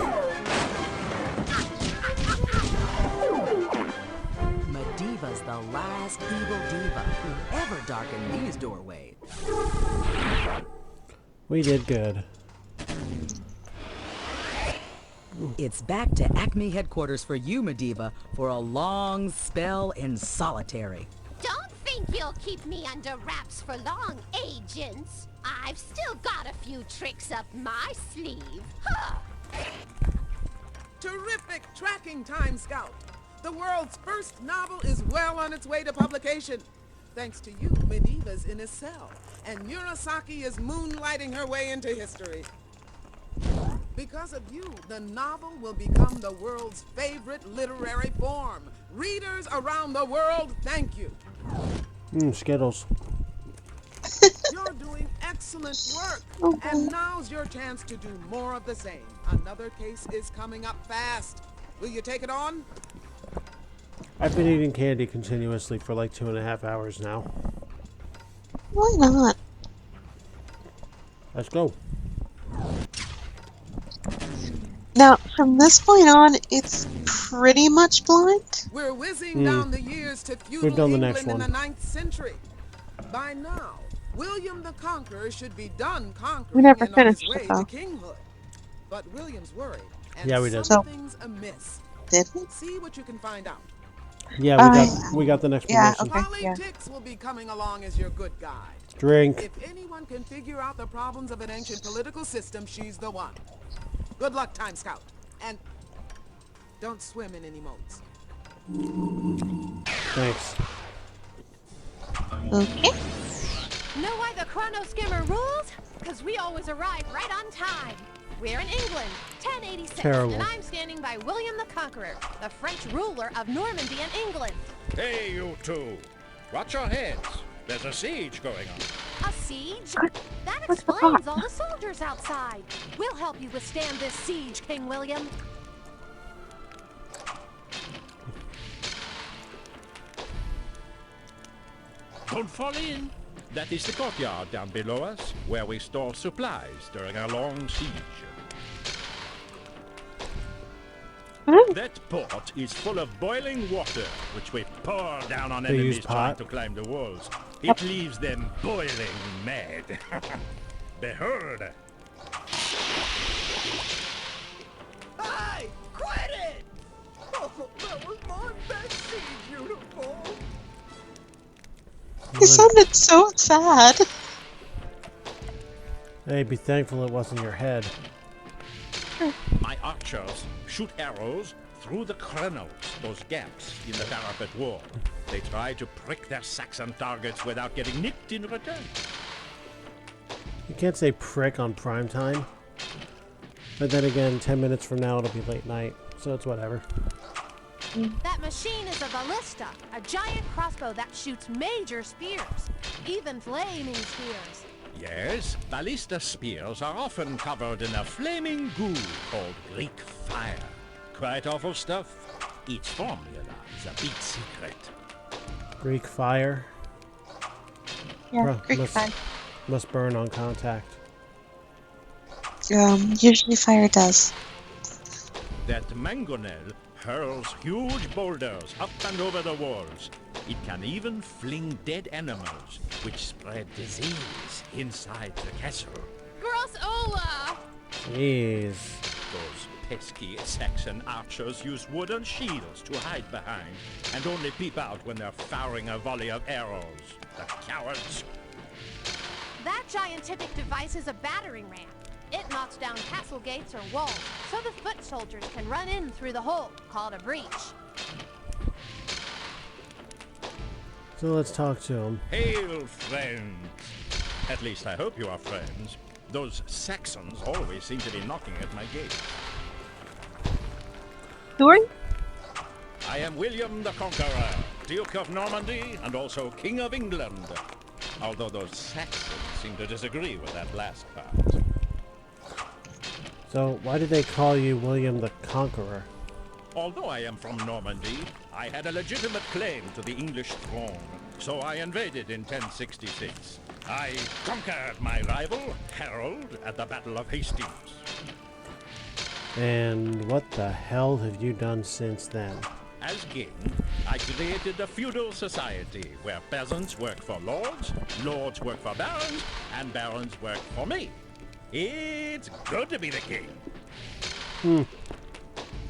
Mediva's the last evil diva who ever darkened these doorways. We did good. It's back to Acme headquarters for you, Mediva, for a long spell in solitary. Don't think you'll keep me under wraps for long, agents. I've still got a few tricks up my sleeve. Huh. Terrific tracking time, Scout. The world's first novel is well on its way to publication. Thanks to you, Mediva's in a cell, and Murasaki is moonlighting her way into history. Because of you, the novel will become the world's favorite literary form. Readers around the world, thank you. Skittles. You're doing excellent work, and now's your chance to do more of the same. Another case is coming up fast. Will you take it on? I've been eating candy continuously for like 2.5 hours now. Why not? Let's go. Now, from this point on, it's pretty much blind. We're whizzing down the years to feudal We've done the England next in one. the 9th century. By now, William the Conqueror should be done We conquering never and on his finished way it, to though. kinghood. But William's worried, and Yeah, we did. something's amiss. Did we? See what you can find out. Yeah, we got the next yeah, promotion. okay, yeah. Politics will be coming along as your good guide. Drink. If anyone can figure out the problems of an ancient political system, she's the one. Good luck, Time Scout. And don't swim in any moats. Thanks. Okay. Know why the Chrono Skimmer rules? Because we always arrive right on time. We're in England, 1086, Terrible. and I'm standing by William the Conqueror, the French ruler of Normandy and England. Hey, you two! Watch your heads. There's a siege going on. A siege? That explains all the soldiers outside. We'll help you withstand this siege, King William. Don't fall in. That is the courtyard down below us, where we store supplies during a long siege. That pot is full of boiling water, which we pour down on They use enemies trying pot? to climb the walls. It leaves them boiling mad. Behold! Hey! Quit it! Oh, that was my best siege uniform! He sounded so sad. Hey, be thankful it wasn't your head. My archers shoot arrows through the crenels, those gaps in the parapet wall. They try to prick their Saxon targets without getting nicked in return. You can't say prick on prime time. But then again, 10 minutes from now it'll be late night, so it's whatever. That machine is a ballista, a giant crossbow that shoots major spears, even flaming spears. Yes, ballista spears are often covered in a flaming goo called Greek fire. Quite awful stuff. Each formula is a big secret. Greek fire. Yeah, Greek fire. Must burn on contact. Usually fire does. That mangonel hurls huge boulders up and over the walls. It can even fling dead animals, which spread disease inside the castle. Grossola! Jeez. Those pesky Saxon archers use wooden shields to hide behind, and only peep out when they're firing a volley of arrows. The cowards! That giantific device is a battering ram. It knocks down castle gates or walls, so the foot soldiers can run in through the hole, called a breach. So let's talk to him. Hail, friends! At least I hope you are friends. Those Saxons always seem to be knocking at my gate. Who are you? I am William the Conqueror, Duke of Normandy and also King of England. Although those Saxons seem to disagree with that last part. So why did they call you William the Conqueror? Although I am from Normandy, I had a legitimate claim to the English throne, so I invaded in 1066. I conquered my rival, Harold, at the Battle of Hastings. And what the hell have you done since then? As king, I created a feudal society where peasants work for lords, lords work for barons, and barons work for me. It's good to be the king.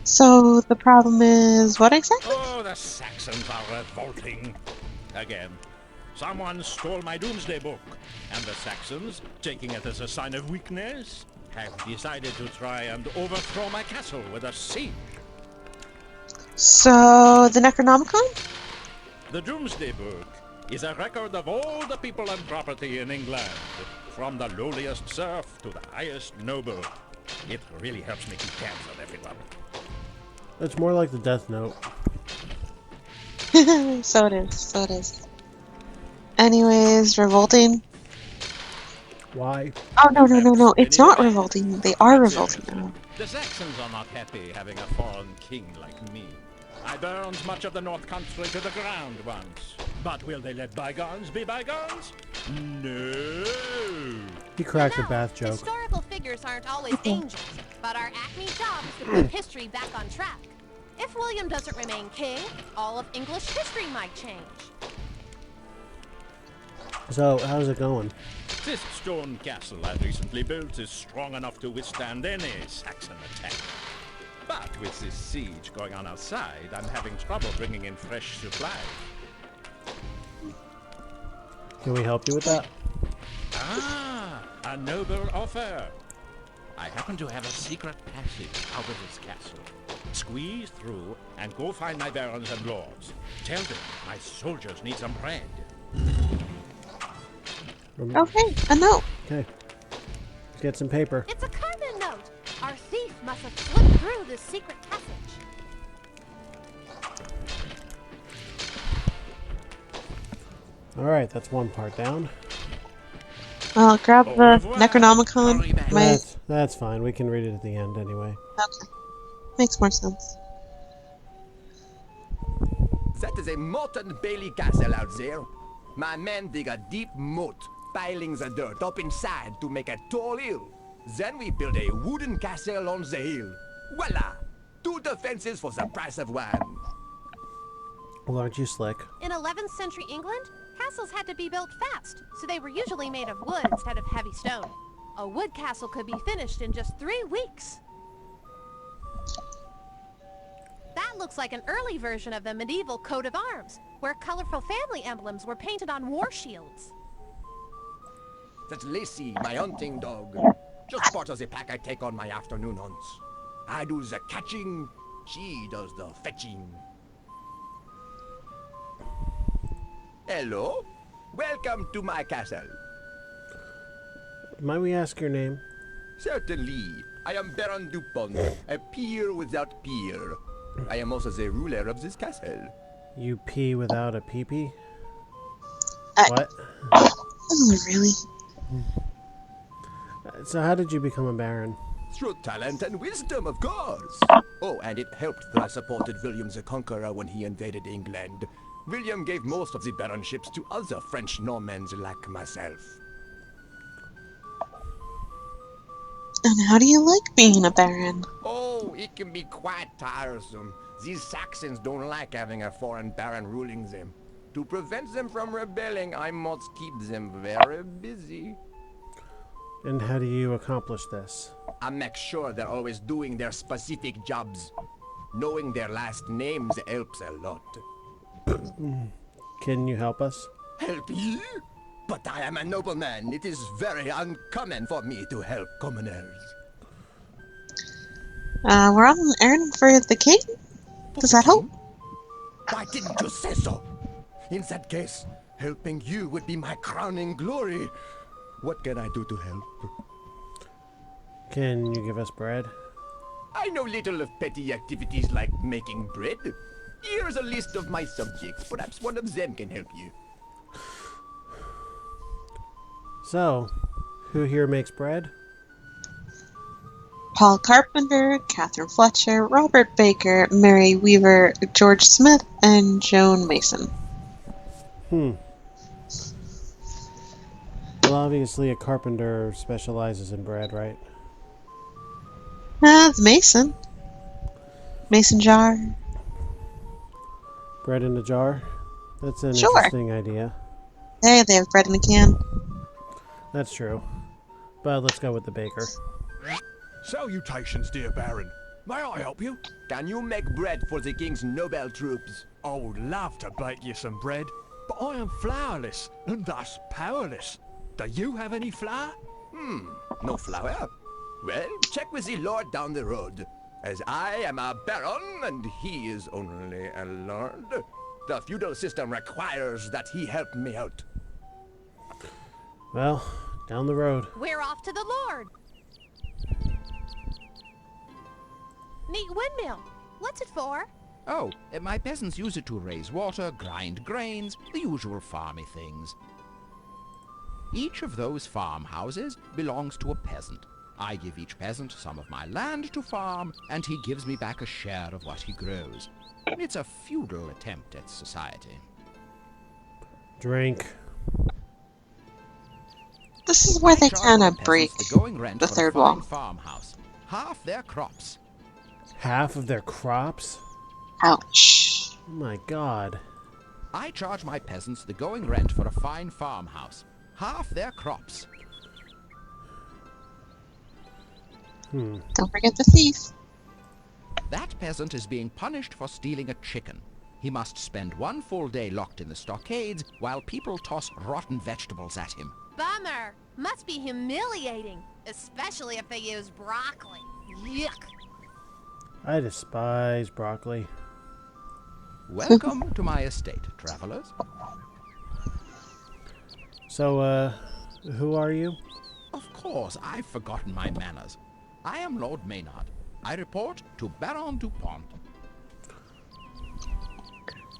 So the problem is what exactly? Oh, the Saxons are revolting. Again, someone stole my doomsday book, and the Saxons, taking it as a sign of weakness, have decided to try and overthrow my castle with a siege. So the Necronomicon? The Doomsday Book is a record of all the people and property in England, from the lowliest serf to the highest noble. It really helps me keep tabs on everyone. It's more like the Death Note. So it is. So it is. Anyways, revolting. Why? Oh no! It's not revolting. They are revolting now. The Saxons are not happy having a foreign king like me. I burned much of the North Country to the ground once. But will they let bygones be bygones? No! He cracked a bath joke. Historical figures aren't always angels, but our acme job is to put history back on track. If William doesn't remain king, all of English history might change. So, how's it going? This stone castle I recently built is strong enough to withstand any Saxon attack. But with this siege going on outside, I'm having trouble bringing in fresh supplies. Can we help you with that? Ah, a noble offer. I happen to have a secret passage out of this castle. Squeeze through and go find my barons and lords. Tell them my soldiers need some bread. Okay, a note. Okay. Let's get some paper. It's a Carmen note. Our thief must have slipped through this secret passage. Alright, that's one part down. I'll grab the Necronomicon. That's fine. We can read it at the end anyway. Okay. Makes more sense. That is a moat and Bailey castle out there. My men dig a deep moat, piling the dirt up inside to make a tall hill. Then we build a wooden castle on the hill. Voila! 2 defenses for the price of 1. Well, aren't you slick? In 11th century England, castles had to be built fast, so they were usually made of wood instead of heavy stone. A wood castle could be finished in just 3 weeks. That looks like an early version of the medieval coat of arms, where colorful family emblems were painted on war shields. That's Lacey, my hunting dog. Just part of the pack I take on my afternoon hunts. I do the catching, she does the fetching. Hello? Welcome to my castle. Might we ask your name? Certainly. I am Baron Dupont, a peer without peer. I am also the ruler of this castle. You pee without a pee-pee? What? Really? So how did you become a baron? Through talent and wisdom, of course. Oh, and it helped that I supported William the Conqueror when he invaded England. William gave most of the baronships to other French Normans like myself. And how do you like being a baron? Oh, it can be quite tiresome. These Saxons don't like having a foreign baron ruling them. To prevent them from rebelling, I must keep them very busy. And how do you accomplish this? I make sure they're always doing their specific jobs. Knowing their last names helps a lot. Can you help us? Help you? But I am a nobleman. It is very uncommon for me to help commoners. We're on an errand for the king? Does that help? Why didn't you say so? In that case, helping you would be my crowning glory. What can I do to help? Can you give us bread? I know little of petty activities like making bread. Here's a list of my subjects. Perhaps one of them can help you. So, who here makes bread? Paul Carpenter, Catherine Fletcher, Robert Baker, Mary Weaver, George Smith, and Joan Mason. Well, obviously a carpenter specializes in bread, right? The mason. Mason jar. Bread in a jar? That's an Sure. interesting idea. Hey, they have bread in a can. That's true. But let's go with the baker. Salutations, dear Baron. May I help you? Can you make bread for the king's noble troops? I would love to bake you some bread, but I am flourless and thus powerless. Do you have any flour? No flour? Well, check with the lord down the road. As I am a baron and he is only a lord, the feudal system requires that he help me out. Well, down the road. We're off to the Lord. Neat windmill. What's it for? Oh, my peasants use it to raise water, grind grains, the usual farmy things. Each of those farmhouses belongs to a peasant. I give each peasant some of my land to farm, and he gives me back a share of what he grows. It's a feudal attempt at society. Drink. This is where they kind of break The going rent the for third a wall. fine farmhouse. Half their crops. Half of their crops? Ouch. Oh my god. I charge my peasants the going rent for a fine farmhouse. Half their crops. Don't forget the thief. That peasant is being punished for stealing a chicken. He must spend 1 full day locked in the stockades while people toss rotten vegetables at him. Bummer. Must be humiliating, especially if they use broccoli. Yuck. I despise broccoli. Welcome to my estate, travelers. So, who are you? Of course, I've forgotten my manners. I am Lord Maynard. I report to Baron Dupont.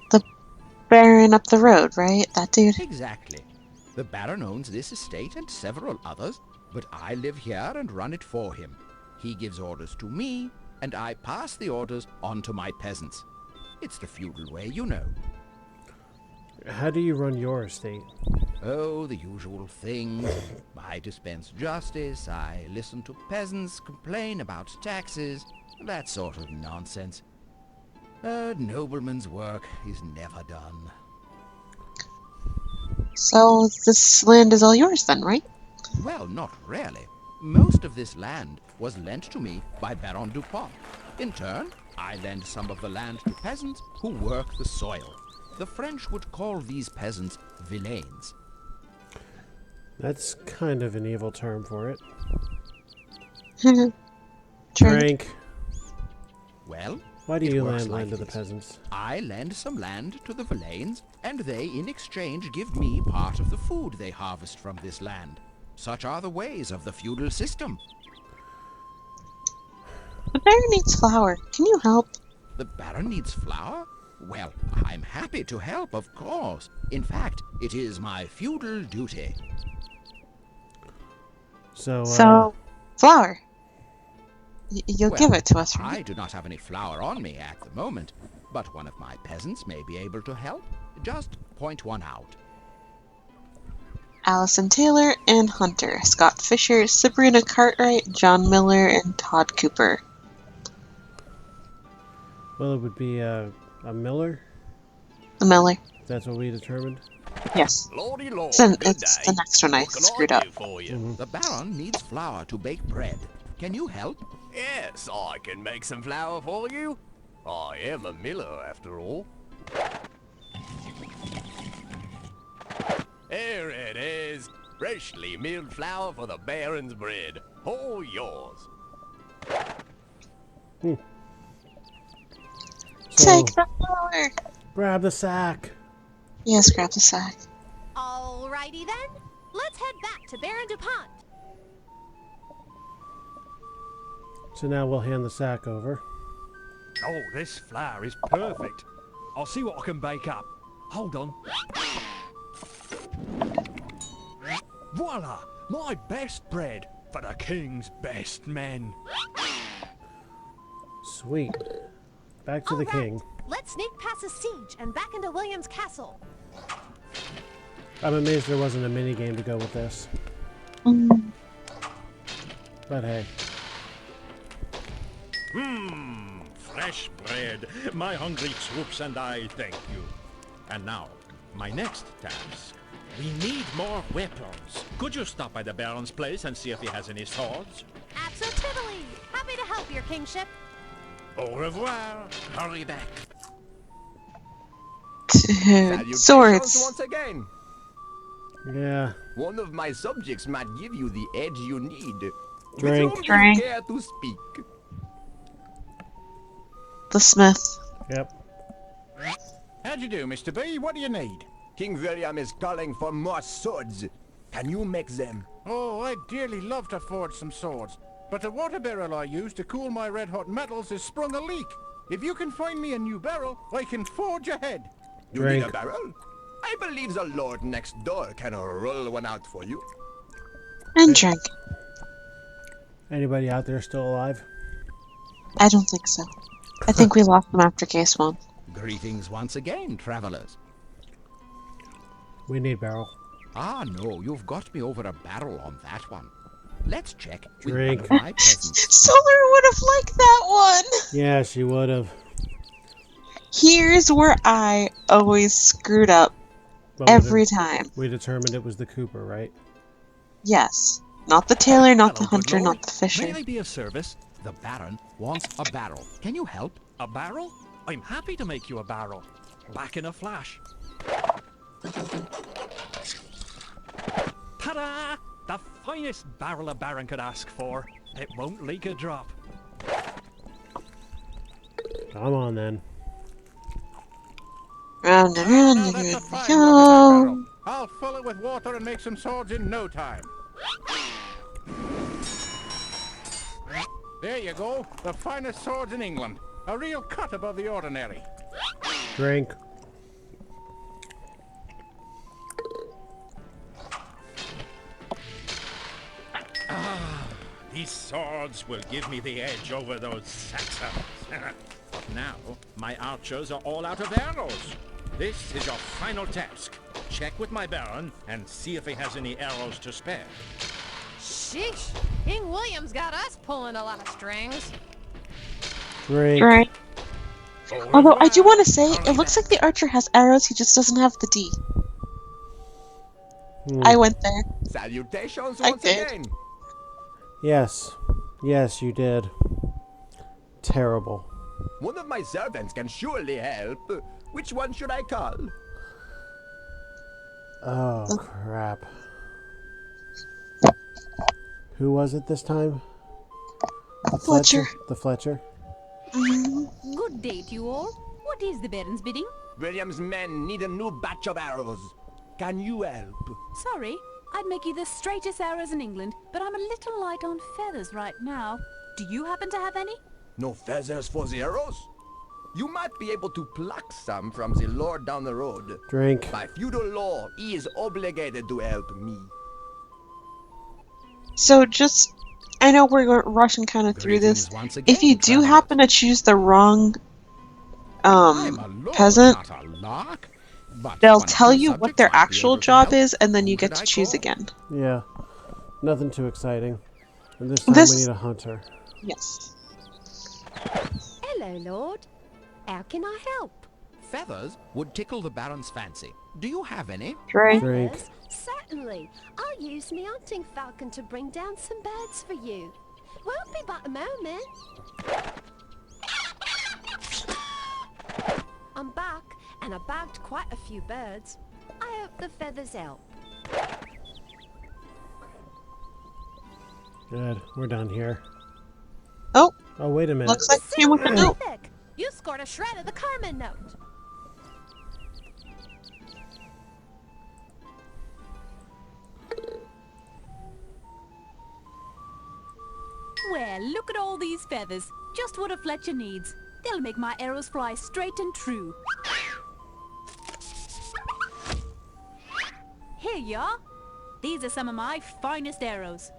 The Baron Baron up the road, right? That dude? Exactly. The Baron owns this estate and several others, but I live here and run it for him. He gives orders to me, and I pass the orders on to my peasants. It's the feudal way, you know. How do you run your estate? Oh, the usual things. I dispense justice, I listen to peasants complain about taxes, that sort of nonsense. A nobleman's work is never done. So this land is all yours then, right? Well, not really. Most of this land was lent to me by Baron Dupont. In turn, I lend some of the land to peasants who work the soil. The French would call these peasants villains. That's kind of an evil term for it. Drink. Well, why do it you works lend like land to the this. peasants? I lend some land to the villains, and they in exchange give me part of the food they harvest from this land. Such are the ways of the feudal system. The Baron needs flour. Can you help? The Baron needs flour? Well, I'm happy to help, of course. In fact, it is my feudal duty. So, flour. You'll Well, give it to us, right? I do not have any flour on me at the moment, but one of my peasants may be able to help. Just point one out. Allison Taylor and Hunter, Scott Fisher, Sabrina Cartwright, John Miller, and Todd Cooper. well, it would be a miller. The Miller. That's what we determined. Yes. Lordy Lord, It's good the next one I What can screwed I up. do for you? The Baron needs flour to bake bread. Can you help? Yes, I can make some flour for you. I am a miller, after all. Here it is. Freshly milled flour for the Baron's bread. All yours. So, Take the flour. grab the sack. Yes, grab the sack. Alrighty then. Let's head back to Baron DuPont. So now we'll hand the sack over. Oh, this flour is perfect. I'll see what I can bake up. Hold on. Voila! My best bread for the king's best men. Sweet. Back to the king. Let's sneak past the siege and back into William's castle. I'm amazed there wasn't a mini game to go with this. But hey. Fresh bread. My hungry troops and I thank you. And now, my next task. We need more weapons. Could you stop by the Baron's place and see if he has any swords? Absolutely. Happy to help, your kingship. Au revoir. Hurry back. Salutations Swords. once again. Yeah. One of my subjects might give you the edge you need. Drink. With whom do you care to speak? The Smith. Yep. How'd you do, Mr. B? What do you need? King William is calling for more swords. Can you make them? Oh, I'd dearly love to forge some swords, but the water barrel I use to cool my red-hot metals has sprung a leak. If you can find me a new barrel, I can forge ahead. You need a barrel? I believe the lord next door can roll one out for you. And drink. Anybody out there still alive? I don't think so. I think we lost them after case 1. Greetings once again, travelers. We need barrel. Ah, no, you've got me over a barrel on that one. Let's check with Drink. one of my peasants. Solar would have liked that one. Yeah, she would have. Here's where I always screwed up. Every time. We determined it was the Cooper, right? Yes. Not the tailor, not the Hello, good hunter, lord. not the fisher. May I be of service? The Baron wants a barrel. Can you help? A barrel? I'm happy to make you a barrel. Back in a flash. Ta-da! The finest barrel a baron could ask for. It won't leak a drop. Come on then. Round and round Now and that's a round we fine go. barrel. I'll fill it with water and make some swords in no time. There you go. The finest swords in England. A real cut above the ordinary. Drink. His swords will give me the edge over those Saxons. But now, my archers are all out of arrows. This is your final task. Check with my Baron and see if he has any arrows to spare. Sheesh. King William's got us pulling a lot of strings. Great. Right. Although I do want to say, it looks like the archer has arrows, he just doesn't have the D. I went there. Salutations I once did. again. Yes. Yes, you did. Terrible. One of my servants can surely help. Which one should I call? Oh, crap. Who was it this time? The Fletcher. The Fletcher? Good day to you all. What is the Baron's bidding? William's men need a new batch of arrows. Can you help? Sorry, I'd make you the straightest arrows in England, but I'm a little light on feathers right now. Do you happen to have any? No feathers for the arrows? You might be able to pluck some from the lord down the road. Drink. By feudal law, he is obligated to help me. So just, I know we're rushing kind of through this. If you do happen to choose the wrong peasant, they'll tell you what their actual job is, and then you get to choose again. Yeah. Nothing too exciting. And this time we need a hunter. Yes. Hello, Lord. How can I help? Feathers would tickle the Baron's fancy. Do you have any? Drink. Certainly. I'll use my hunting falcon to bring down some birds for you. Won't be but a moment. I'm back, and I bagged quite a few birds. I hope the feathers help. Good. We're done here. Oh. Oh, wait a minute. Looks like came with a note. You scored a shred of the Carmen note. Well, look at all these feathers. Just what a Fletcher needs. They'll make my arrows fly straight and true. Here you are. These are some of my finest arrows.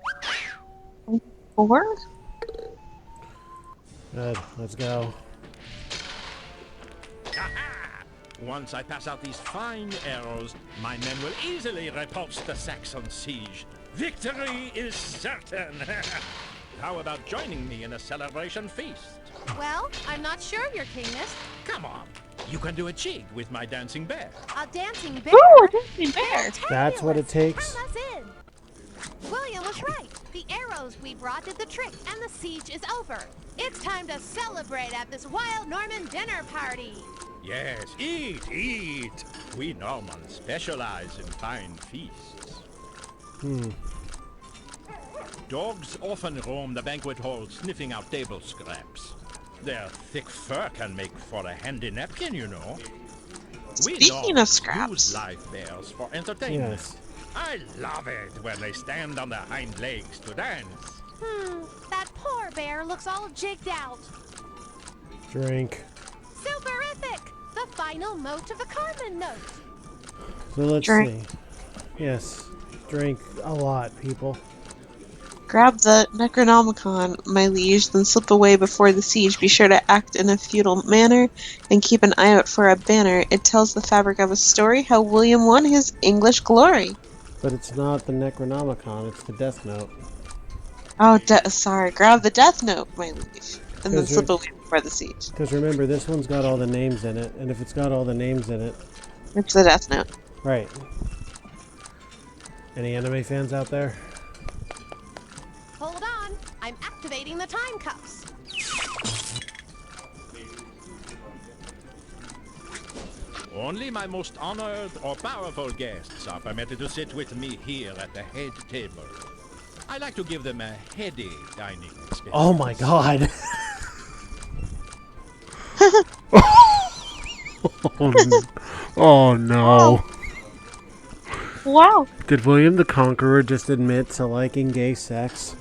4? Good. Let's go. Once I pass out these fine arrows, my men will easily repulse the Saxon siege. Victory is certain! How about joining me in a celebration feast? Well, I'm not sure, Your Kingness. Come on, you can do a jig with my dancing bear. A dancing bear? Ooh, a dancing bear! That's what it takes. Turn us in. William was right. The arrows we brought did the trick, and the siege is over. It's time to celebrate at this wild Norman dinner party. Yes, eat! We Normans specialize in fine feasts. Dogs often roam the banquet hall sniffing out table scraps. Their thick fur can make for a handy napkin, you know. Speaking of scraps. Use live bears for entertainment. Yes. I love it when they stand on their hind legs to dance. That poor bear looks all jigged out. Drink. Superific! The final note of the Carmen note. So let's Drink. see. Yes. Drink a lot, people. Grab the Necronomicon, my liege, then slip away before the siege. Be sure to act in a feudal manner, and keep an eye out for a banner. It tells the fabric of a story how William won his English glory. But it's not the Necronomicon, it's the Death Note. Oh, sorry. Grab the Death Note, my liege, and then 'Cause slip away before the siege. Because remember, this one's got all the names in it, and if it's got all the names in it... It's the Death Note. Right. Any anime fans out there? Hold on. I'm activating the time cuffs. Only my most honored or powerful guests are permitted to sit with me here at the head table. I like to give them a heady dining experience. Oh my god! Oh no. Wow. Did William the Conqueror just admit to liking gay sex?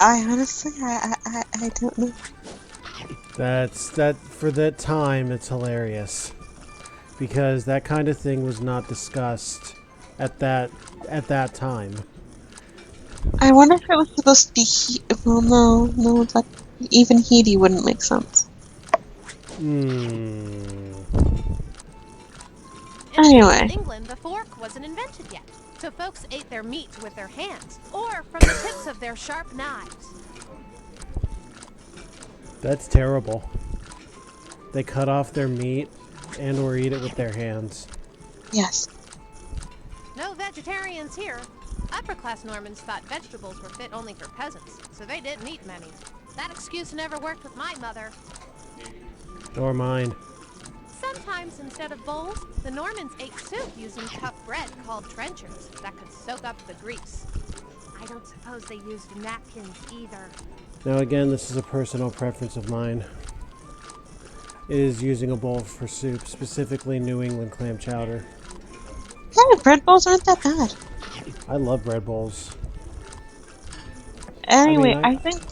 I honestly, I don't know. That for that time, it's hilarious. Because that kind of thing was not discussed at that time. I wonder if it was supposed to be well, no, that even heaty wouldn't make sense. Anyway. In England, the fork wasn't invented yet, so folks ate their meat with their hands, or from the tips of their sharp knives. That's terrible. They cut off their meat and or eat it with their hands. Yes. No vegetarians here. Upper-class Normans thought vegetables were fit only for peasants, so they didn't eat many. That excuse never worked with my mother. Or mine. Sometimes, instead of bowls, the Normans ate soup using tough bread called trenchers that could soak up the grease. I don't suppose they used napkins either. Now again, this is a personal preference of mine. It is using a bowl for soup, specifically New England clam chowder. Yeah, bread bowls aren't that bad. I love bread bowls. Anyway, I mean, I think...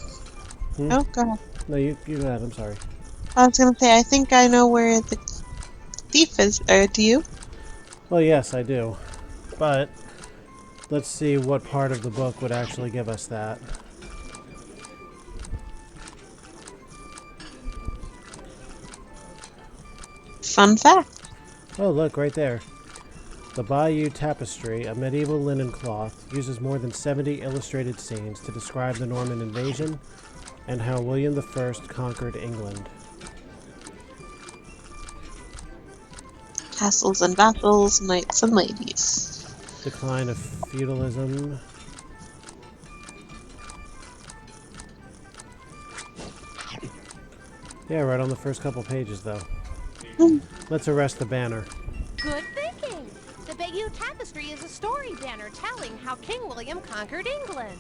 Oh, go ahead. No, you go ahead, I'm sorry. I was gonna say, I think I know where the thief is. Do you? Well, yes, I do. But let's see what part of the book would actually give us that. Fun fact. Oh, look, right there. The Bayeux Tapestry, a medieval linen cloth, uses more than 70 illustrated scenes to describe the Norman invasion and how William I conquered England. Castles and vassals, knights and ladies. Decline of feudalism. Yeah, right on the first couple pages, though. Let's arrest the banner. Good thinking! The Bayeux Tapestry is a story banner telling how King William conquered England.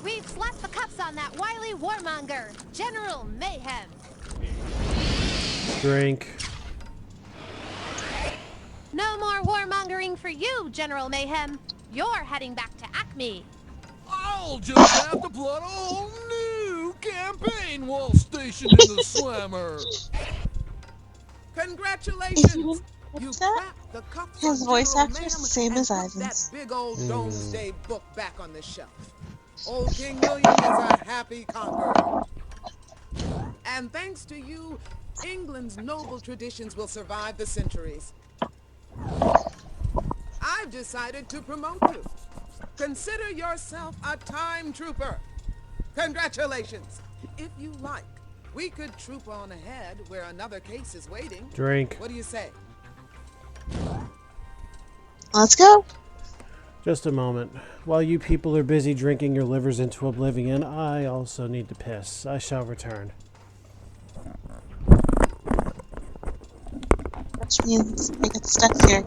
We've slapped the cuffs on that wily warmonger, General Mayhem. Drink. No more warmongering for you, General Mayhem. You're heading back to Acme. I'll just have to plot a whole new campaign while stationed in the slammer. Congratulations! You cracked the cuffs His on voice General actor's the Mayhem same and as put Ivan's. that big old Domesday book back on the shelf. Old King William is a happy conqueror. And thanks to you, England's noble traditions will survive the centuries. I've decided to promote you. Consider yourself a time trooper. Congratulations. If you like, we could troop on ahead where another case is waiting. Drink. What do you say? Let's go. Just a moment. While you people are busy drinking your livers into oblivion, I also need to piss. I shall return. Which means I get stuck here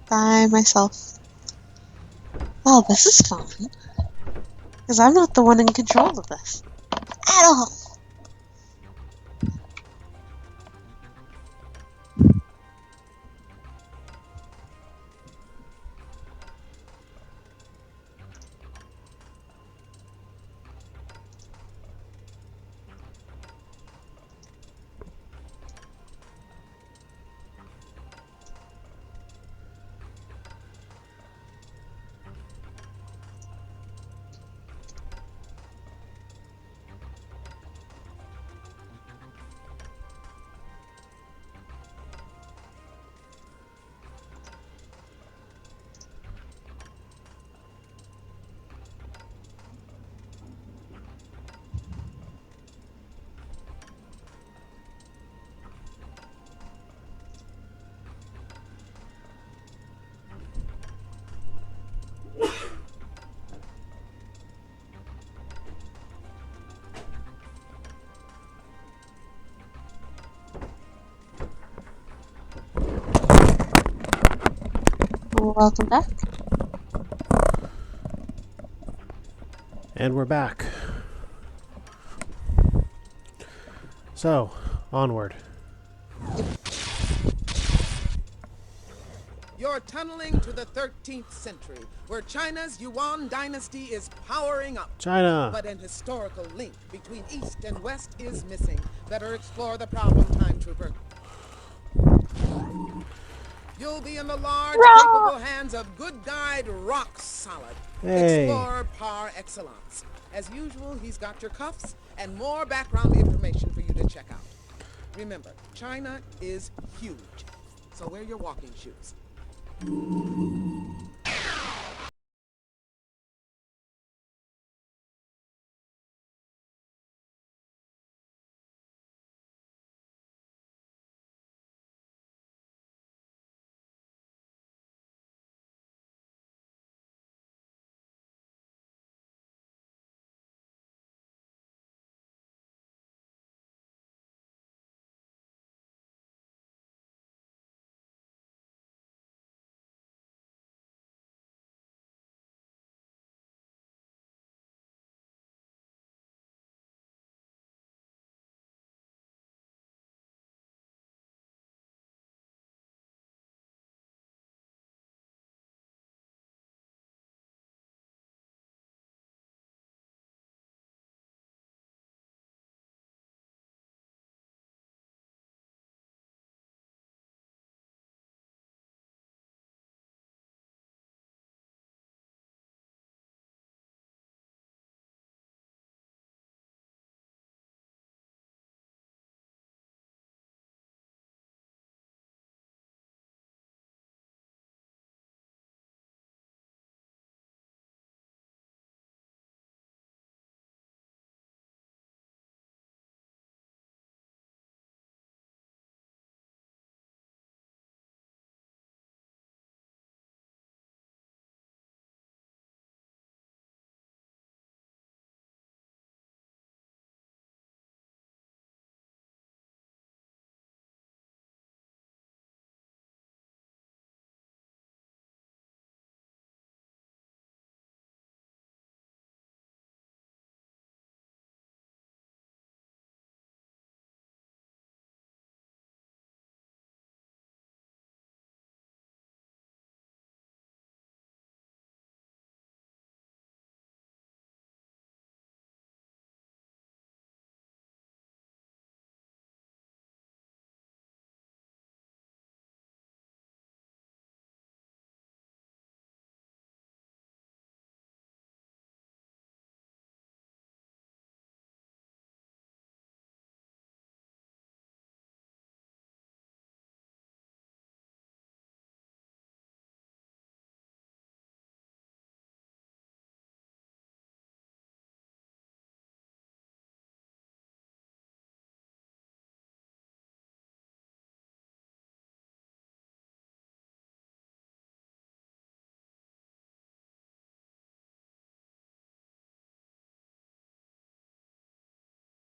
by myself. Oh, this is fun. Because I'm not the one in control of this. At all. Welcome back. And we're back. So, onward. You're tunneling to the 13th century, where China's Yuan dynasty is powering up. China. But an historical link between East and West is missing. Better explore the problem, Time Trooper. You'll be in the large, Rock! capable hands of good guide Rock Solid. Hey. Explorer par excellence. As usual, he's got your cuffs and more background information for you to check out. Remember, China is huge, so wear your walking shoes.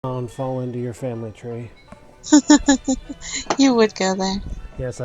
And fall into your family tree. You would go there. Yes,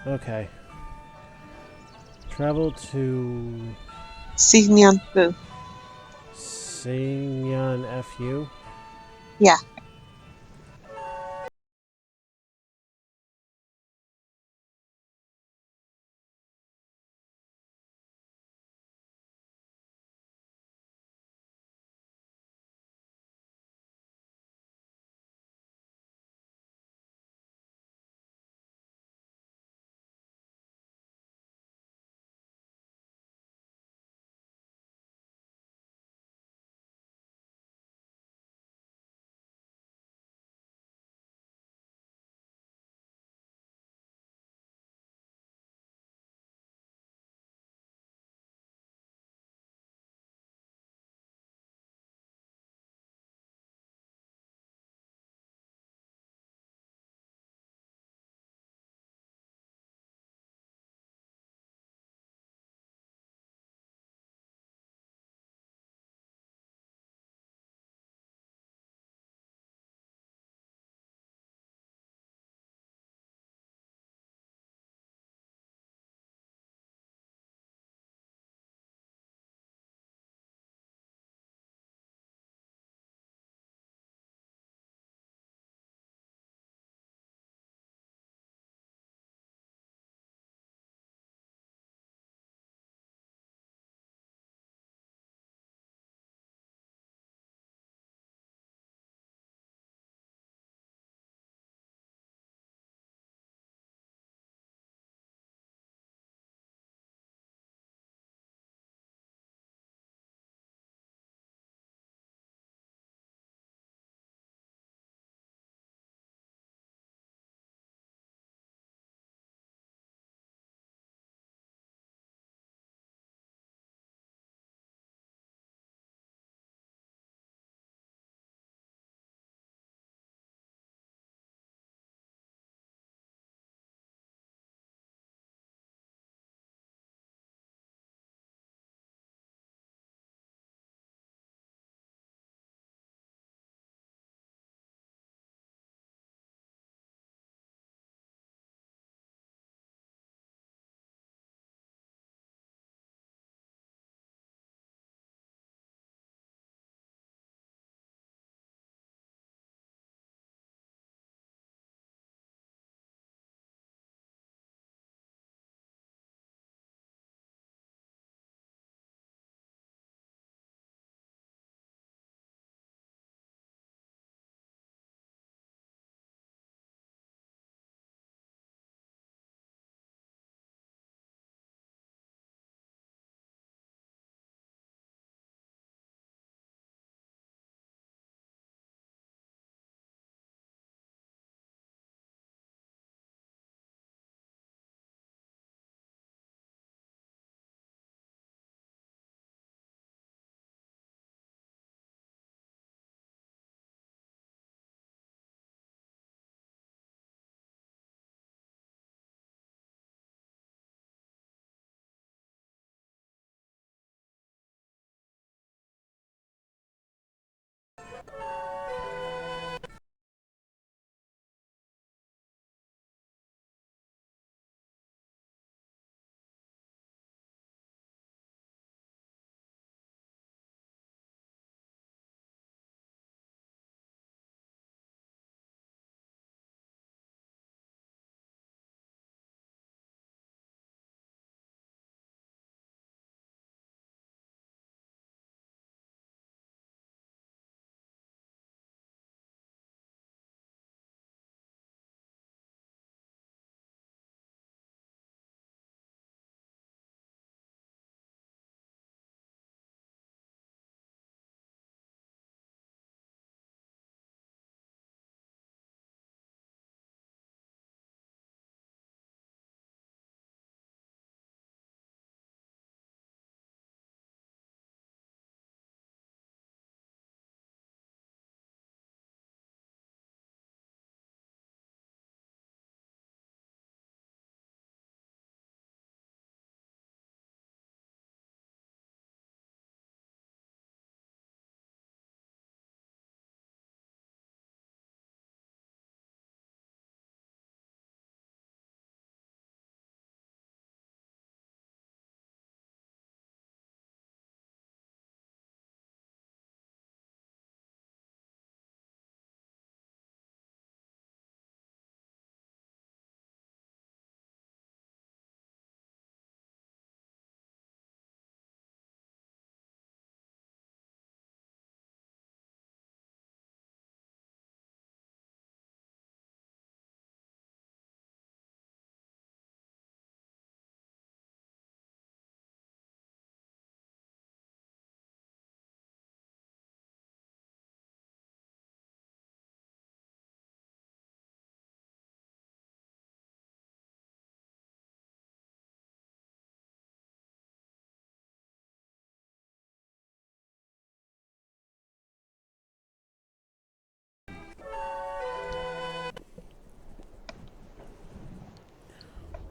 Okay. Travel to Signianfu. Singyan FU. Yeah.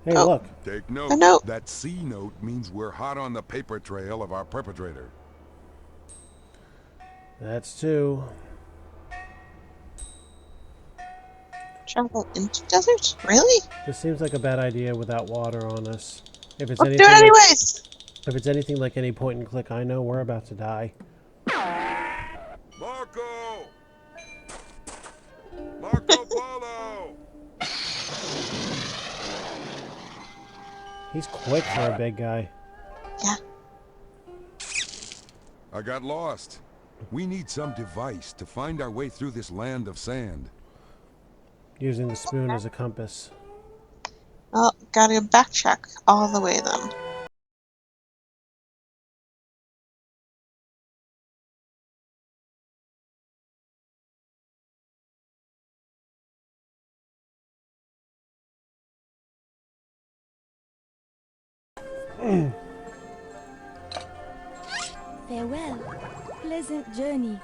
Hey, look. Take A note. note. That C note means we're hot on the paper trail of our perpetrator. That's 2. Travel into desert? Really? This seems like a bad idea without water on us. If it's Let's do it anything like, anyways! if it's anything like any point and click I know, we're about to die. Marco! Marco Polo! He's quick for a big guy. Yeah. I got lost. We need some device to find our way through this land of sand. Using the spoon as a compass. Well, gotta backtrack all the way then. Farewell. Pleasant journey.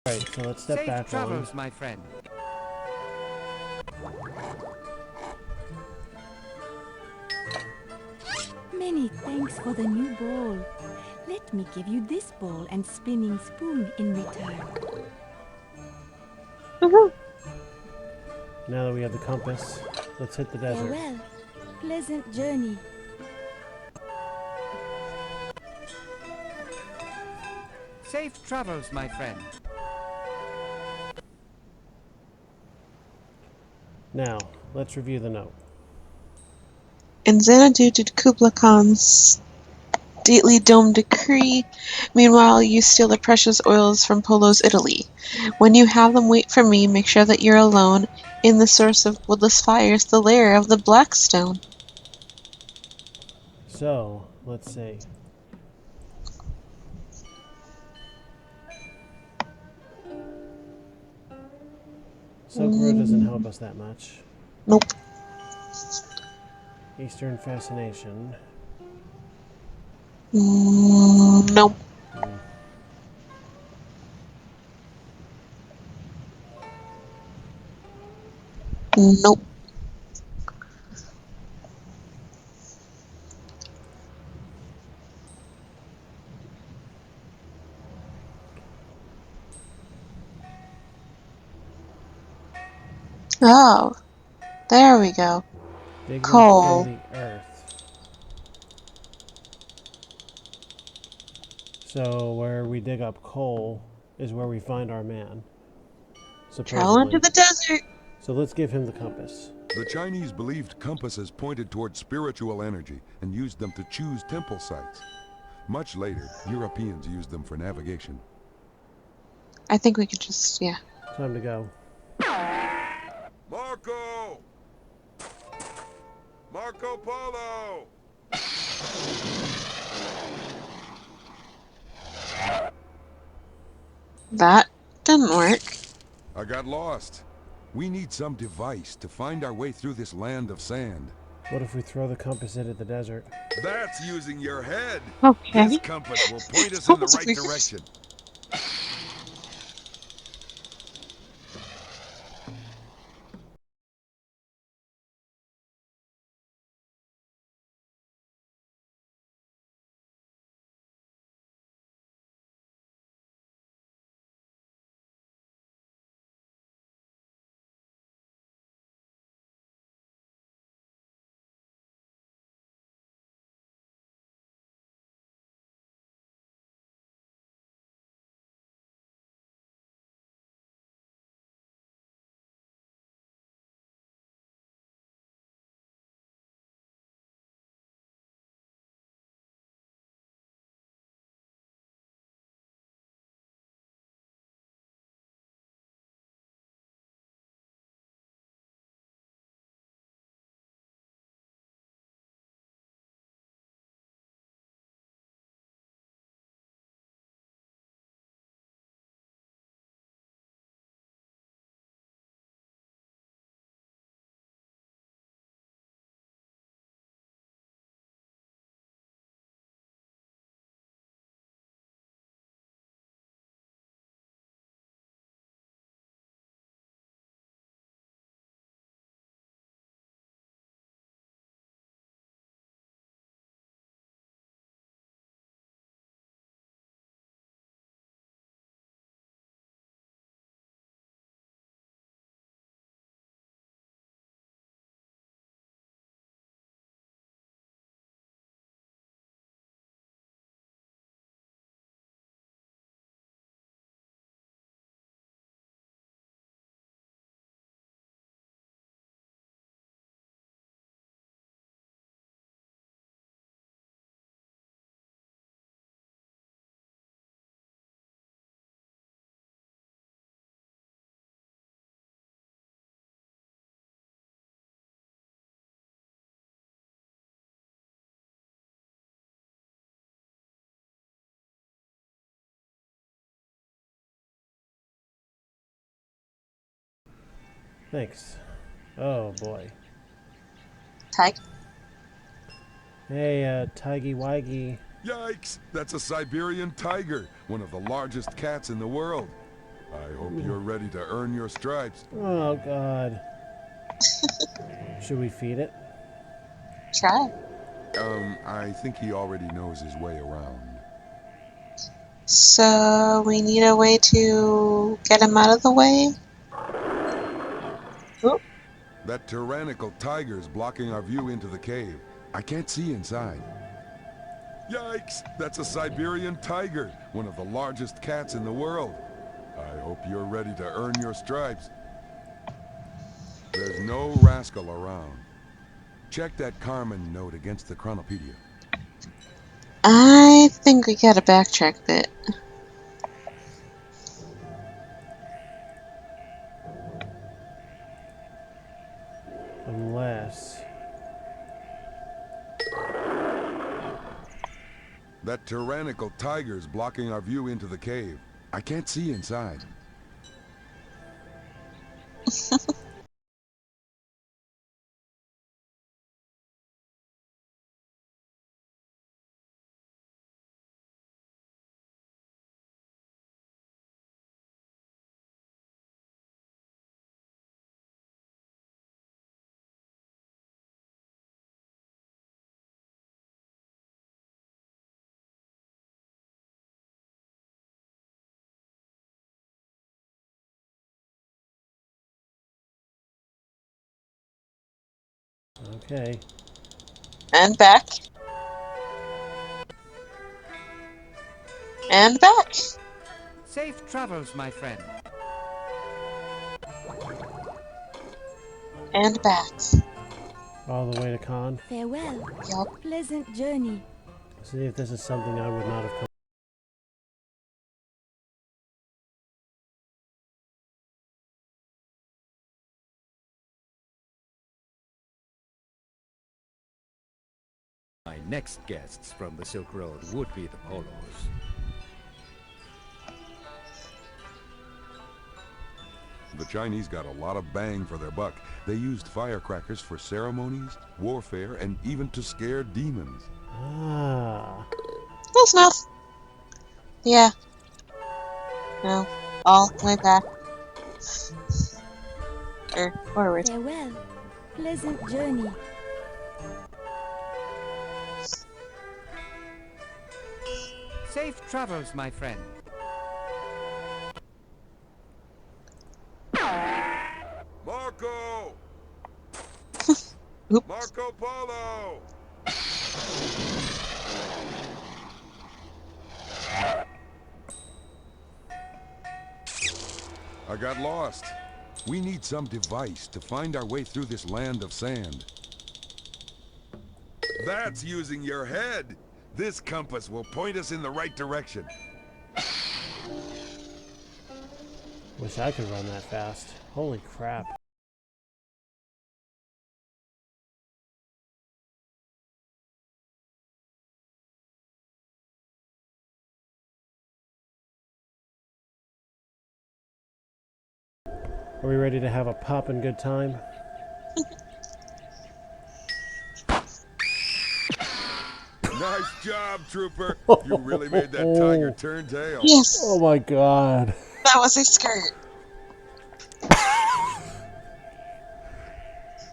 Right, so let's step Safe back travels, one. my friend. Many thanks for the new ball. Let me give you this ball and spinning spoon in return. Now that we have the compass, let's hit the desert. Farewell. Pleasant journey. Safe travels, my friend. Now, let's review the note. In Xanadu did Kublai Khan's stately dome decree. Meanwhile, you steal the precious oils from Polo's Italy. When you have them, wait for me. Make sure that you're alone. In the source of woodless fires, the lair of the Blackstone. So, let's see. Silk Road doesn't help us that much. Nope. Eastern Fascination. Nope. Nope. Oh, there we go. Dig them Coal. from the earth. So where we dig up coal, is where we find our man. Travel Supposedly. into the desert. So let's give him the compass. The Chinese believed compasses pointed toward spiritual energy and used them to choose temple sites. Much later, Europeans used them for navigation. I think we could just, yeah. Time to go. Marco! Marco Polo! That didn't work. I got lost. We need some device to find our way through this land of sand. What if we throw the compass into the desert? That's using your head. Okay. This compass will point us in the right direction. Thanks. Oh boy. Tyke. Hey, Tiggy Wiggy. Yikes! That's a Siberian tiger, one of the largest cats in the world. I hope you're ready to earn your stripes. Oh god. Should we feed it? Try. I think he already knows his way around. So we need a way to get him out of the way. Oop. That tyrannical tiger's blocking our view into the cave. I can't see inside. Yikes! That's a Siberian tiger, one of the largest cats in the world. I hope you're ready to earn your stripes. There's no rascal around. Check that Carmen note against the Chronopedia. I think we gotta backtrack a bit. Unless... That tyrannical tiger's blocking our view into the cave. I can't see inside. Okay. And back. And back. Safe travels, my friend. And back. All the way to Con. Farewell. Yup. Pleasant journey. See if this is something I would not have come. My next guests from the Silk Road would be the Polos. The Chinese got a lot of bang for their buck. They used firecrackers for ceremonies, warfare, and even to scare demons. Ah. Close enough. Yeah. No. All the way back. Or forward. Farewell. Pleasant journey. Safe travels, my friend. Marco! Marco Polo! I got lost. We need some device to find our way through this land of sand. That's using your head! This compass will point us in the right direction. Wish I could run that fast. Holy crap. Are we ready to have a poppin' good time? Nice job, Trooper. You really made that tiger turn tail. Yes. Oh my god. That was a skirt.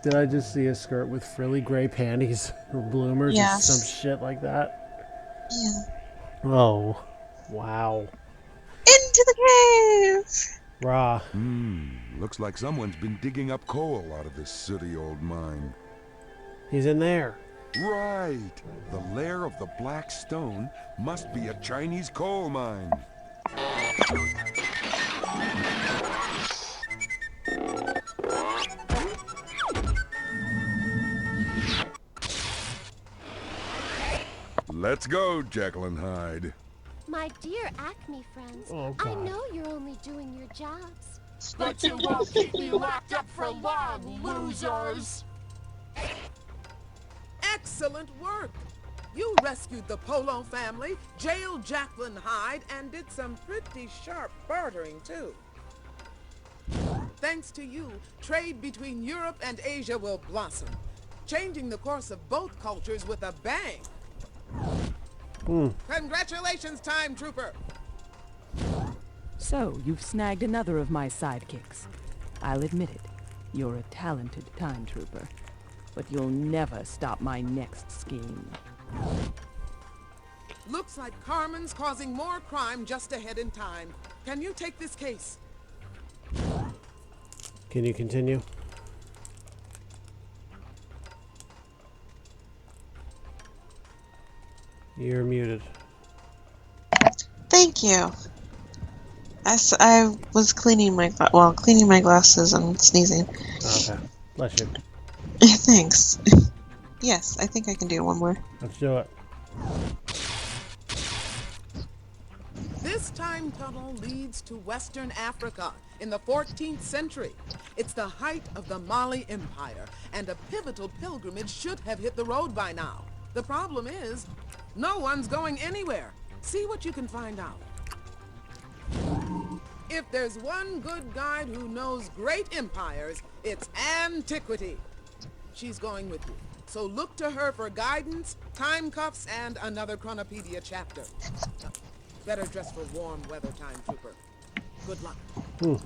Did I just see a skirt with frilly gray panties or bloomers or some shit like that? Yeah. Oh. Wow. Into the cave! Rah. Looks like someone's been digging up coal out of this sooty old mine. He's in there. Right. The lair of the black stone must be a Chinese coal mine. Let's go, Jekyll and Hyde. My dear Acme friends, Oh, I God. know you're only doing your jobs. But you won't keep me locked up for long, losers! Excellent work! You rescued the Polo family, jailed Jacqueline Hyde, and did some pretty sharp bartering, too. Thanks to you, trade between Europe and Asia will blossom, changing the course of both cultures with a bang. Congratulations, Time Trooper! So, you've snagged another of my sidekicks. I'll admit it. You're a talented time trooper. But you'll never stop my next scheme. Looks like Carmen's causing more crime just ahead in time. Can you take this case? Can you continue? You're muted. Thank you. I was cleaning my cleaning my glasses and sneezing. Okay. Bless you. Thanks. Yes, I think I can do one more. Let's do it. This time tunnel leads to Western Africa in the 14th century. It's the height of the Mali Empire, and a pivotal pilgrimage should have hit the road by now. The problem is, no one's going anywhere. See what you can find out. If there's one good guide who knows great empires, it's Antiquity. She's going with you. So look to her for guidance, time cuffs, and another Chronopedia chapter. Better dress for warm weather, Time Trooper. Good luck. Whew.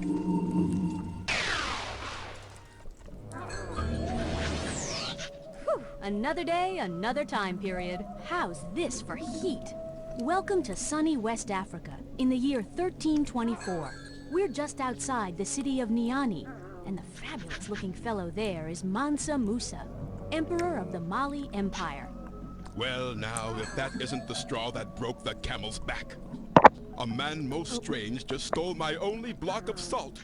Another day, another time period. How's this for heat? Welcome to sunny West Africa in the year 1324. We're just outside the city of Niani, and the fabulous-looking fellow there is Mansa Musa, Emperor of the Mali Empire. Well, now, if that isn't the straw that broke the camel's back. A man most strange just stole my only block of salt.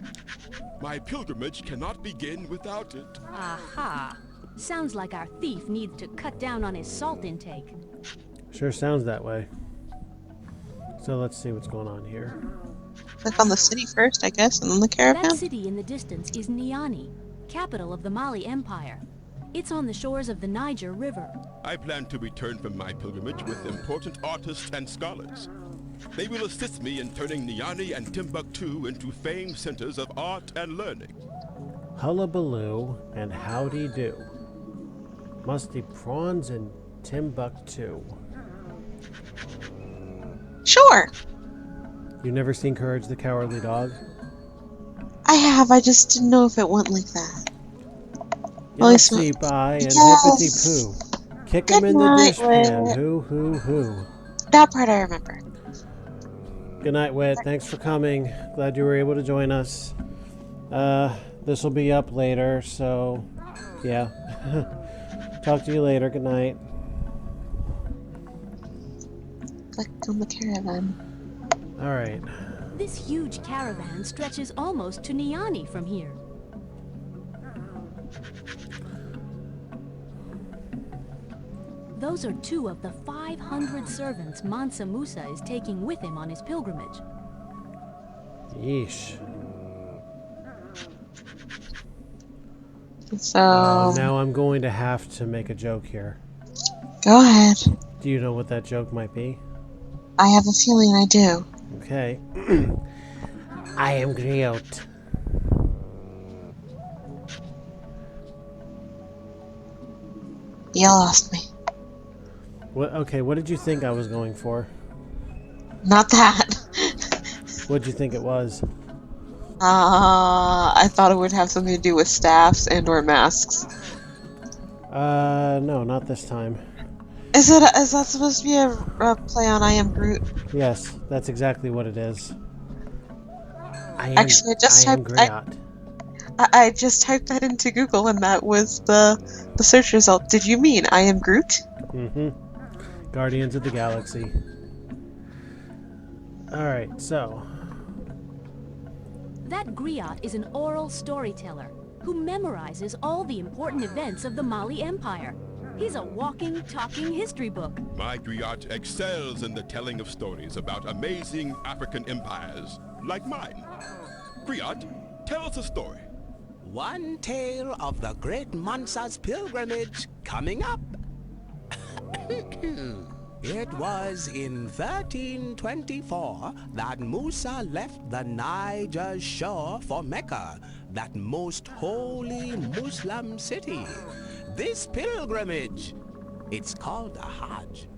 My pilgrimage cannot begin without it. Aha. Sounds like our thief needs to cut down on his salt intake. Sure sounds that way. So let's see what's going on here. Click on the city first, I guess, and then the caravan? That city in the distance is Niani, capital of the Mali Empire. It's on the shores of the Niger River. I plan to return from my pilgrimage with important artists and scholars. They will assist me in turning Niani and Timbuktu into famed centers of art and learning. Hullabaloo and howdy do. Musty prawns and Timbuktu. Sure. You never seen Courage the Cowardly Dog? I have, I just didn't know if it went like that. You'll see by and hippity poo. Kick him in the dishpan. Hoo. That part I remember. Good night, Wit. Thanks for coming. Glad you were able to join us. This will be up later, so yeah. Talk to you later. Good night. Click on the caravan. Alright. This huge caravan stretches almost to Niani from here. Those are 2 of the 500 servants Mansa Musa is taking with him on his pilgrimage. Yeesh. So... now I'm going to have to make a joke here. Go ahead. Do you know what that joke might be? I have a feeling I do. Okay. I am Griot. You lost me. What? Okay, what did you think I was going for? Not that. What did you think it was? I thought it would have something to do with staffs and or masks. No, not this time. Is that supposed to be a play on I Am Groot? Yes, that's exactly what it is. Actually, I just typed that into Google and that was the search result. Did you mean I Am Groot? Mm-hmm. Guardians of the Galaxy. Alright, so... That griot is an oral storyteller who memorizes all the important events of the Mali Empire. He's a walking, talking history book. My griot excels in the telling of stories about amazing African empires, like mine. Griot, tell us a story. One tale of the great Mansa's pilgrimage coming up. It was in 1324 that Musa left the Niger shore for Mecca, that most holy Muslim city. This pilgrimage, it's called a Hajj,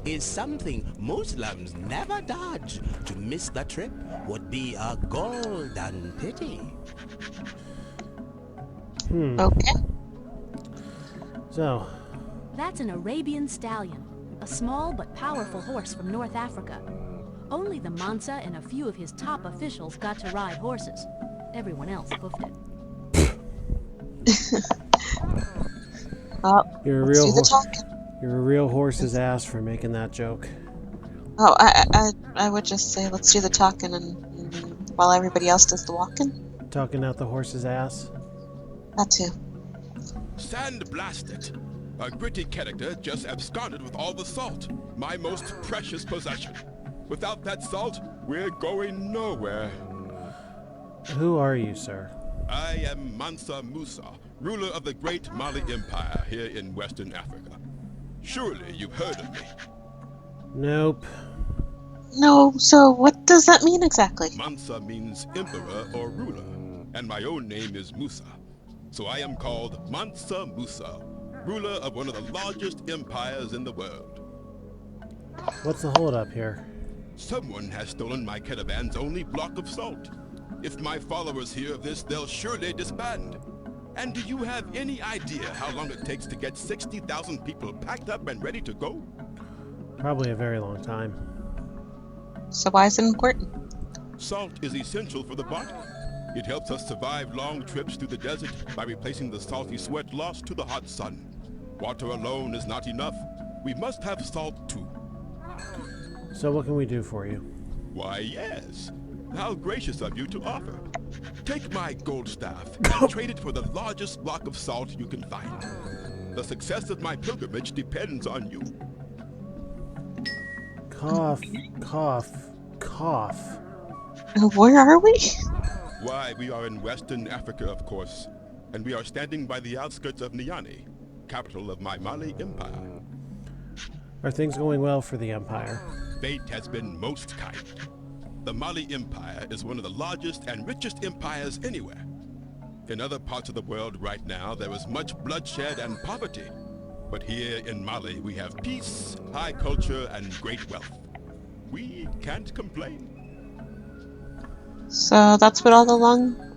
is something Muslims never dodge. To miss the trip would be a golden pity. Okay. So... That's an Arabian stallion, a small but powerful horse from North Africa. Only the Mansa and a few of his top officials got to ride horses. Everyone else hoofed it. You're a real horse's ass for making that joke. Oh, I would just say let's do the talking and while everybody else does the walking. Talking out the horse's ass? That too. Sand blast it! A gritty character just absconded with all the salt, my most precious possession. Without that salt, we're going nowhere. Who are you, sir? I am Mansa Musa, ruler of the great Mali Empire here in Western Africa. Surely you've heard of me. Nope. No, so what does that mean exactly? Mansa means emperor or ruler, and my own name is Musa. So I am called Mansa Musa, ruler of one of the largest empires in the world. What's the holdup here? Someone has stolen my caravan's only block of salt. If my followers hear of this, they'll surely disband. And do you have any idea how long it takes to get 60,000 people packed up and ready to go? Probably a very long time. So why is it important? Salt is essential for the body. It helps us survive long trips through the desert by replacing the salty sweat lost to the hot sun. Water alone is not enough. We must have salt too. So what can we do for you? Why, yes. How gracious of you to offer. Take my gold staff and trade it for the largest block of salt you can find. The success of my pilgrimage depends on you. Cough, cough, cough. Where are we? Why, we are in Western Africa, of course, and we are standing by the outskirts of Niani, capital of my Mali Empire. Are things going well for the Empire? Fate has been most kind. The Mali Empire is one of the largest and richest empires anywhere. In other parts of the world right now, there is much bloodshed and poverty. But here in Mali, we have peace, high culture, and great wealth. We can't complain. So that's what all the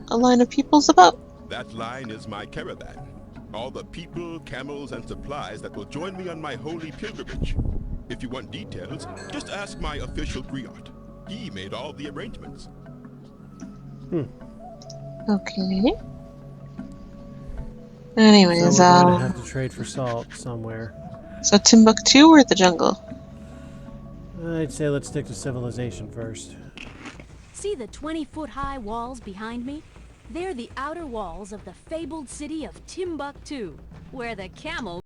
a line of people's about. That line is my caravan. All the people, camels, and supplies that will join me on my holy pilgrimage. If you want details, just ask my official griot. He made all the arrangements. Okay. Anyways, So we're going to have to trade for salt somewhere. So Timbuktu or the jungle? I'd say let's stick to civilization first. See the 20-foot-high walls behind me? They're the outer walls of the fabled city of Timbuktu, where the camel...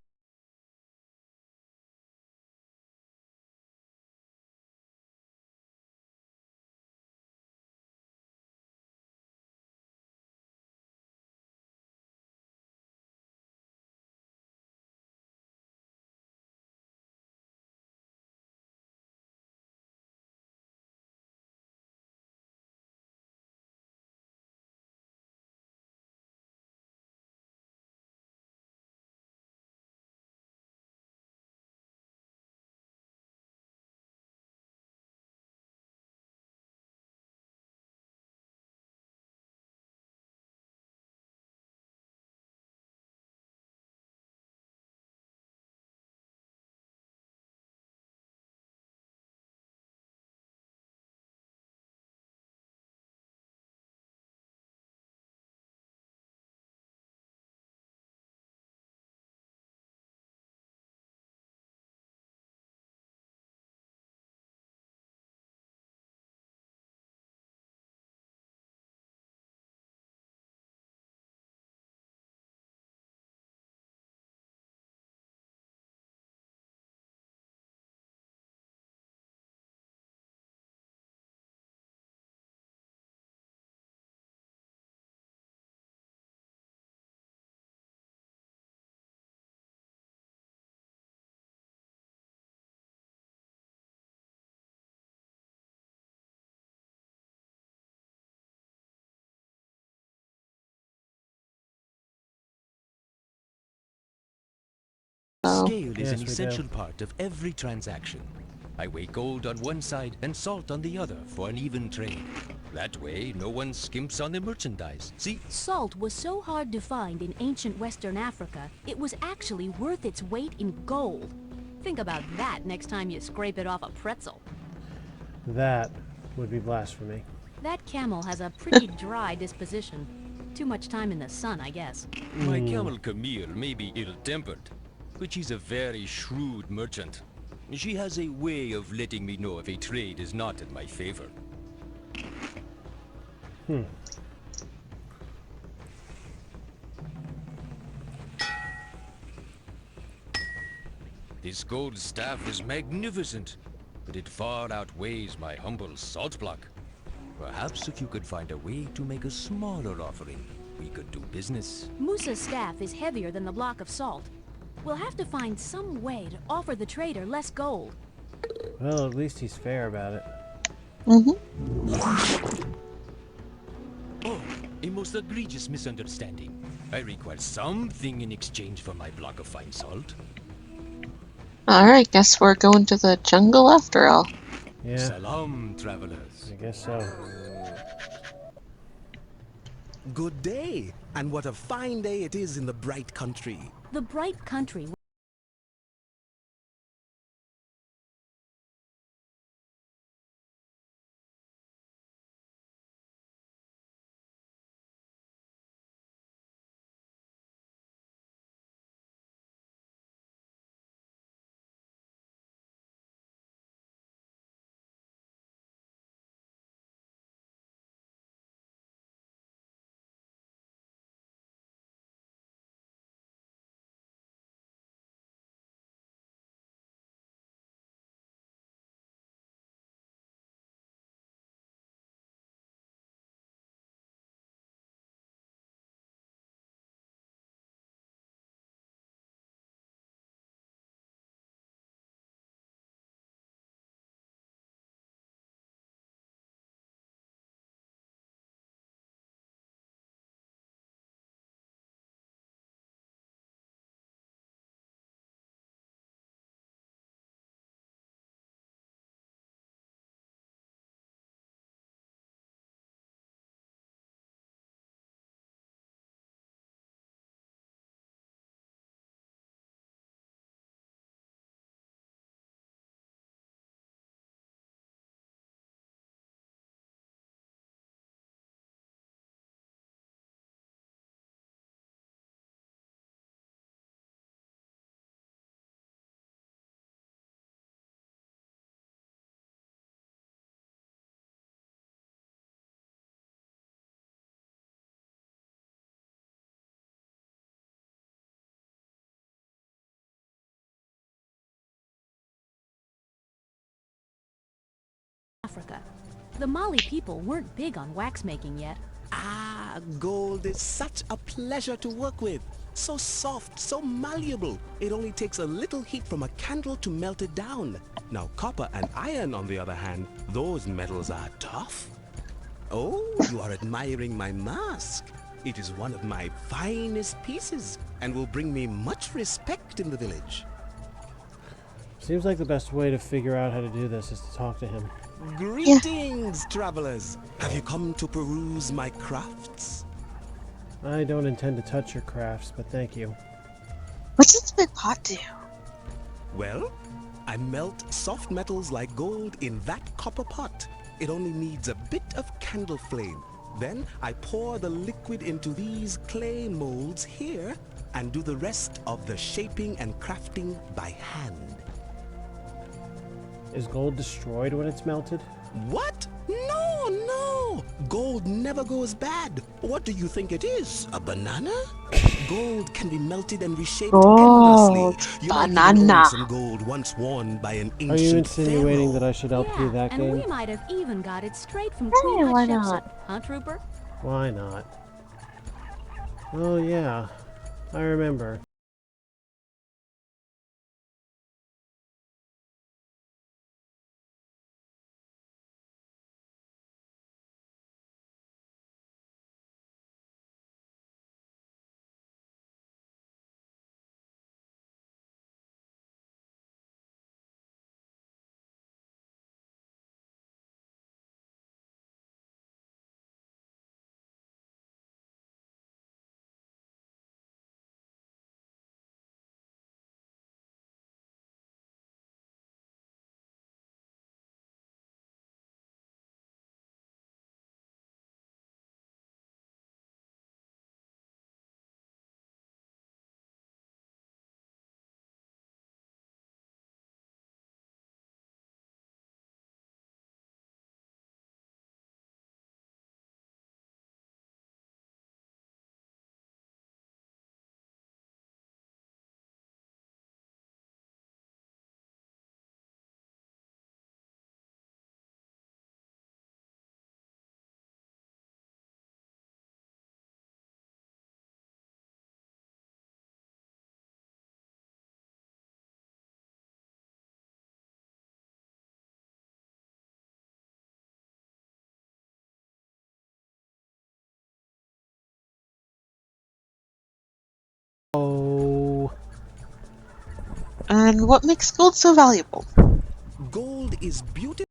Scale is an essential part of every transaction. I weigh gold on one side and salt on the other for an even trade. That way, no one skimps on the merchandise. See? Salt was so hard to find in ancient Western Africa, it was actually worth its weight in gold. Think about that next time you scrape it off a pretzel. That would be blasphemy. That camel has a pretty dry disposition. Too much time in the sun, I guess. My camel Camille may be ill-tempered, but she's a very shrewd merchant. She has a way of letting me know if a trade is not in my favor. This gold staff is magnificent, but it far outweighs my humble salt block. Perhaps if you could find a way to make a smaller offering, we could do business. Musa's staff is heavier than the block of salt. We'll have to find some way to offer the trader less gold. Well, at least he's fair about it. Oh, a most egregious misunderstanding. I require something in exchange for my block of fine salt. Alright, guess we're going to the jungle after all. Yeah. Salam, travelers. I guess so. Good day, and what a fine day it is in the bright country. The bright country Africa. The Mali people weren't big on wax making yet. Ah, gold is such a pleasure to work with. So soft, so malleable. It only takes a little heat from a candle to melt it down. Now copper and iron, on the other hand, those metals are tough. Oh, you are admiring my mask. It is one of my finest pieces and will bring me much respect in the village. Seems like the best way to figure out how to do this is to talk to him. Greetings, travelers. Have you come to peruse my crafts? I don't intend to touch your crafts, but thank you. What does this big pot do? Well, I melt soft metals like gold in that copper pot. It only needs a bit of candle flame. Then I pour the liquid into these clay molds here and do the rest of the shaping and crafting by hand. Is gold destroyed when it's melted? What? No, no! Gold never goes bad. What do you think it is? A banana? Gold can be melted and reshaped endlessly. You might even own some gold once worn by an ancient Are you insinuating pharaoh. that I should help you that and game? we might have even got it straight from Queen why Hatshepsut. not? Huh, Trooper? Why not? Oh yeah, I remember. Oh. And what makes gold so valuable? Gold is beautiful.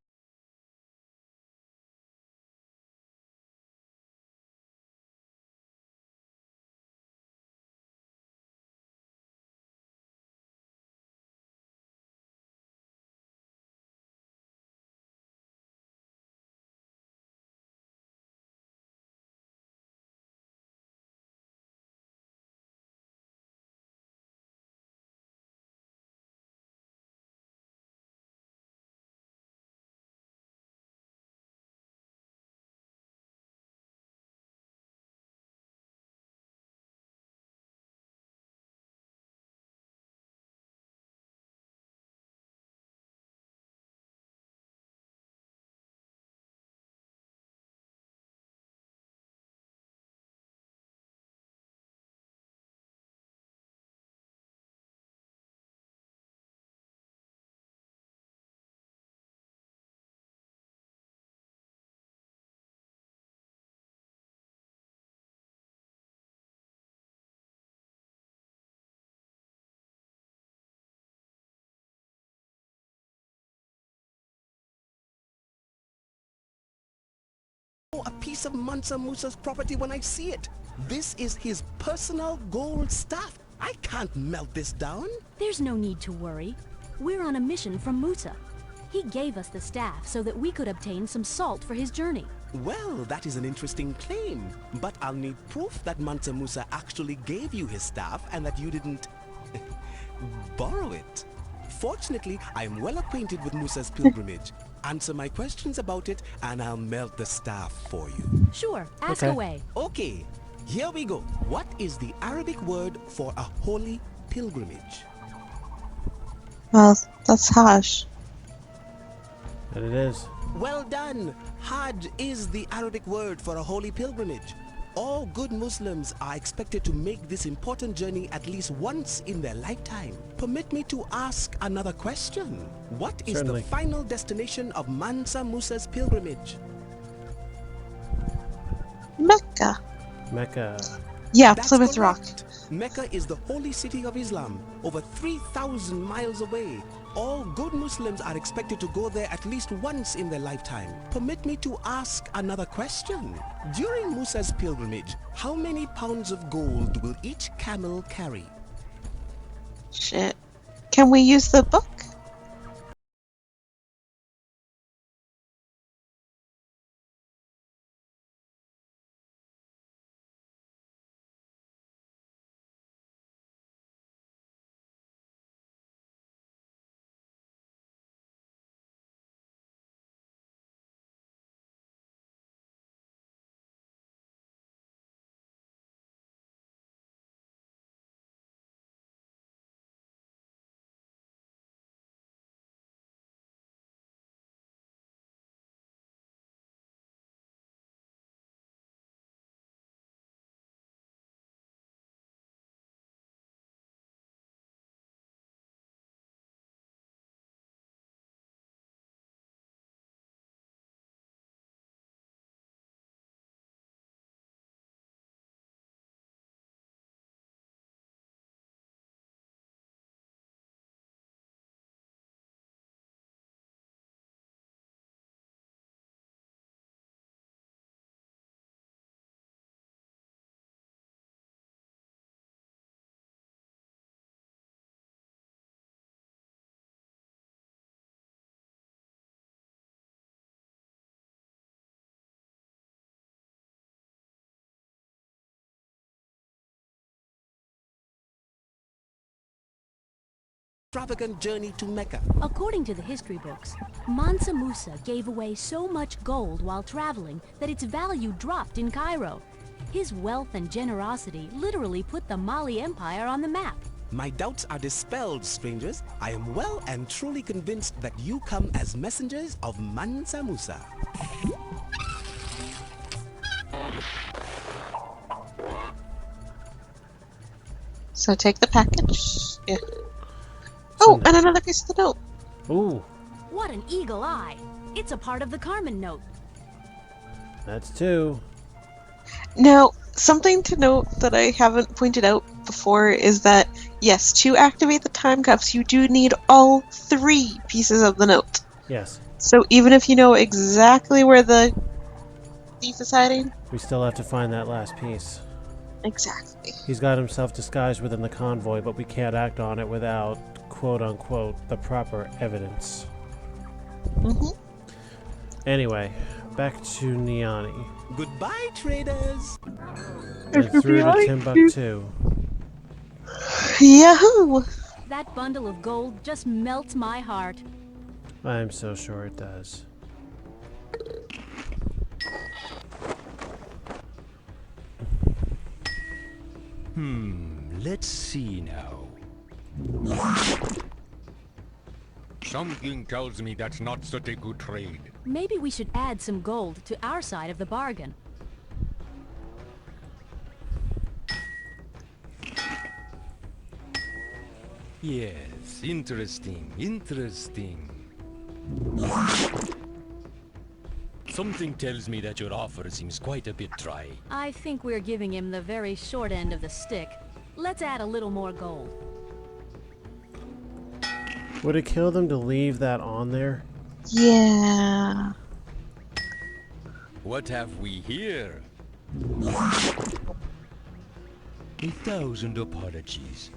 A piece of Mansa Musa's property when I see it. This is his personal gold staff. I can't melt this down. There's no need to worry. We're on a mission from Musa. He gave us the staff so that we could obtain some salt for his journey. Well, that is an interesting claim. But I'll need proof that Mansa Musa actually gave you his staff and that you didn't borrow it. Fortunately, I am well acquainted with Musa's pilgrimage. Answer my questions about it and I'll melt the staff for you. Sure, ask away. Okay, here we go. What is the Arabic word for a holy pilgrimage? Well, that's Hash. And it is. Well done. Hajj is the Arabic word for a holy pilgrimage. All good Muslims are expected to make this important journey at least once in their lifetime. Permit me to ask another question. What is Certainly. the final destination of Mansa Musa's pilgrimage? Mecca. Mecca. Yeah, That's Plymouth Rock. correct. Mecca is the holy city of Islam, over 3,000 miles away. All good Muslims are expected to go there at least once in their lifetime. Permit me to ask another question. During Musa's pilgrimage, how many pounds of gold will each camel carry? Shit. Can we use the book? Extravagant journey to Mecca. According to the history books, Mansa Musa gave away so much gold while traveling that its value dropped in Cairo. His wealth and generosity literally put the Mali Empire on the map. My doubts are dispelled, strangers. I am well and truly convinced that you come as messengers of Mansa Musa. So take the package. Yeah. Oh, and another piece of the note. Ooh, What an eagle eye! It's a part of the Carmen note. that's two. Now, something to note that I haven't pointed out before is that, yes, to activate the time cuffs, you do need all 3 pieces of the note. Yes. So even if you know exactly where the thief is hiding... We still have to find that last piece. Exactly. He's got himself disguised within the convoy, but we can't act on it without, quote-unquote, the proper evidence. Mm-hmm. Anyway, back to Niani. Goodbye, traders. And through to Timbuktu. Yahoo! That bundle of gold just melts my heart. I'm so sure it does. Let's see now. Something tells me that's not such a good trade. Maybe we should add some gold to our side of the bargain. Yes, interesting, interesting. Something tells me that your offer seems quite a bit dry. I think we're giving him the very short end of the stick. Let's add a little more gold. Would it kill them to leave that on there? Yeah. What have we here? 1,000 apologies,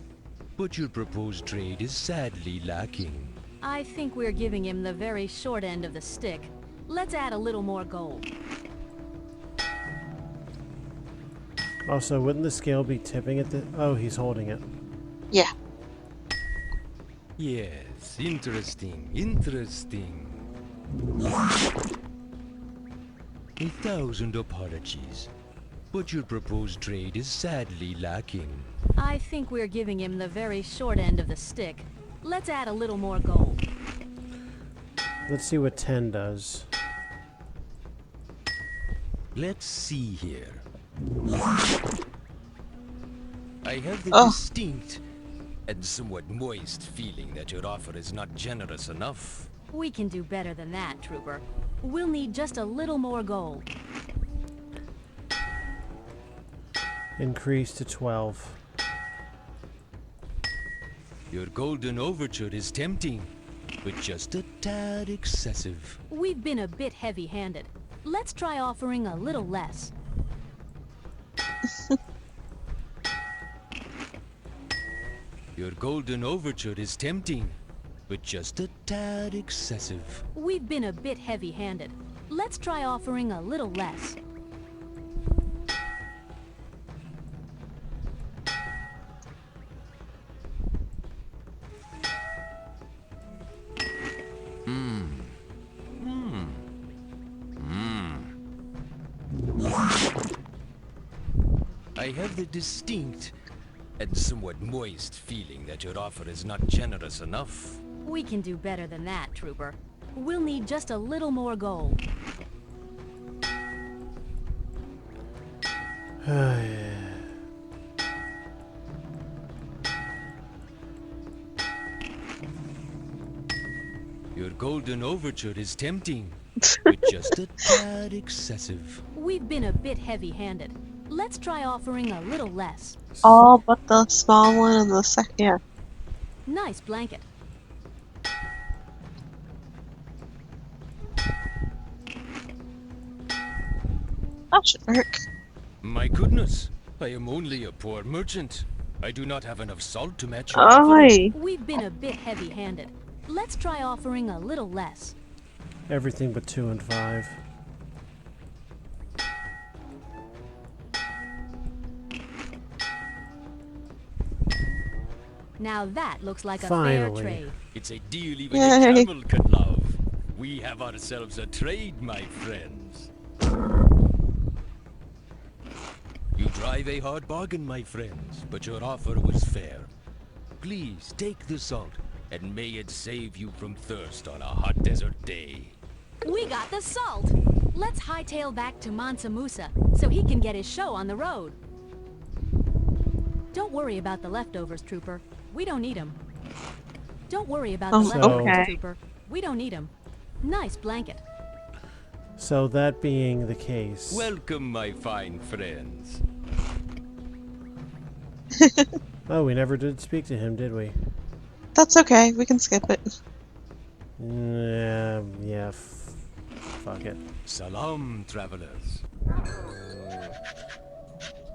but your proposed trade is sadly lacking. I think we're giving him the very short end of the stick. Let's add a little more gold. Also, wouldn't the scale be tipping at the... Oh, he's holding it. Yeah. Yes, interesting, interesting. 1,000 apologies, but your proposed trade is sadly lacking. I think we're giving him the very short end of the stick. Let's add a little more gold. Let's see what 10 does. Let's see here. I have the Oh. distinct and somewhat moist feeling that your offer is not generous enough. We can do better than that, Trooper. We'll need just a little more gold. Increase to 12. Your golden overture is tempting, but just a tad excessive. We've been a bit heavy-handed. Let's try offering a little less. Your golden overture is tempting, but just a tad excessive. We've been a bit heavy-handed. Let's try offering a little less. I have the distinct and somewhat moist feeling that your offer is not generous enough. We can do better than that, Trooper. We'll need just a little more gold. Your golden overture is tempting, but just a tad excessive. We've been a bit heavy-handed. Let's try offering a little less. All but the small one and the second. Yeah. Nice blanket. That should work. My goodness, I am only a poor merchant. I do not have enough salt to match your offer. Aye. We've been a bit heavy-handed. Let's try offering a little less. Everything but 2 and 5. Now that looks like a fair Finally. trade. It's a deal even Yay. a camel can love. We have ourselves a trade, my friends. You drive a hard bargain, my friends, but your offer was fair. Please take the salt, and may it save you from thirst on a hot desert day. We got the salt! Let's hightail back to Mansa Musa so he can get his show on the road. Don't worry about the leftovers, Trooper. We don't need them. Don't worry about the Oh, leftovers, okay. Trooper. We don't need them. Nice blanket. So that being the case, Welcome, my fine friends. oh, we never did speak to him, did we? That's okay. We can skip it. Yeah, fuck it. Salam, travelers.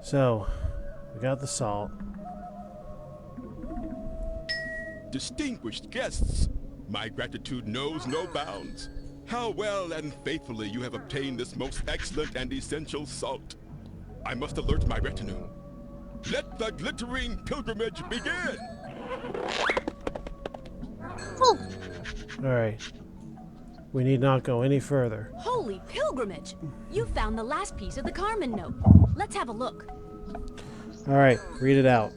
So, we got the salt. Distinguished guests, my gratitude knows no bounds. How well and faithfully you have obtained this most excellent and essential salt. I must alert my retinue. Let the glittering pilgrimage begin! Alright. We need not go any further. Holy pilgrimage! You found the last piece of the Carmen note. Let's have a look. Alright, read it out.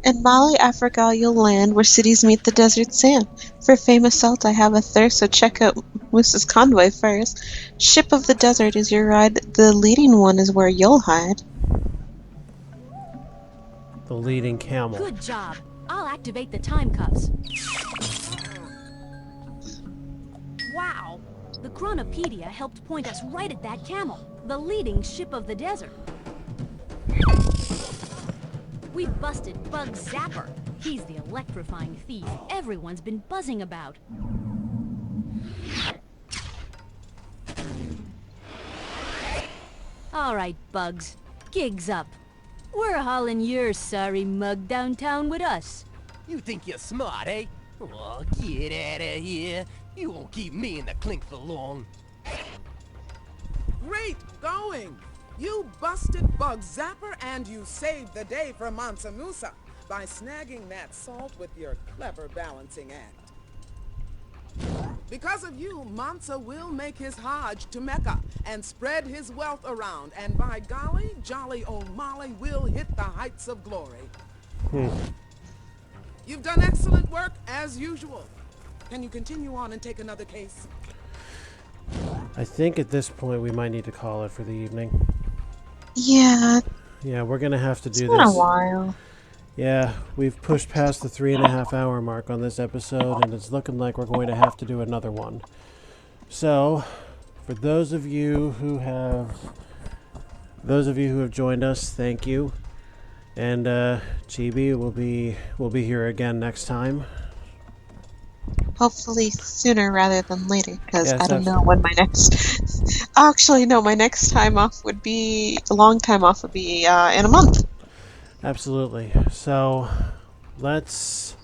In Mali, Africa, you'll land where cities meet the desert sand. For famous salt, I have a thirst, so check out Moose's convoy first. Ship of the desert is your ride. The leading one is where you'll hide. The leading camel. Good job. I'll activate the time cuffs. Wow! The Chronopedia helped point us right at that camel, the leading ship of the desert. We busted Bug Zapper. He's the electrifying thief everyone's been buzzing about. All right, Bugs. Gigs up. We're hauling your sorry mug downtown with us. You think you're smart, eh? Oh, get out of here. You won't keep me in the clink for long. Great going! You busted Bug Zapper and you saved the day for Mansa Musa by snagging that salt with your clever balancing act. Because of you, Mansa will make his Hajj to Mecca and spread his wealth around, and by golly, jolly old Molly will hit the heights of glory. You've done excellent work, as usual. Can you continue on and take another case? I think at this point we might need to call it for the evening. Yeah. Yeah, we're gonna have to do It's been a this. while. Yeah, we've pushed past the 3.5 hour mark on this episode, and it's looking like we're going to have to do another one. So, for those of you who have joined us, thank you. And Chibi will be here again next time. Hopefully sooner rather than later, because Yes, I don't know when my next... Actually, no, my next time off would be... A long time off would be in a month. Absolutely. So let's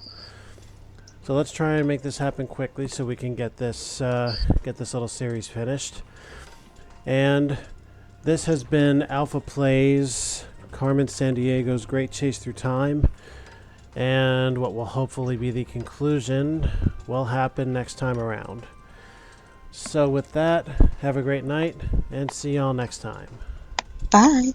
try and make this happen quickly so we can get this little series finished. And this has been AlphaPlays, Carmen Sandiego's Great Chase Through Time, and what will hopefully be the conclusion will happen next time around. So with that, have a great night, and see y'all next time. Bye.